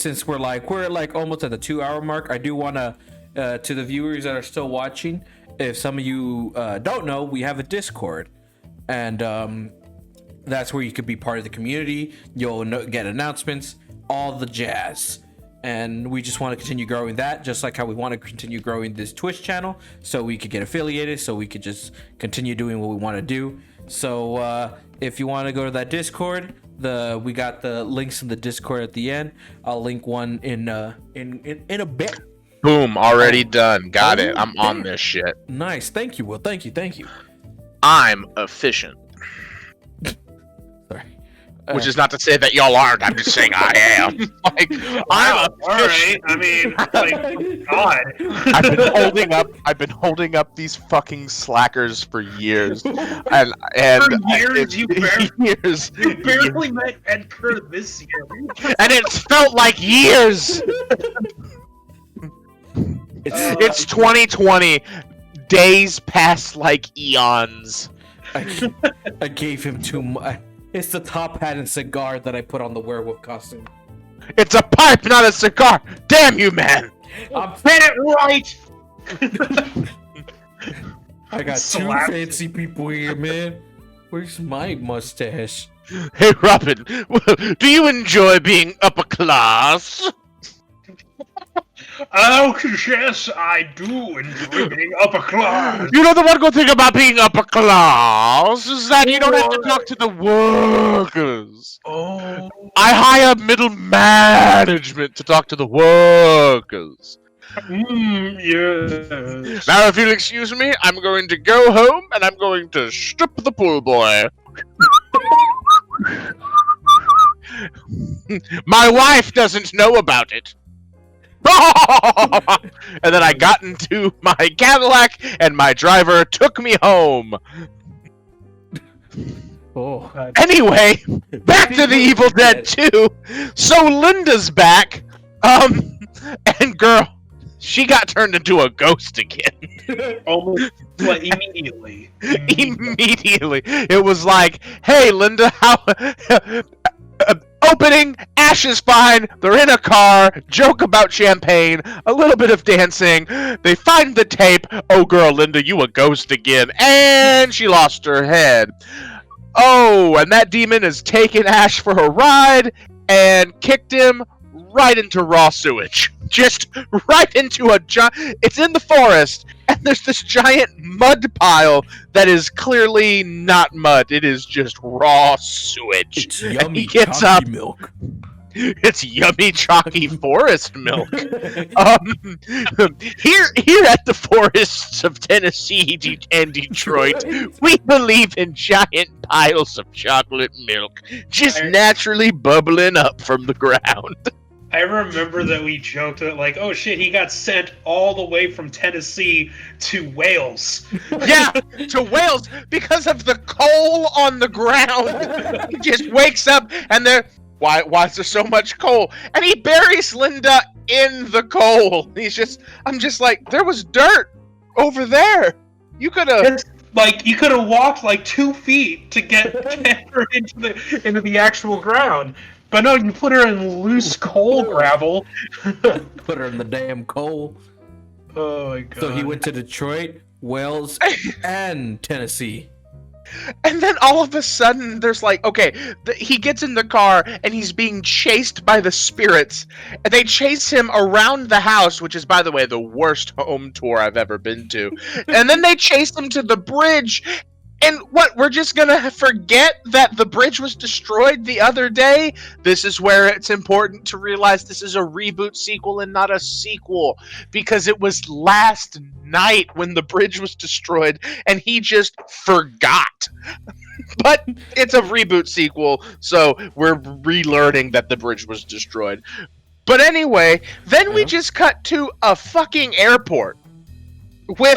since we're like almost at the 2-hour mark, I do want to the viewers that are still watching, if some of you don't know, we have a Discord, and that's where you could be part of the community. You'll get announcements, all the jazz. And we just want to continue growing that, just like how we want to continue growing this Twitch channel, so we could get affiliated, so we could just continue doing what we want to do. So if you want to go to that Discord, we got the links in the Discord at the end. I'll link one in a bit. Boom, already done. Got it. Oh, I'm on damn. this shit. Nice, thank you, Will. Thank you. I'm efficient. Sorry. which is not to say that y'all aren't. I'm just saying I am. Like, I'm all right. I mean, like, God. I've been holding up these fucking slackers for years, and For years, you years, barely met Edgar this year. and it's felt like years. It's 2020. Days pass like eons. I gave him too much. It's the top hat and cigar that I put on the werewolf costume. It's a pipe, not a cigar. Damn you, man. I'm it right. I got Slap. two fancy people here, man. Where's my mustache? Hey, Robin, do you enjoy being upper class? Oh, yes, I do enjoy being upper class. You know, the one good thing about being upper class is that you don't have to talk to the workers. Oh. I hire middle management to talk to the workers. Yes. Now, if you'll excuse me, I'm going to go home and I'm going to strip the pool boy. My wife doesn't know about it. And then I got into my Cadillac and my driver took me home. Oh. Anyway, back to the Evil Dead 2. So Linda's back. And girl, she got turned into a ghost again. Almost like immediately. Immediately. It was like, hey Linda, how opening, Ash is fine, they're in a car, joke about champagne, a little bit of dancing, they find the tape, oh girl, Linda, you a ghost again, and she lost her head. Oh, and that demon has taken Ash for a ride, and kicked him right into raw sewage. Just right into a it's in the forest, and there's this giant mud pile that is clearly not mud. It is just raw sewage. It's And yummy he gets chalky up. milk. It's yummy chalky forest milk. Here at the forests of Tennessee and Detroit, we believe in giant piles of chocolate milk just naturally bubbling up from the ground. I remember that we joked that, like, oh shit, he got sent all the way from Tennessee to Wales. Yeah, to Wales because of the coal on the ground. He just wakes up and why is there so much coal? And he buries Linda in the coal. I'm just like, there was dirt over there. You could have. It's like you could have walked like 2 feet to get her into the actual ground. But no, you put her in loose coal gravel. Put her in the damn coal. Oh my god. So he went to Detroit, Wales, and Tennessee. And then all of a sudden, there's like, okay, he gets in the car and he's being chased by the spirits. And they chase him around the house, which is, by the way, the worst home tour I've ever been to. And then they chase him to the bridge. And what, we're just gonna forget that the bridge was destroyed the other day? This is where it's important to realize this is a reboot sequel and not a sequel. Because it was last night when the bridge was destroyed and he just forgot. But it's a reboot sequel, so we're relearning that the bridge was destroyed. But anyway, then we just cut to a fucking airport. With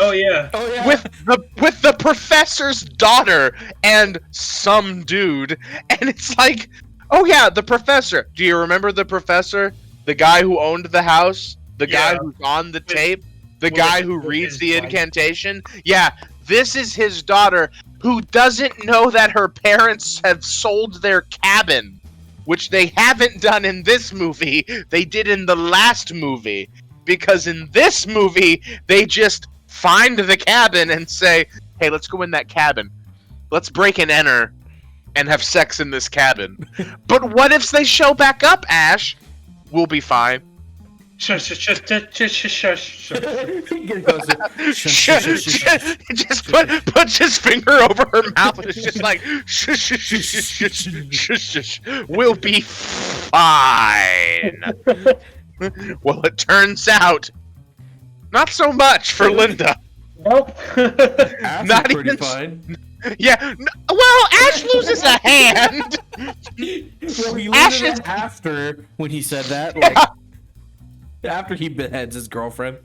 with the professor's daughter and some dude, and it's like, oh yeah, the professor. Do you remember the professor? The guy who owned the house? The guy who's on the tape? The guy who reads the incantation? Yeah, this is his daughter who doesn't know that her parents have sold their cabin, which they haven't done in this movie. They did in the last movie. Because in this movie, they just find the cabin and say, hey, let's go in that cabin. Let's break and enter and have sex in this cabin. But what if they show back up, Ash? We'll be fine. Shush. Just puts his finger over her mouth and it's just like, shush. We'll be fine. Well, it turns out, not so much for Linda. Nope. That's Not pretty even fine. Yeah. Well, Ash loses a hand. Well, he Ash loses is- it after when he said that. Like, after he beheads his girlfriend.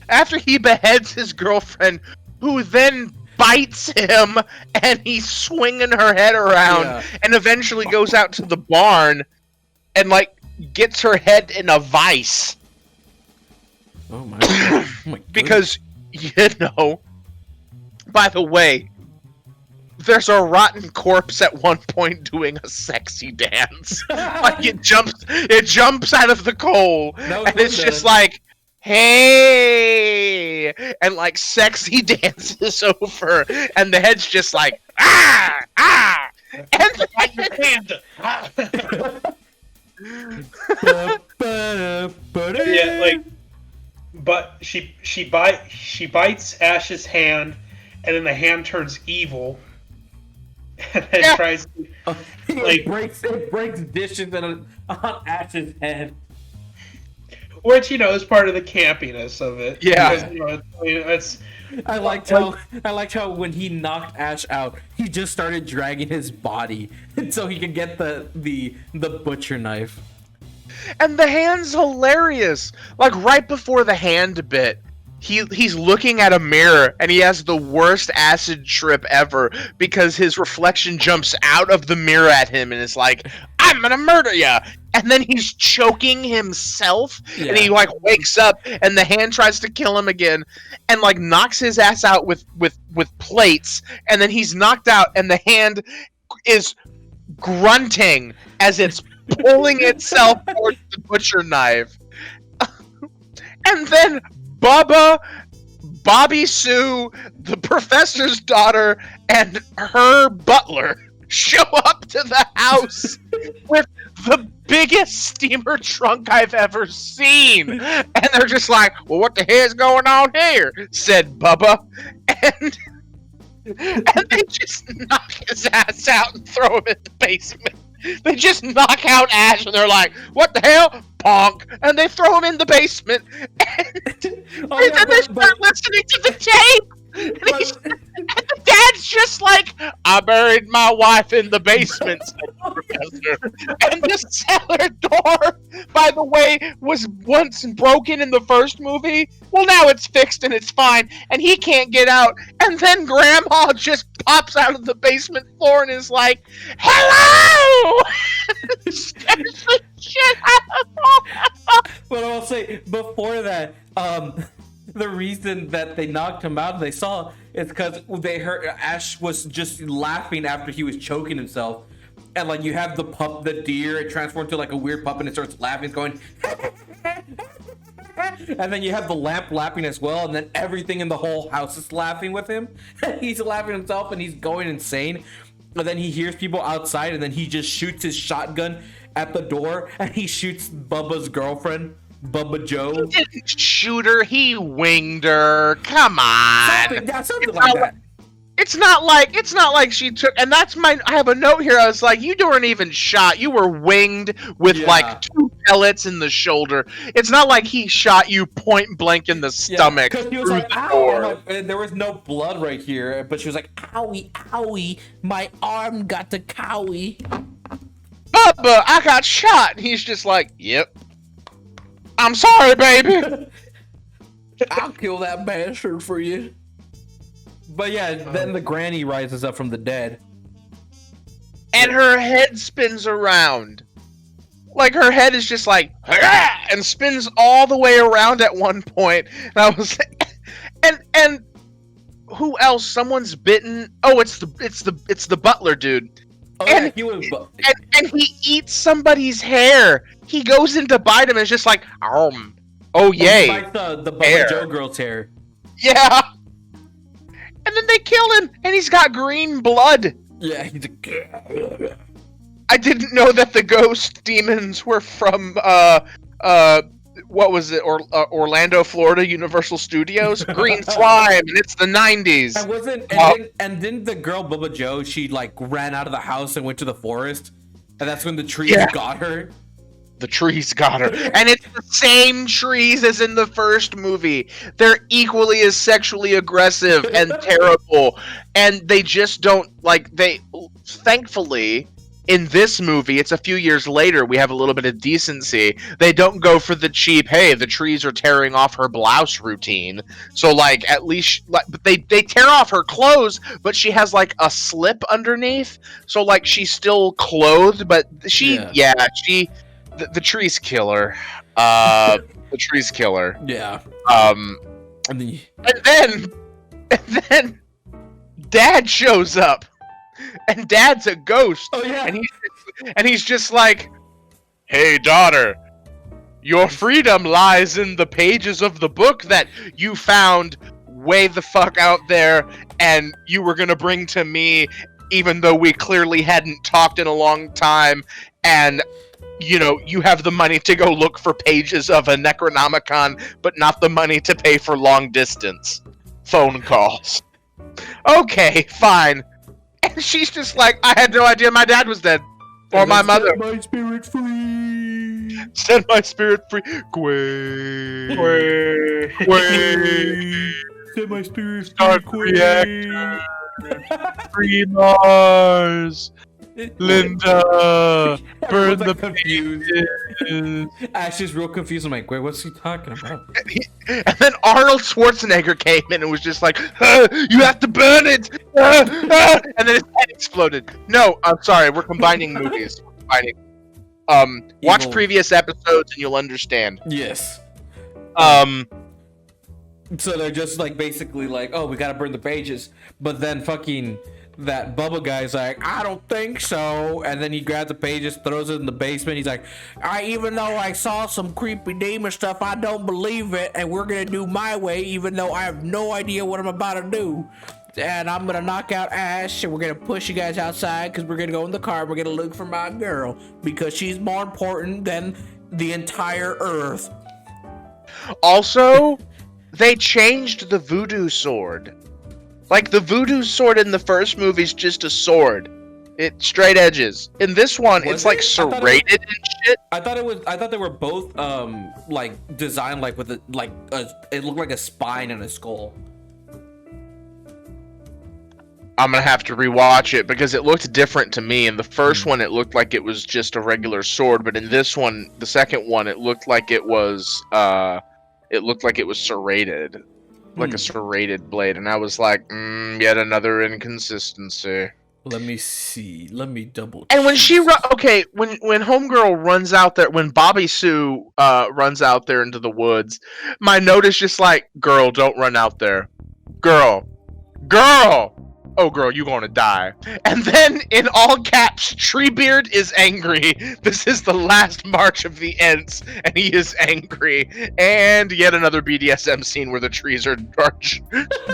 After he beheads his girlfriend, who then bites him, and he's swinging her head around, Yeah. and eventually goes out to the barn, and like gets her head in a vice Oh my god. Oh my goodness. because By the way, there's a rotten corpse at one point doing a sexy dance. Like it jumps out of the coal, That was and it's good, just Dennis. like, hey, and like sexy dances over, and the head's just like, ah, and Your hand. Yeah, like, but she bites Ash's hand, and then the hand turns evil, and then Yeah. tries to. it breaks dishes on Ash's head. Which is part of the campiness of it. Yeah. Because, it's I liked how when he knocked Ash out, he just started dragging his body so he could get the butcher knife. And the hand's hilarious. Like right before the hand bit, he's looking at a mirror and he has the worst acid trip ever because his reflection jumps out of the mirror at him and is like, "I'm gonna murder ya!" And then he's choking himself, and he Yeah. like wakes up, and the hand tries to kill him again, and like knocks his ass out with plates, and then he's knocked out, and the hand is grunting as it's pulling itself towards the butcher knife. And then Bobby Sue, the professor's daughter, and her butler show up to the house with the biggest steamer trunk I've ever seen. And they're just like, "Well, what the hell's going on here?" said Bubba. And they just knock his ass out and throw him in the basement. They just knock out Ash and they're like, "What the hell? Ponk!" And they throw him in the basement. And, Oh, and yeah, then they but- start listening to the tape. And, and the dad's just like, "I buried my wife in the basement," said the professor. And the cellar door, by the way, was once broken in the first movie. Well, now it's fixed and it's fine, and he can't get out. And then Grandma just pops out of the basement floor and is like, "Hello!" Scares the shit out of But I'll say before that, the reason that they knocked him out, they saw, is because they heard Ash was just laughing after he was choking himself, and like you have the deer, it transformed to like a weird puppet and it starts laughing, it's going, and then you have the lamp laughing as well, and then everything in the whole house is laughing with him. He's laughing himself and he's going insane. And then he hears people outside, and then he just shoots his shotgun at the door, and he shoots Bubba's girlfriend, Bubba Joe. He didn't shoot her, he winged her. Come on. Something It's like not that. It's not like she took, and that's I have a note here. I was like, you weren't even shot. You were winged with Yeah. like 2 pellets in the shoulder. It's not like he shot you point blank in the stomach. Because he was through like, the ow! door. I'm like, and there was no blood right here, but she was like, owie, owie, my arm got to cowie. Bubba, I got shot. And he's just like, yep. I'm sorry, baby. I'll kill that bastard for you. But yeah, then the granny rises up from the dead. And her head spins around. Like her head is just like, "Ah!" and spins all the way around at one point. And I was like, and who else? Someone's bitten. Oh, it's the butler dude. Oh, And- yeah, he was. And he eats somebody's hair. He goes in to bite him and it's just like, oh yay. Like the Bubba hair. Joe girl's hair. Yeah. And then they kill him and he's got green blood. Yeah, he's a. I didn't know that the ghost demons were from what was it? Orlando, Florida, Universal Studios. Green slime, and it's the 90s. And wasn't and didn't the girl Bubba Joe, she like ran out of the house and went to the forest, and that's when the trees Yeah. got her. The trees got her. And it's the same trees as in the first movie. They're equally as sexually aggressive and terrible. And they just don't, thankfully, in this movie, it's a few years later, we have a little bit of decency. They don't go for the cheap, hey, the trees are tearing off her blouse routine. So, at least, but they tear off her clothes, but she has, a slip underneath. So, she's still clothed, but the trees kill her. The trees kill her. Yeah. And then Dad shows up. And Dad's a ghost. Oh yeah. And he's just like, "Hey, daughter, your freedom lies in the pages of the book that you found way the fuck out there, and you were gonna bring to me, even though we clearly hadn't talked in a long time, and you have the money to go look for pages of a Necronomicon, but not the money to pay for long distance phone calls. Okay, fine." And she's just like, "I had no idea my dad was dead. Or my mother." Set my spirit free. Set my spirit free. Gway. Gway. Set my spirit free. Start reactor. Free Mars. Linda. Burn the confused. Ash is real confused. I'm like, wait, what's he talking about? And then Arnold Schwarzenegger came in and was just like, "You have to burn it!" And then his head exploded. No, I'm sorry, we're combining movies. Watch Evil. previous episodes and you'll understand. Yes. So they're just basically oh, we gotta burn the pages, but then fucking that Bubba guy's like, "I don't think so," and then he grabs the pages, throws it in the basement. He's like, even though I saw some creepy demon stuff, I don't believe it, and we're gonna do my way, even though I have no idea what I'm about to do. And I'm gonna knock out Ash, and we're gonna push you guys outside because we're gonna go in the car. We're gonna look for my girl because she's more important than the entire Earth. Also, they changed the voodoo sword. The voodoo sword in the first movie is just a sword. It straight edges. In this one, it's serrated and shit. I thought they were both designed with it looked like a spine and a skull. I'm gonna have to rewatch it because it looked different to me. In the first one, it looked like it was just a regular sword, but in this one, the second one, it looked like it was serrated. Like a serrated blade, and I was like, yet another inconsistency. Let me see. Let me double. And when when Homegirl runs out there, when Bobby Sue runs out there into the woods, my note is just like, "Girl, don't run out there, girl, oh girl, you gonna die." And then in all caps, Treebeard is angry. This is the last march of the Ents, and he is angry. And yet another BDSM scene where the trees are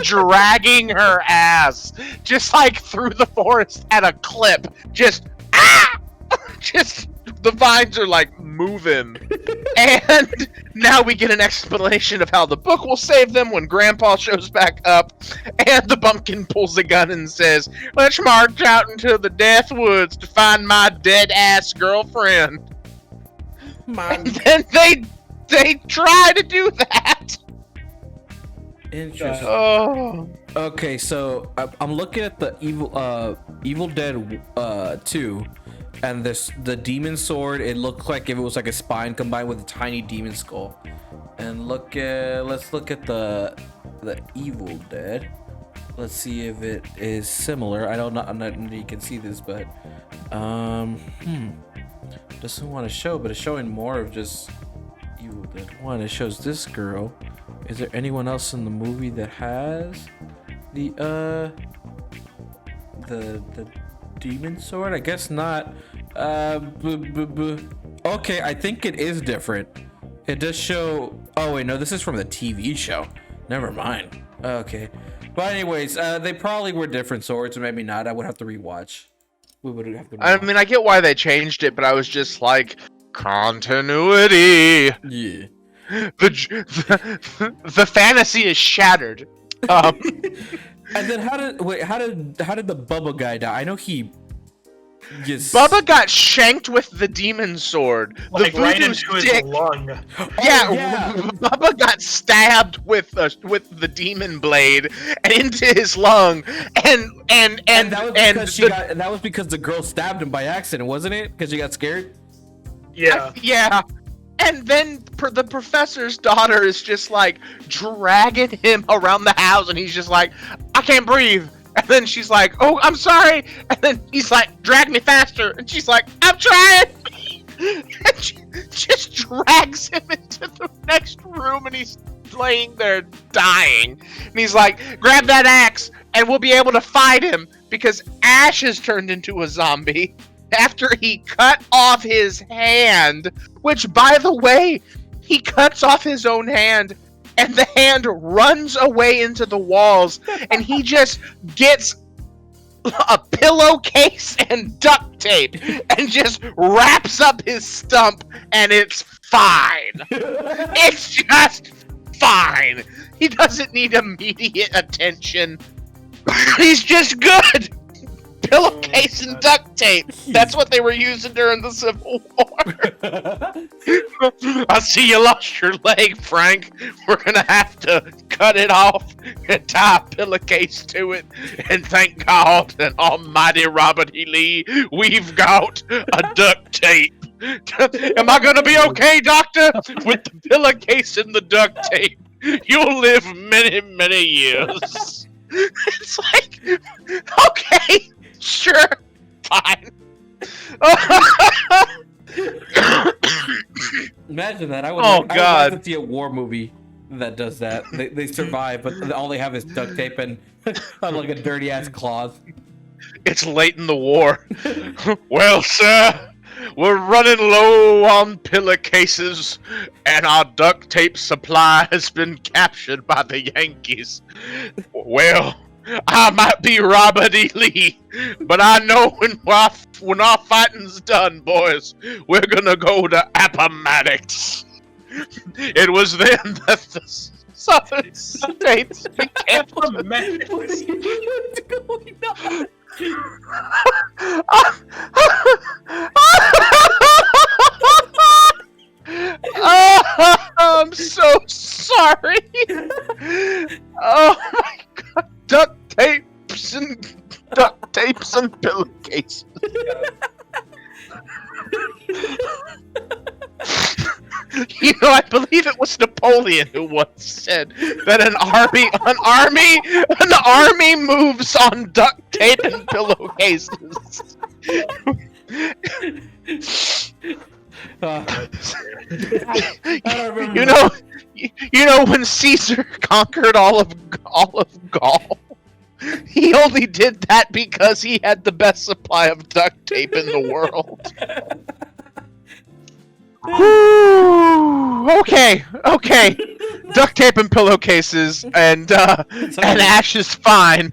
dragging her ass, just through the forest at a clip. Just the vines are moving. And now we get an explanation of how the book will save them when Grandpa shows back up, and the bumpkin pulls a gun and says, "Let's march out into the death woods to find my dead ass girlfriend." And then they try to do that. Interesting. Oh. Okay, so I'm looking at the Evil Dead 2. And the demon sword, it looked like if it was a spine combined with a tiny demon skull. And let's look at the Evil Dead. Let's see if it is similar. I'm not you can see this, but doesn't want to show, but it's showing more of just Evil Dead 1. It shows this girl. Is there anyone else in the movie that has the demon sword? I guess not. Okay, I think it is different. It does show. Oh wait, no, this is from the TV show. Never mind. Okay, but anyways, they probably were different swords, or maybe not. I would have to rewatch. We would have to. I mean, I get why they changed it, but I was just like, continuity. Yeah. The fantasy is shattered. And then how did the Bubba guy die? I know he Yes. Bubba got shanked with the demon sword. Like the right voodoo into his stick. lung. Yeah, Bubba got stabbed with the demon blade and into his lung, and that was because the girl stabbed him by accident, wasn't it? Because she got scared. Yeah. Yeah. And then the professor's daughter is just like dragging him around the house, and he's just like, I can't breathe. And then she's like, oh, I'm sorry. And then he's like, drag me faster. And she's like, I'm trying. And she just drags him into the next room, and he's laying there dying. And he's like, grab that axe, and we'll be able to fight him, because Ash has turned into a zombie after he cut off his hand, which, by the way, he cuts off his own hand, and the hand runs away into the walls, and he just gets a pillowcase and duct tape and just wraps up his stump, and it's fine. It's just fine. He doesn't need immediate attention. He's just good. Pillowcase and duct tape. That's what they were using during the Civil War. I see you lost your leg, Frank. We're gonna have to cut it off and tie a pillowcase to it. And thank God and almighty Robert E. Lee, we've got a duct tape. Am I gonna be okay, Doctor? With the pillowcase and the duct tape, you'll live many, many years. It's like, okay. Sure, fine. Imagine that. I would Oh, like God. to see a war movie that does that. They survive, but all they have is duct tape and like a dirty ass cloth. It's late in the war. Well, sir, we're running low on pillowcases, and our duct tape supply has been captured by the Yankees. Well, I might be Robert E. Lee, but I know when our fighting's done, boys, we're gonna go to Appomattox. It was then that the Southern states became Appomattox. What are you going on? I'm so sorry. Oh my God. Duct tapes and pillowcases. You know, I believe it was Napoleon who once said that an army moves on duct tape and pillowcases. I don't remember. You know when Caesar conquered all of Gaul, he only did that because he had the best supply of duct tape in the world. Whew, okay. Duct tape and pillowcases, and Ash is fine,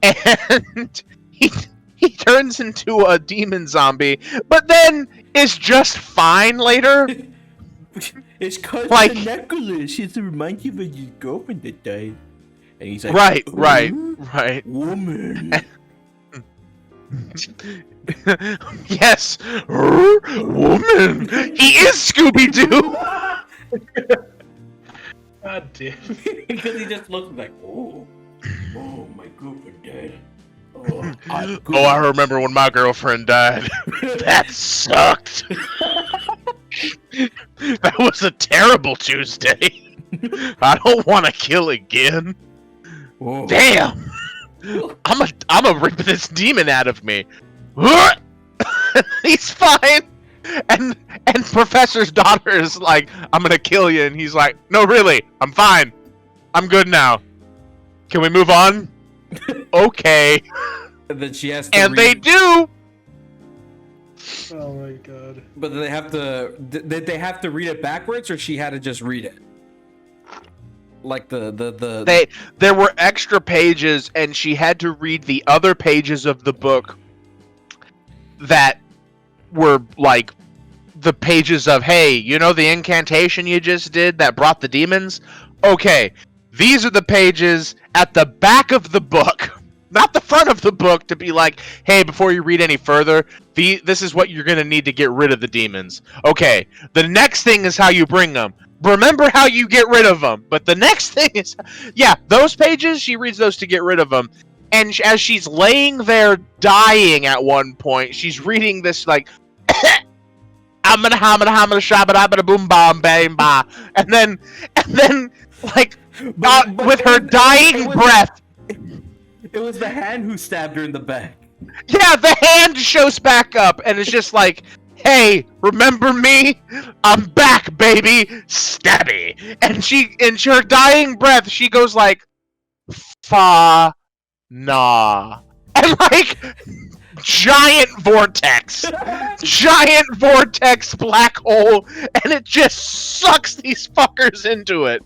and he turns into a demon zombie, but then is just fine later. It's cause like, of the necklace. It's to remind you of your girlfriend that died. And he's like, right. Woman. Yes, woman. He is Scooby-Doo. God damn. Because he just looks like, oh, my girlfriend died. I remember when my girlfriend died. That sucked. That was a terrible Tuesday. I don't want to kill again. Whoa. Damn. I'm rip this demon out of me. He's fine. And Professor's daughter is like, I'm gonna kill you, and he's like, no, really, I'm fine. I'm good now. Can we move on? Okay. And then she has to And they do. Oh my God. But then they have to. Did they have to read it backwards, or she had to just read it? Like There were extra pages, and she had to read the other pages of the book that were like the pages of, hey, you know the incantation you just did that brought the demons? Okay, these are the pages at the back of the book not the front of the book to be like, hey, before you read any further, this is what you're gonna need to get rid of the demons. Okay, the next thing is how you bring them. Remember how you get rid of them. But the next thing is, yeah, those pages, she reads those to get rid of them. And as she's laying there dying at one point, she's reading this like, I'm gonna shabba boom bam bang ba, and then like with her dying breath. It was the hand who stabbed her in the back. Yeah, the hand shows back up, and it's just like, hey, remember me? I'm back, baby! Stabby! And in her dying breath, she goes like, fa, nah. And like, giant vortex black hole, and it just sucks these fuckers into it.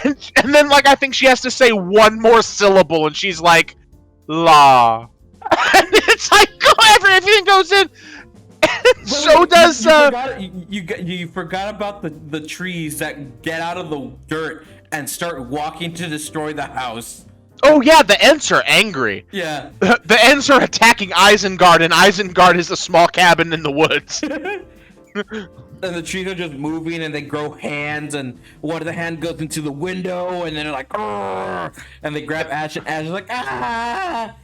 And then, like, I think she has to say one more syllable, and she's like, la. And it's like, everything goes in. So does you forgot about the trees that get out of the dirt and start walking to destroy the house. Oh yeah, the Ents are angry. Yeah. The Ents are attacking Isengard, and Isengard is a small cabin in the woods. And the trees are just moving, and they grow hands, and one of the hand goes into the window, and then they're like, argh! And they grab Ash, and Ash is like, ah!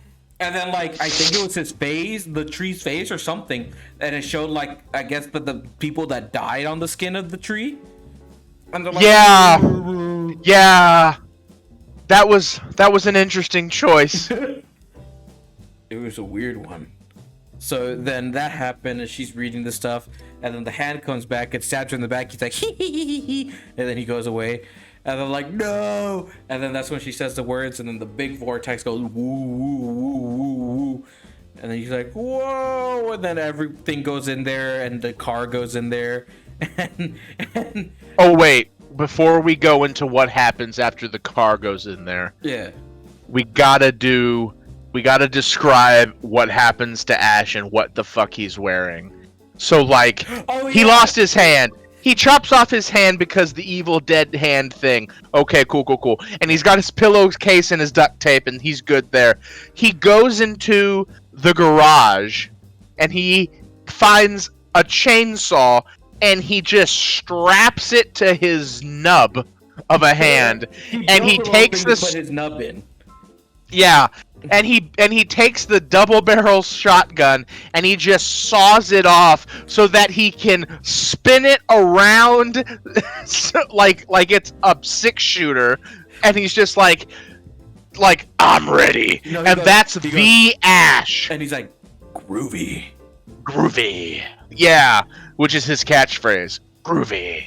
And then, like, I think it was his face, the tree's face or something, and it showed, like, I guess the people that died on the skin of the tree. And they're like, yeah, yeah, that was an interesting choice. It was a weird one. So then that happened, and she's reading the stuff, and then the hand comes back and stabs her in the back. He's like, hee hee hee hee, and then he goes away. And then like, no! And then that's when she says the words, and then the big vortex goes, woo, woo, woo, woo, woo. And then he's like, whoa! And then everything goes in there, and the car goes in there. And oh, wait. Before we go into what happens after the car goes in there. Yeah. We gotta describe what happens to Ash and what the fuck he's wearing. So, like, he lost his hand. He chops off his hand because the Evil Dead hand thing. Okay, cool. And he's got his pillowcase and his duct tape, and he's good there. He goes into the garage, and he finds a chainsaw, and he just straps it to his nub of a hand. And he takes this. Put his nub in. Yeah. And he takes the double barrel shotgun and he just saws it off so that he can spin it around like it's a 6-shooter, and he's just like I'm ready. No, and goes, that's the Ash. And he's like, groovy. Yeah, which is his catchphrase. Groovy.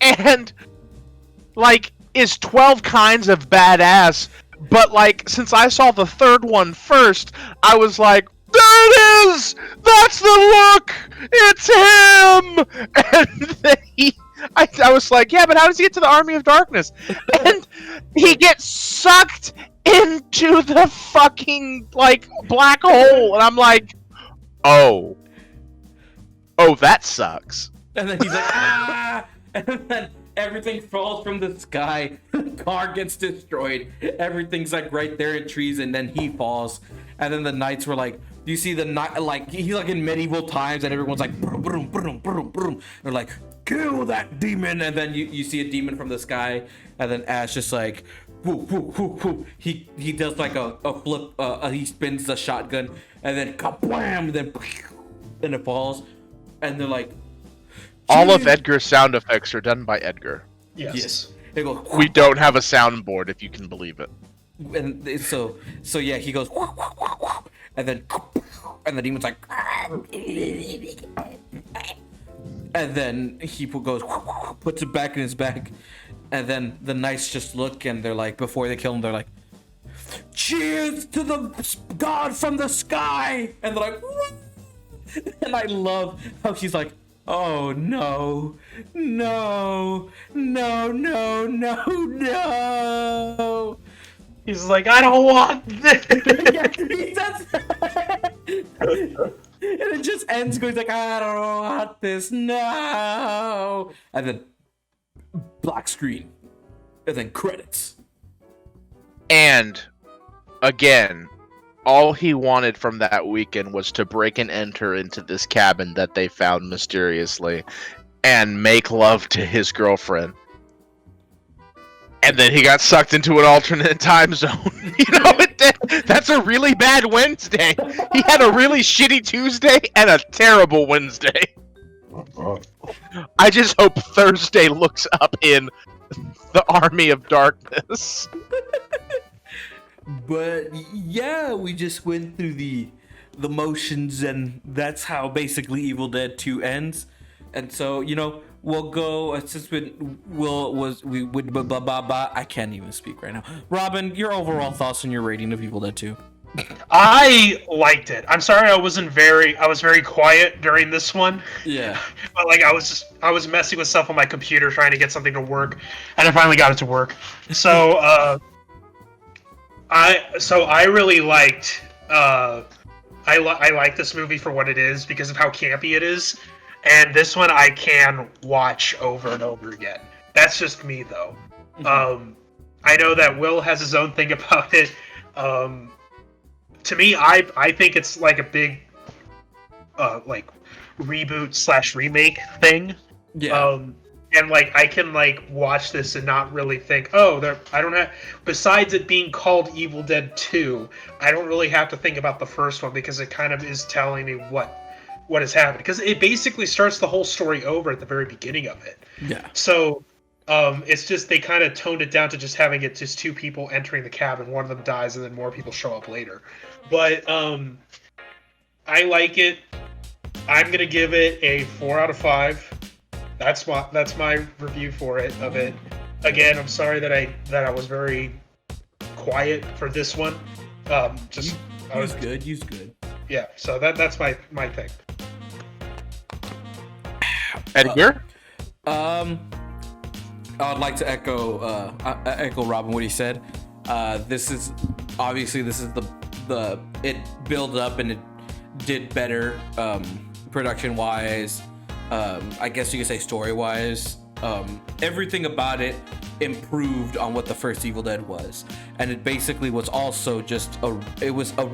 And like is 12 kinds of badass. But, like, since I saw the third one first, I was like, there it is! That's the look! It's him! And then I was like, yeah, but how does he get to the Army of Darkness? And he gets sucked into the fucking, like, black hole. And I'm like, oh, that sucks. And then he's like, ah! And then everything falls from the sky. The car gets destroyed. Everything's like right there in trees, and then he falls. And then the knights were like, "Do you see the knight? Like he's like in medieval times, and everyone's like, brum, brum, brum, brum, brum. They're like, kill that demon!" And then you see a demon from the sky, and then Ash just like, whoo, whoo, whoo, whoo. He does like a flip. He spins the shotgun, and then kablam, then it falls, and they're like. All of Edgar's sound effects are done by Edgar. Yes. They go, we don't have a soundboard, if you can believe it. And so yeah, he goes, and then the demon's like, and then he goes, puts it back in his bag, and then the knights just look, and they're like, before they kill him, they're like, cheers to the god from the sky, and they're like, what? And I love how he's like, oh no. He's like, I don't want this. Yeah, he does. And it just ends going like, I don't want this, no. And then black screen. And then credits. And again, all he wanted from that weekend was to break and enter into this cabin that they found mysteriously and make love to his girlfriend. And then he got sucked into an alternate time zone. That's a really bad Wednesday. He had a really shitty Tuesday and a terrible Wednesday. I just hope Thursday looks up in the Army of Darkness. But yeah, we just went through the motions, and that's how basically Evil Dead 2 ends. And so, we'll go since we would blah blah blah. I can't even speak right now. Robin, your overall thoughts on your rating of Evil Dead 2? I liked it. I'm sorry I was very quiet during this one. Yeah. But I was messing with stuff on my computer trying to get something to work, and I finally got it to work. So I really liked I like this movie for what it is because of how campy it is. And this one I can watch over and over again. That's just me, though. I know that Will has his own thing about it. To me, I think it's like a big reboot / remake thing. Yeah. And I can watch this and not really think, I don't have. Besides it being called Evil Dead 2, I don't really have to think about the first one because it kind of is telling me what has happened, because it basically starts the whole story over at the very beginning of it. Yeah. So it's just they kind of toned it down to just having it just two people entering the cabin. One of them dies, and then more people show up later. But I like it. I'm gonna give it a 4 out of 5. That's my review for it of it. Again, I'm sorry that I was very quiet for this one. Use good. Yeah. So that's my thing. Edgar? I'd like to echo Robin what he said. This is the it built up and it did better production wise. I guess you could say story wise. Everything about it improved on what the first Evil Dead was, and it basically was also just a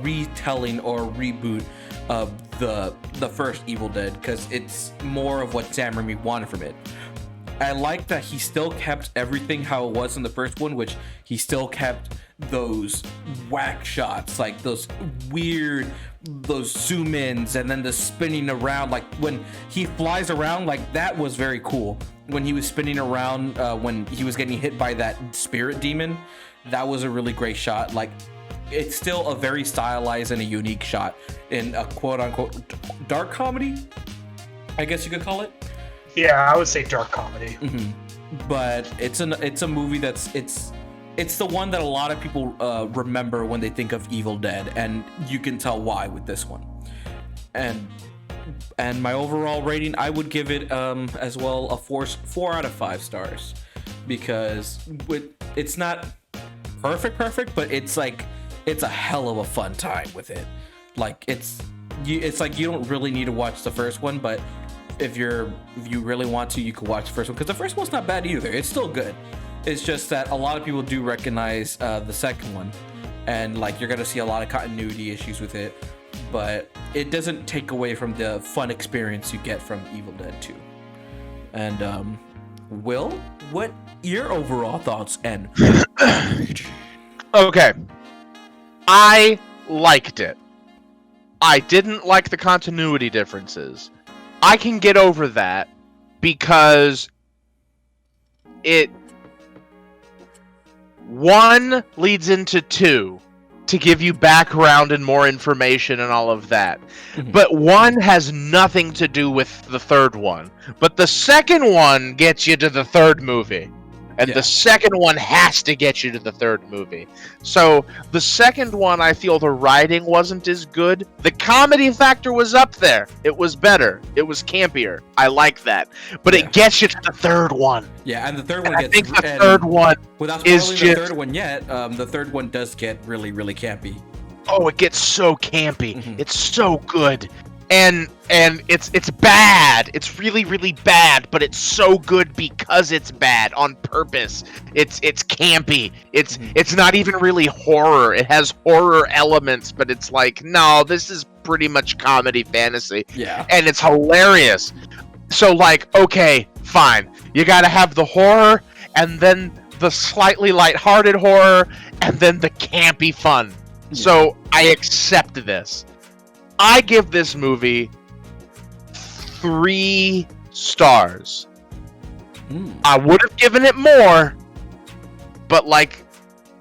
retelling or a reboot of the first Evil Dead, because it's more of what Sam Raimi wanted from it. I like that he still kept everything how it was in the first one, which he still kept those whack shots, like those zoom ins and then the spinning around, like when he flies around, like that was very cool. When he was spinning around, when he was getting hit by that spirit demon, that was a really great shot. Like, it's still a very stylized and a unique shot in a quote unquote dark comedy, I guess you could call it. Yeah, I would say dark comedy. Mm-hmm. But it's a movie that's it's the one that a lot of people remember when they think of Evil Dead, and you can tell why with this one. And my overall rating, I would give it as well a 4 out of 5 stars, because it's not perfect, but it's a hell of a fun time with it. Like it's like you don't really need to watch the first one, but if you really want to, you can watch the first one, because the first one's not bad either. It's still good. It's just that a lot of people do recognize the second one, and you're gonna see a lot of continuity issues with it, but it doesn't take away from the fun experience you get from Evil Dead 2. And Will, what your overall thoughts and Okay, I liked it. I didn't like the continuity differences. I can get over that because one leads into two to give you background and more information and all of that. Mhm. But one has nothing to do with the third one. But the second one gets you to the third movie. And Yeah. the second one has to get you to the third movie. So the second one, I feel the writing wasn't as good. The comedy factor was up there. It was better. It was campier. I like that. But Yeah. it gets you to the third one. yeah, and the third And one I gets. think the and third one, without is spoiling just- the third one yet, the third one does get really, really campy. oh, it gets so campy. Mhm. It's so good. and it's bad. It's really, really bad, but it's so good because it's bad on purpose. It's campy. It's not even really horror. It has horror elements, but it's like, no, this is pretty much comedy fantasy. Yeah. And it's hilarious. So like, okay, fine. You gotta have the horror, and then the slightly lighthearted horror, and then the campy fun. Yeah. So I accept this. I give this movie 3 stars. I would have given it more, but like,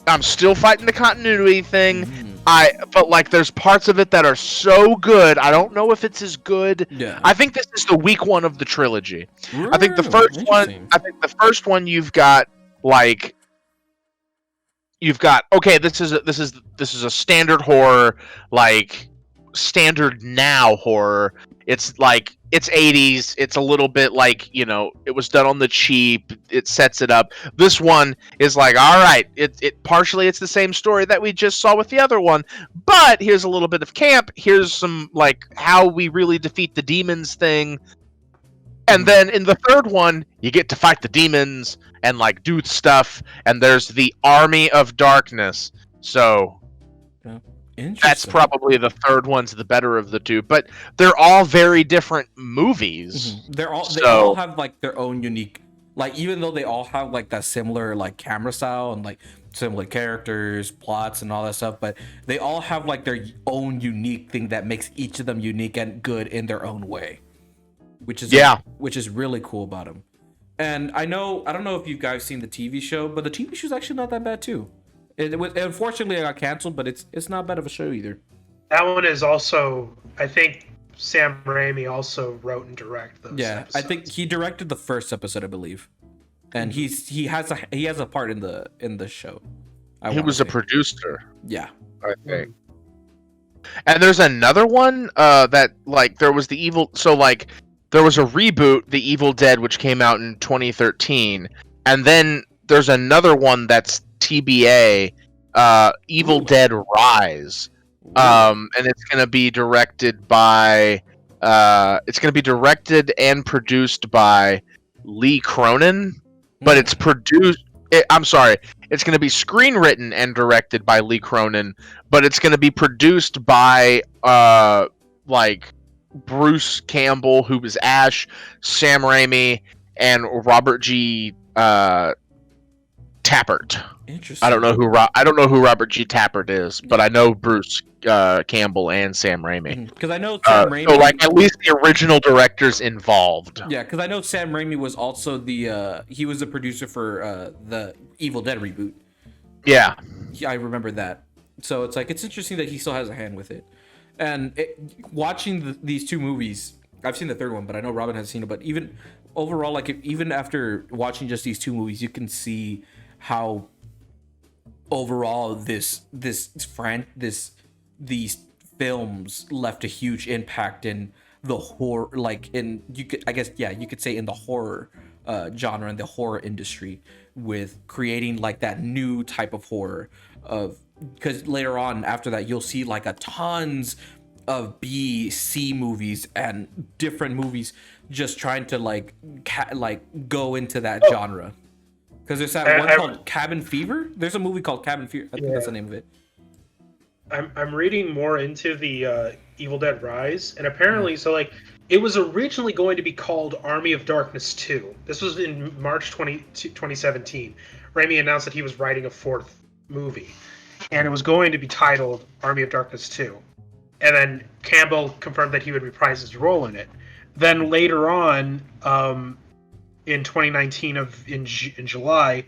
I'm still fighting the continuity thing. But like, there's parts of it that are so good. I don't know if it's as good. Yeah. I think this is the weak one of the trilogy. I think the Interesting. first one you've got like, okay, this is a standard horror, like standard now horror. It's like, it's 80s. It's a little bit like, you know, it was done on the cheap. It sets it up. This one is like, all right, it partially it's the same story that we just saw with the other one, but here's a little bit of camp. Here's some like how we really defeat the demons thing. And then in the third one, you get to fight the demons and like do stuff, and there's the Army of Darkness. So that's probably the third one's the better of the two, but they're all very different movies. They all have like their own unique, like, even though they all have like that similar like camera style and like similar characters, plots, and all that stuff, but they all have like their own unique thing that makes each of them unique and good in their own way, which is really cool about them. And I don't know if you guys seen the TV show, but the TV show's actually not that bad too. It was, unfortunately, it got canceled, but it's not bad of a show either. That one is also, I think Sam Raimi also wrote and directed those. Yeah, episodes. I think he directed the first episode, I believe, and he has a part in the show. He was a producer. Yeah, I think. And there's another one that like there was the evil. So like there was a reboot, The Evil Dead, which came out in 2013, and then there's another one that's TBA, Evil Dead Rise, and it's gonna be directed by, and produced by Lee Cronin, but it's produced. It's gonna be screenwritten and directed by Lee Cronin, but it's gonna be produced by like Bruce Campbell, who was Ash, Sam Raimi, and Robert G. Tappert. Interesting. I don't know who Robert G. Tappert is, but I know Bruce Campbell and Sam Raimi. Because I know Sam Raimi. So like at least the original directors involved. Yeah, because I know Sam Raimi was also he was the producer for the Evil Dead reboot. Yeah, I remember that. So it's like, it's interesting that he still has a hand with it. And watching these two movies, I've seen the third one, but I know Robin hasn't seen it. But even overall, like even after watching just these two movies, you can see how overall these films left a huge impact in the horror, like in you could say in the horror genre and the horror industry, with creating like that new type of horror of, because later on after that you'll see like a tons of B-C movies and different movies just trying to like go into that genre. Because there's that one called Cabin Fever. There's a movie called Cabin Fever. I think that's the name of it. I'm reading more into the Evil Dead Rise, and apparently, so like, it was originally going to be called Army of Darkness 2. This was in March 2017. Raimi announced that he was writing a 4th movie, and it was going to be titled Army of Darkness 2. And then Campbell confirmed that he would reprise his role in it. Then later on, in 2019, in July,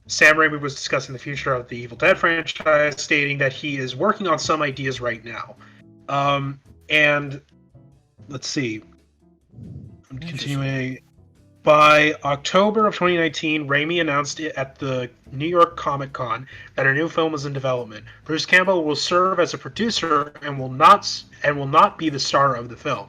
Sam Raimi was discussing the future of the Evil Dead franchise, stating that he is working on some ideas right now. And let's see. I'm continuing. By October of 2019, Raimi announced it at the New York Comic Con that a new film was in development. Bruce Campbell will serve as a producer and will not be the star of the film.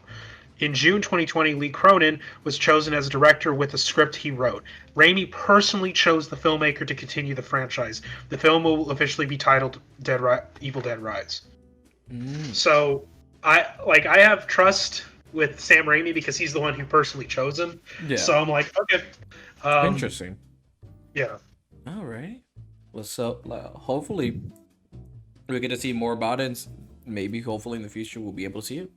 In June 2020, Lee Cronin was chosen as a director with a script he wrote. Raimi personally chose the filmmaker to continue the franchise. The film will officially be titled Evil Dead Rise. So I have trust with Sam Raimi because he's the one who personally chose him. Yeah. So I'm like, okay. Interesting. Yeah. All right. Well, so hopefully we get to see more about it. And maybe, hopefully, in the future, we'll be able to see it.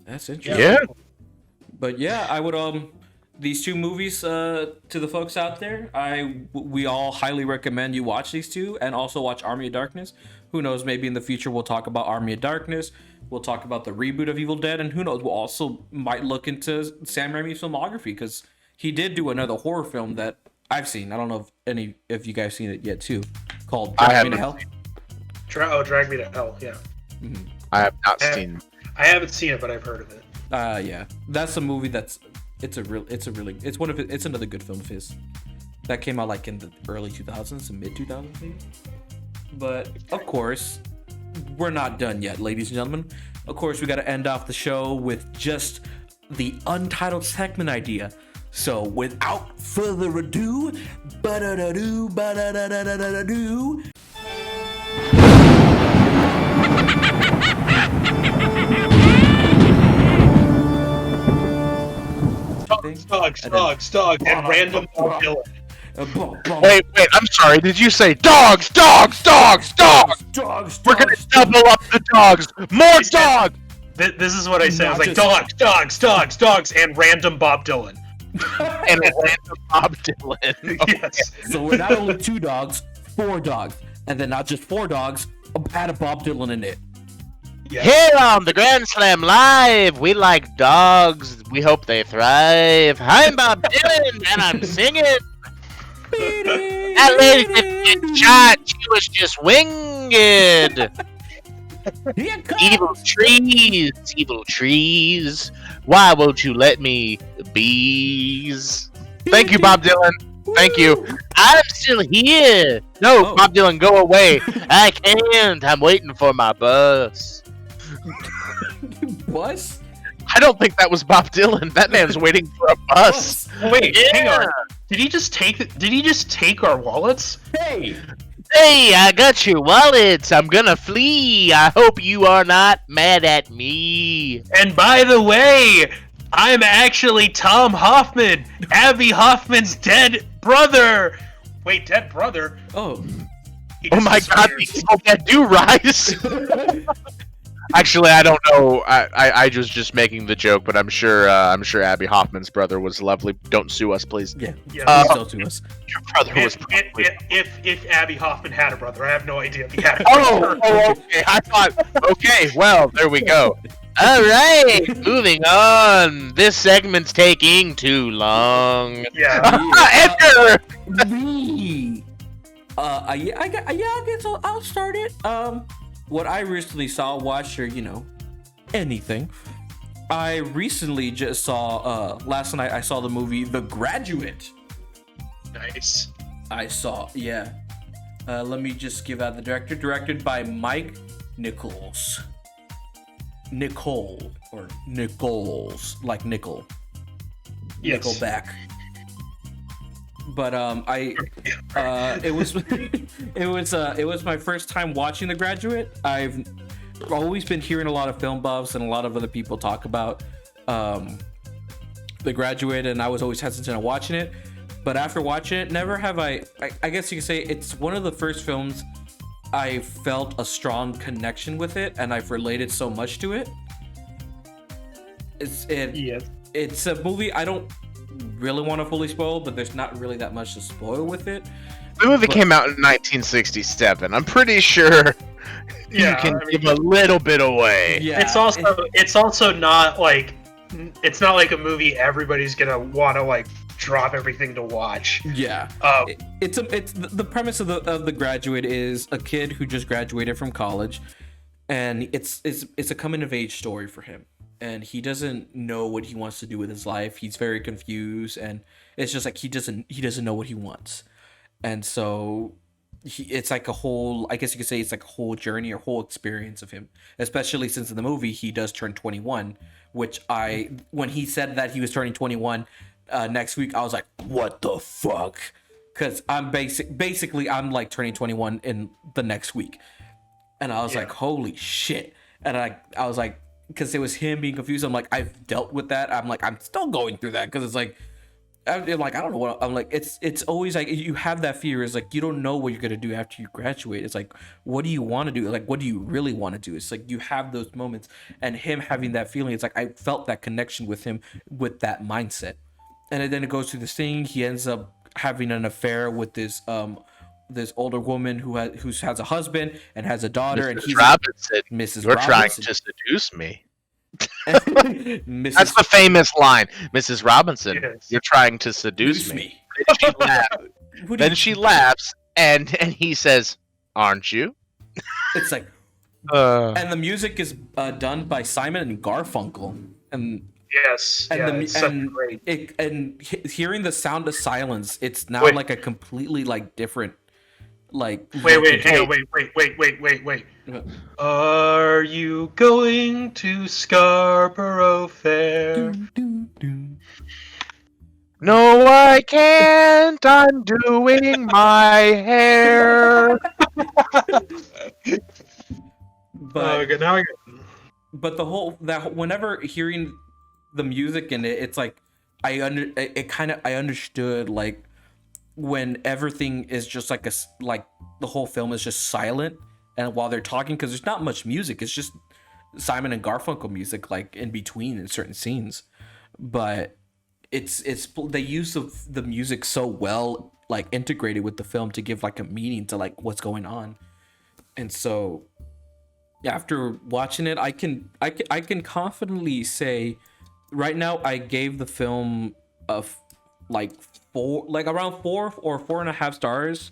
That's interesting. Yeah. But yeah, I would these two movies to the folks out there. We all highly recommend you watch these two, and also watch Army of Darkness. Who knows? Maybe in the future we'll talk about Army of Darkness. We'll talk about the reboot of Evil Dead, and who knows? We'll also might look into Sam Raimi's filmography because he did do another horror film that I've seen. I don't know if you guys seen it yet too, called Drag Me to Hell. Drag Me to Hell. Yeah. Mm-hmm. I have not seen. I haven't seen it, but I've heard of it. Yeah, that's a movie it's another good film of his that came out like in the early 2000s and mid 2000s maybe. But of course, we're not done yet, ladies and gentlemen. Of course, we got to end off the show with just the untitled segment idea. So without further ado, ba-da-da-doo, ba-da-da-da-da-da-doo. Dogs, and random villain. Wait, I'm sorry. Did you say dogs? We're gonna double up the dogs. More dogs. This is what I said. I was like, dogs, and random Bob Dylan. And random Bob Dylan. Yes. So we're not only 2 dogs, 4 dogs, and then not just 4 dogs, had a Bob Dylan in it. Yes. Here on the Grand Slam Live, we like dogs. We hope they thrive. I'm Bob Dylan, and I'm singing. That lady didn't get shot. She was just winged. Evil trees. Why won't you let me bees? Thank you, Bob Dylan. Thank you. I'm still here. No, Bob Dylan, go away. I can't. I'm waiting for my bus. Bus? I don't think that was Bob Dylan. That man's waiting for a bus. Wait, Yeah. hang on. Did he just take our wallets? Hey! Hey, I got your wallets. I'm gonna flee. I hope you are not mad at me. And by the way, I'm actually Tom Hoffman, Abby Hoffman's dead brother. Wait, dead brother? Oh. He Oh my god, the disappears. evil dead do rise. Actually, I don't know. I was just making the joke, but I'm sure Abby Hoffman's brother was lovely. Don't sue us, please. Yeah. Yeah. Please don't to us. Your brother was probably. If Abby Hoffman had a brother, I have no idea if he had a Oh, brother. okay. I thought. Okay, well, there we go. All right, moving on. This segment's taking too long. Yeah. Enter. Me. I guess I'll start it. What I recently watched, or anything. I recently just saw. Last night I saw the movie The Graduate. Nice. Yeah. Let me just give out the director. Directed by Mike Nichols. Or Nichols, like nickel. Yes. Nickelback. But it was my first time watching The Graduate. I've always been hearing a lot of film buffs and a lot of other people talk about The Graduate, and I was always hesitant on watching it. But after watching it, never have I guess you could say it's one of the first films I felt a strong connection with it, and I've related so much to it. It's a movie I don't really want to fully spoil, but there's not really that much to spoil with it. The movie came out in 1967. I'm pretty sure you can give a little bit away. Yeah, It's also not like a movie everybody's gonna want to like drop everything to watch. Yeah. It's the premise of the Graduate is a kid who just graduated from college, and it's a coming of age story for him, and he doesn't know what he wants to do with his life. He's very confused, and it's just like he doesn't know what he wants, and so it's like a whole, I guess you could say it's like a whole journey or whole experience of him, especially since in the movie he does turn 21, which when he said that he was turning 21 next week, I was like, what the fuck? Because I'm basically I'm like turning 21 in the next week, and I was like, holy shit. And I was like, because it was him being confused. I'm like, I've dealt with that. I'm like, I'm still going through that because it's like, I'm like, I don't know what I'm like. It's always like you have that fear. It's like you don't know what you're gonna do after you graduate. It's like, what do you want to do? Like, what do you really want to do? It's like you have those moments, and him having that feeling. It's like I felt that connection with him with that mindset, and then it goes through this thing. He ends up having an affair with this older woman who has a husband and has a daughter, and he's Robinson. Mrs. You're trying Robinson. to seduce me. Mrs. That's the famous line, Mrs. Robinson. Yes. You're trying to seduce me. Then she laughs. What do Then you- she laughs, and he says, "Aren't you?" It's like, Uh, and the music is done by Simon and Garfunkel, and Yes. and yeah, the it's such and great. it and hearing the sound of silence, it's now Wait. like a completely like different, like Wait, hang on, wait. What? Are you going to Scarborough Fair? no, I can't. I'm doing my hair. But Okay, now I get. but the whole that whenever hearing the music in it, it's like I understood like when everything is just like like the whole film is just silent, and while they're talking, because there's not much music, it's just Simon and Garfunkel music like in between in certain scenes, but it's they use the music so well like integrated with the film to give like a meaning to like what's going on. And so after watching it, I can confidently say right now I gave the film like around 4.5 stars,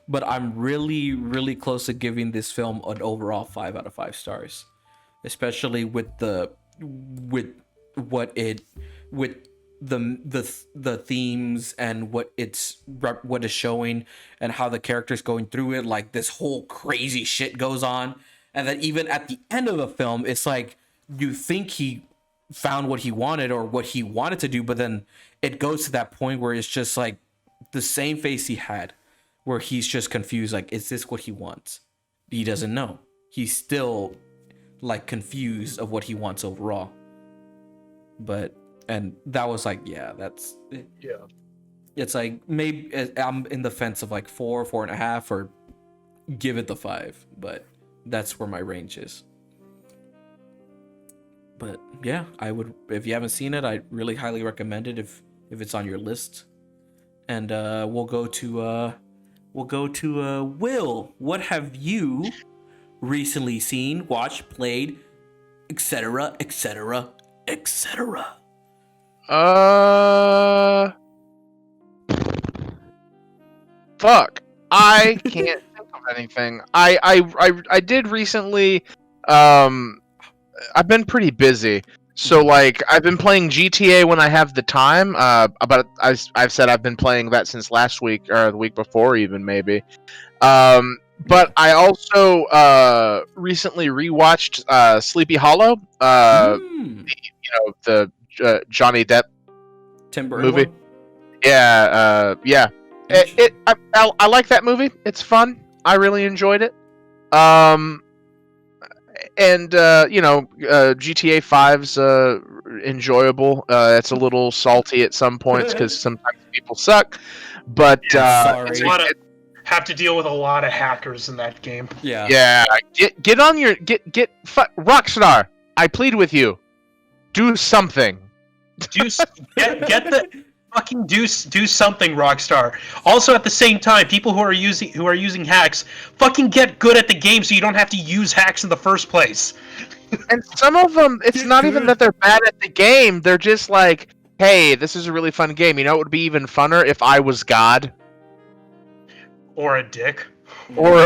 but I'm really close to giving this film an overall 5 out of 5 stars, especially with the themes and what is showing and how the characters going through it. Like this whole crazy shit goes on, and then even at the end of the film, it's like you think he found what he wanted or what he wanted to do, but then it goes to that point where it's just like the same face he had, where he's just confused. Like, is this what he wants? He doesn't know. He's still like confused of what he wants overall. But and that was like, yeah, that's it. Yeah. It's like maybe I'm in the fence of like 4.5, or give it the 5, but that's where my range is. But yeah, I would, if you haven't seen it, I really highly recommend it if it's on your list. And we'll go to Will. What have you recently seen, watched, played, etc., etc., etc.? Fuck. I can't think of anything. I did recently. I've been pretty busy, so like I've been playing GTA when I have the time. But I've said I've been playing that since last week or the week before, even maybe. But I also recently rewatched Sleepy Hollow. The Johnny Depp Tim Burton movie. one? Yeah. I like that movie. It's fun. I really enjoyed it. GTA 5's enjoyable. It's a little salty at some points because sometimes people suck. But Sorry. It's a lot of, have to deal with a lot of hackers in that game. Yeah. get on your Rockstar. I plead with you. Do something. Get the fucking do something, Rockstar. Also, at the same time, people who are using hacks, fucking get good at the game so you don't have to use hacks in the first place. And some of them, it's not even that they're bad at the game. They're just like, hey, this is a really fun game. You know, it would be even funner if I was God. Or a dick. Or a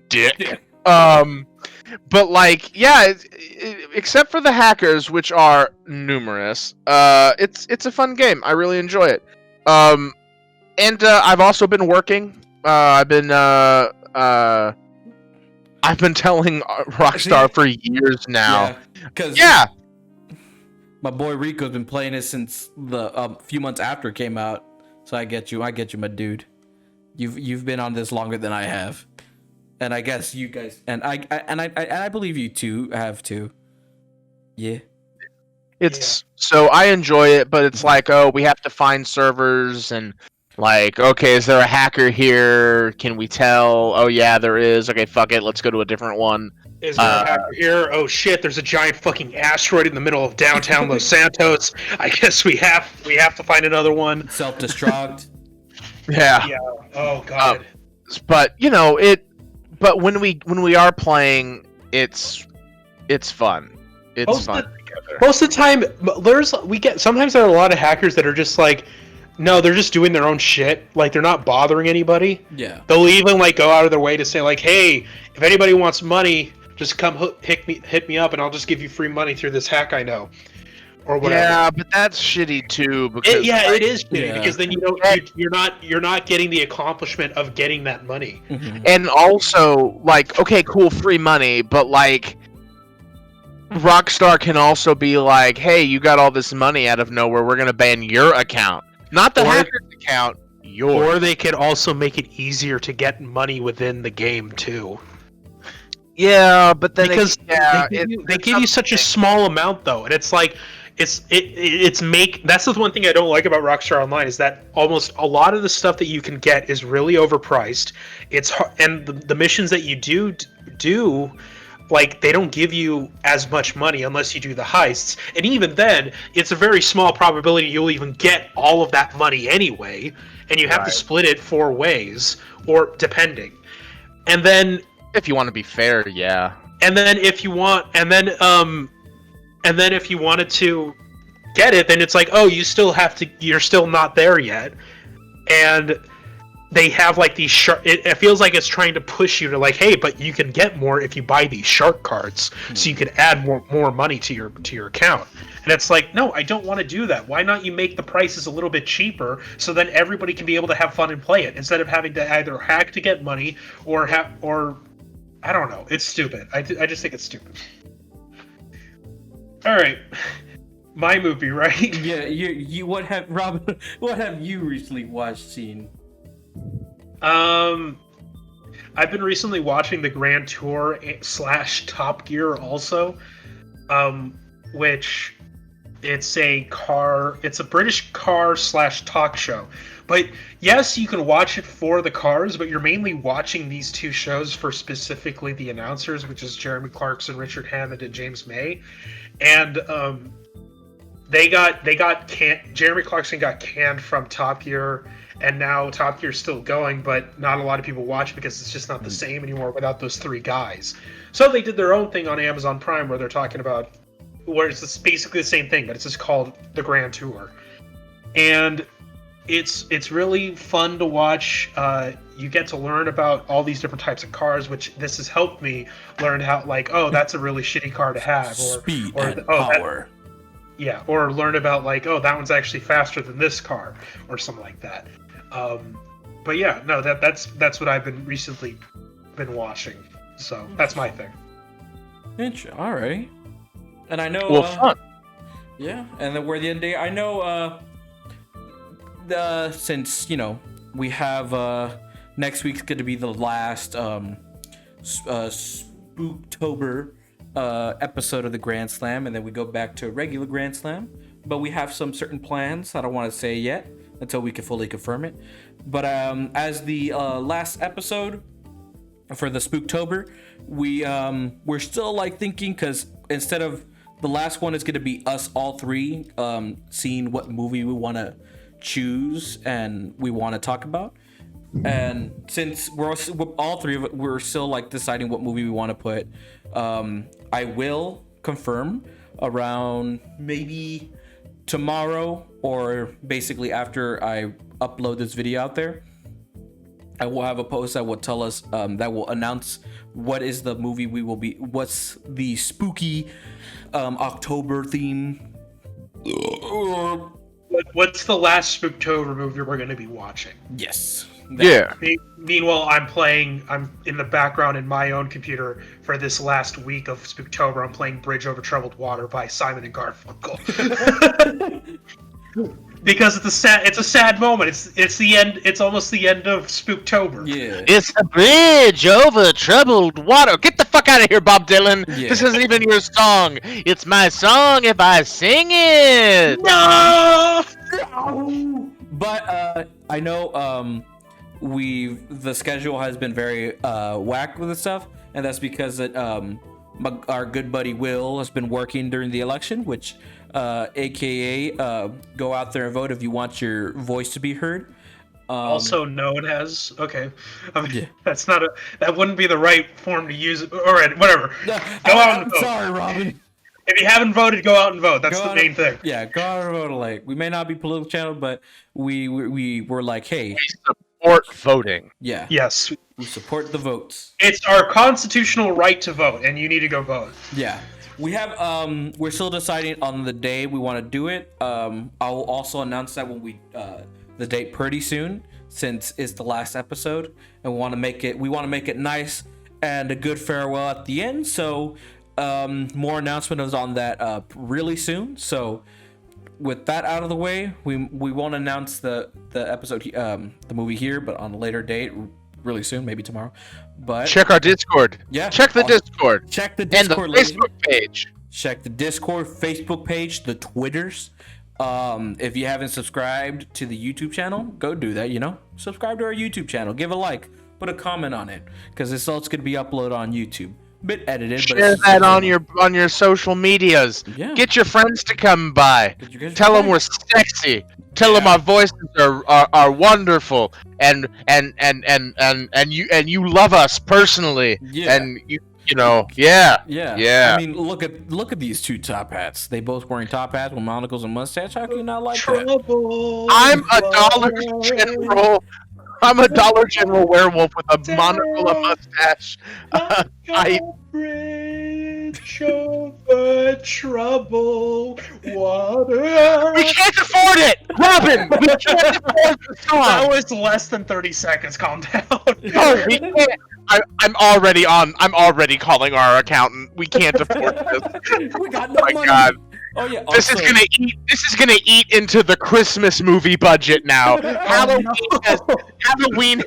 dick. But like, yeah, except for the hackers, which are numerous, it's a fun game. I really enjoy it. And I've also been working. I've been telling Rockstar for years now. Because my boy Rico's been playing it since the few months after it came out. So I get you, my dude. You've been on this longer than I have, and I guess you guys and I believe you too have too. Yeah. It's so I enjoy it, but it's like, oh, we have to find servers and like, okay, is there a hacker here? Can we tell? Oh yeah, there is. Okay, fuck it, let's go to a different one. Is there a hacker here? Oh shit! There's a giant fucking asteroid in the middle of downtown Los Santos. I guess we have to find another one. Self-destruct. Yeah. Yeah. Oh god. But you know it. But when we are playing, it's fun. It's Most fun of the- together. Most of the time, sometimes there are a lot of hackers that are just like, no, they're just doing their own shit. Like they're not bothering anybody. Yeah. They'll even like go out of their way to say like, hey, if anybody wants money, just come hit me up, and I'll just give you free money through this hack I know, or whatever. Yeah, but that's shitty too. Because It is shitty Yeah. because then you're not getting the accomplishment of getting that money. Mhm. And also, like, okay, cool, free money, but like, Rockstar can also be like, hey, you got all this money out of nowhere, we're gonna ban your account. Not the Or- hacker's account, yours. Or they could also make it easier to get money within the game too. Yeah, but then Because yeah, they give you such a small amount though, and it's like that's the one thing I don't like about Rockstar Online is that almost a lot of the stuff that you can get is really overpriced. And the missions that you do like they don't give you as much money unless you do the heists, and even then it's a very small probability you'll even get all of that money anyway, and you have to Right. split it 4 ways or depending. And then if you want to be fair, yeah. if you want if you wanted to get it, then it's like, oh, you're still not there yet. And they have like these shark, it feels like it's trying to push you to like, hey, but you can get more if you buy these shark cards, so you can add more money to your account. And it's like, no, I don't want to do that. Why not you make the prices a little bit cheaper so then everybody can be able to have fun and play it instead of having to either hack to get money or I don't know. It's stupid. I just think it's stupid. All right, my movie, right? Yeah. You. What have Rob? What have you recently seen? I've been recently watching the Grand Tour / Top Gear also, which it's a British car / talk show. But yes, you can watch it for the cars, but you're mainly watching these two shows for specifically the announcers, which is Jeremy Clarkson, Richard Hammond, and James May. And Jeremy Clarkson got canned from Top Gear, and now Top Gear's still going, but not a lot of people watch it because it's just not the same anymore without those 3 guys. So they did their own thing on Amazon Prime where they're talking about where it's basically the same thing, but it's just called the Grand Tour. And it's really fun to watch. You get to learn about all these different types of cars, which this has helped me learn how, like, oh, that's a really shitty car to have, Speed or and oh, power. yeah, or learn about like, oh, that one's actually faster than this car, or something like that. But yeah, no, that's what I've been recently been watching. So that's my thing. All right. And I know. Well, fun. Yeah, and then we're the end of the day. I know. Since we have next week's going to be the last Spooktober episode of the Grand Slam, and then we go back to a regular Grand Slam. But we have some certain plans. I don't want to say yet until we can fully confirm it. But as the last episode for the Spooktober, we're still like thinking, because instead of the last one is going to be us all 3 seeing what movie we want to choose and we want to talk about. And since we're all 3 of it, we're still like deciding what movie we want to put. I will confirm around maybe tomorrow, or basically after I upload this video out there, I will have a post that will tell us that will announce what is the movie what's the spooky October theme. What's the last Spooktober movie we're going to be watching? Yes. Yeah. Meanwhile, I'm in the background in my own computer for this last week of Spooktober. I'm playing Bridge Over Troubled Water by Simon and Garfunkel. because it's a sad moment. It's the end. It's almost the end of Spooktober. Yeah. It's a bridge over troubled water. Get the fuck out of here, Bob Dylan. Yeah. This isn't even your song. It's my song if I sing it. No. But I know the schedule has been very whack with this stuff, and that's because our good buddy Will has been working during the election, which aka go out there and vote if you want your voice to be heard. Also known as I mean, Yeah. that wouldn't be the right form to use. All right, whatever. Go out and vote. Sorry, Robin. If you haven't voted, go out and vote. That's the main thing. Yeah, go out and vote. Like, we may not be political channel, but we were like, hey, We support voting. yeah, Yes, we support the votes. it's our constitutional right to vote, and you need to go vote. Yeah. We have we're still deciding on the day we want to do it. I'll also announce that when we the date pretty soon, since it's the last episode, and we want to make it nice and a good farewell at the end. So more announcement is on that really soon. So with that out of the way, we won't announce the episode the movie here, but on a later date, really soon, maybe tomorrow. But Check our Discord. yeah, Check the Discord. check the And the Discord, ladies. Facebook page. Check the Discord, Facebook page, the Twitters. If you haven't subscribed to the YouTube channel, go do that. Subscribe to our YouTube channel, give a like, put a comment on it, because this also could be uploaded on YouTube. Bit edited, but Share it's that on your social medias. Yeah. Get your friends to come by. Get your Tell them friends. we're sexy. Tell them our voices are wonderful, and you love us personally. Yeah. And yeah. Yeah. I mean, look at these two top hats. They both wearing top hats with monocles and mustache. How can you not like that? Trouble. I'm a Dollar General. I'm a Dollar General werewolf with a monocle, a mustache. Bridge over troubled water. We can't afford it, Robin. We can't afford the That song. was less than 30 seconds. Calm down. No, we can't. I'm already calling our accountant. We can't afford this. We got no My money. God. Oh yeah. This is gonna eat into the Christmas movie budget now. Halloween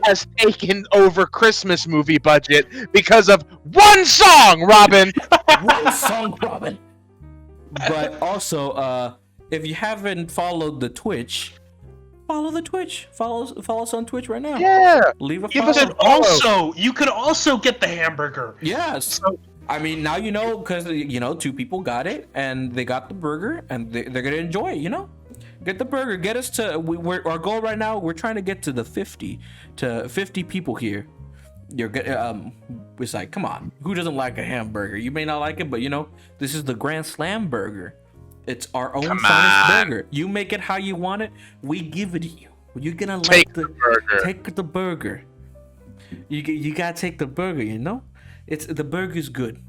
has taken over Christmas movie budget because of one song, Robin. One song, Robin. But also, if you haven't followed the Twitch, follow the Twitch. Follow us on Twitch right now. Yeah. Leave a Give follow. us You could also get the hamburger. Yes. I mean, now you know, because two people got it and they got the burger and they're gonna enjoy it. Get the burger. Get us to our goal right now. We're trying to get to the 50 people here. You're good. It's like, come on, who doesn't like a hamburger? You may not like it, but this is the Grand Slam burger. It's our own finest burger. You make it how you want it. We give it to you. You're gonna Take the burger. Take the burger. You gotta take the burger. It's the burger's good.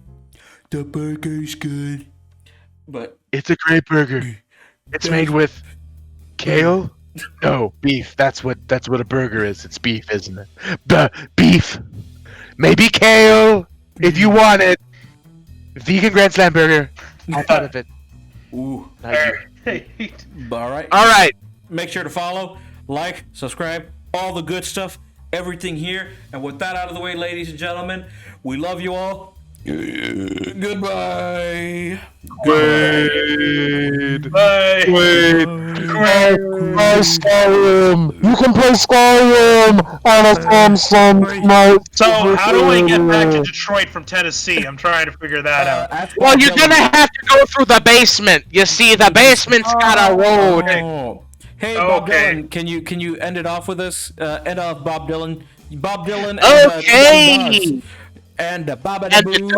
The burger's good. But It's a great burger. It's made with kale? No, beef. That's what a burger is. It's beef, isn't it? Beef. Maybe kale if you want it. Vegan Grand Slam burger. I thought of it. ooh, Not you. all right. All right. Make sure to follow, like, subscribe, all the good stuff, everything here. And with that out of the way, ladies and gentlemen, we love you all. Goodbye. Wait. Bye. Play Skyrim. You can play Skyrim on a Samsung Smart. So, how do I get back to Detroit from Tennessee? I'm trying to figure that out. Well, you're gonna have to go through the basement. You see, the basement's got a road. Oh. Hey, Bob Okay. Dylan, can you end it off with us? End off Bob Dylan. Bob Dylan and Okay. and Baba And Boo. the club.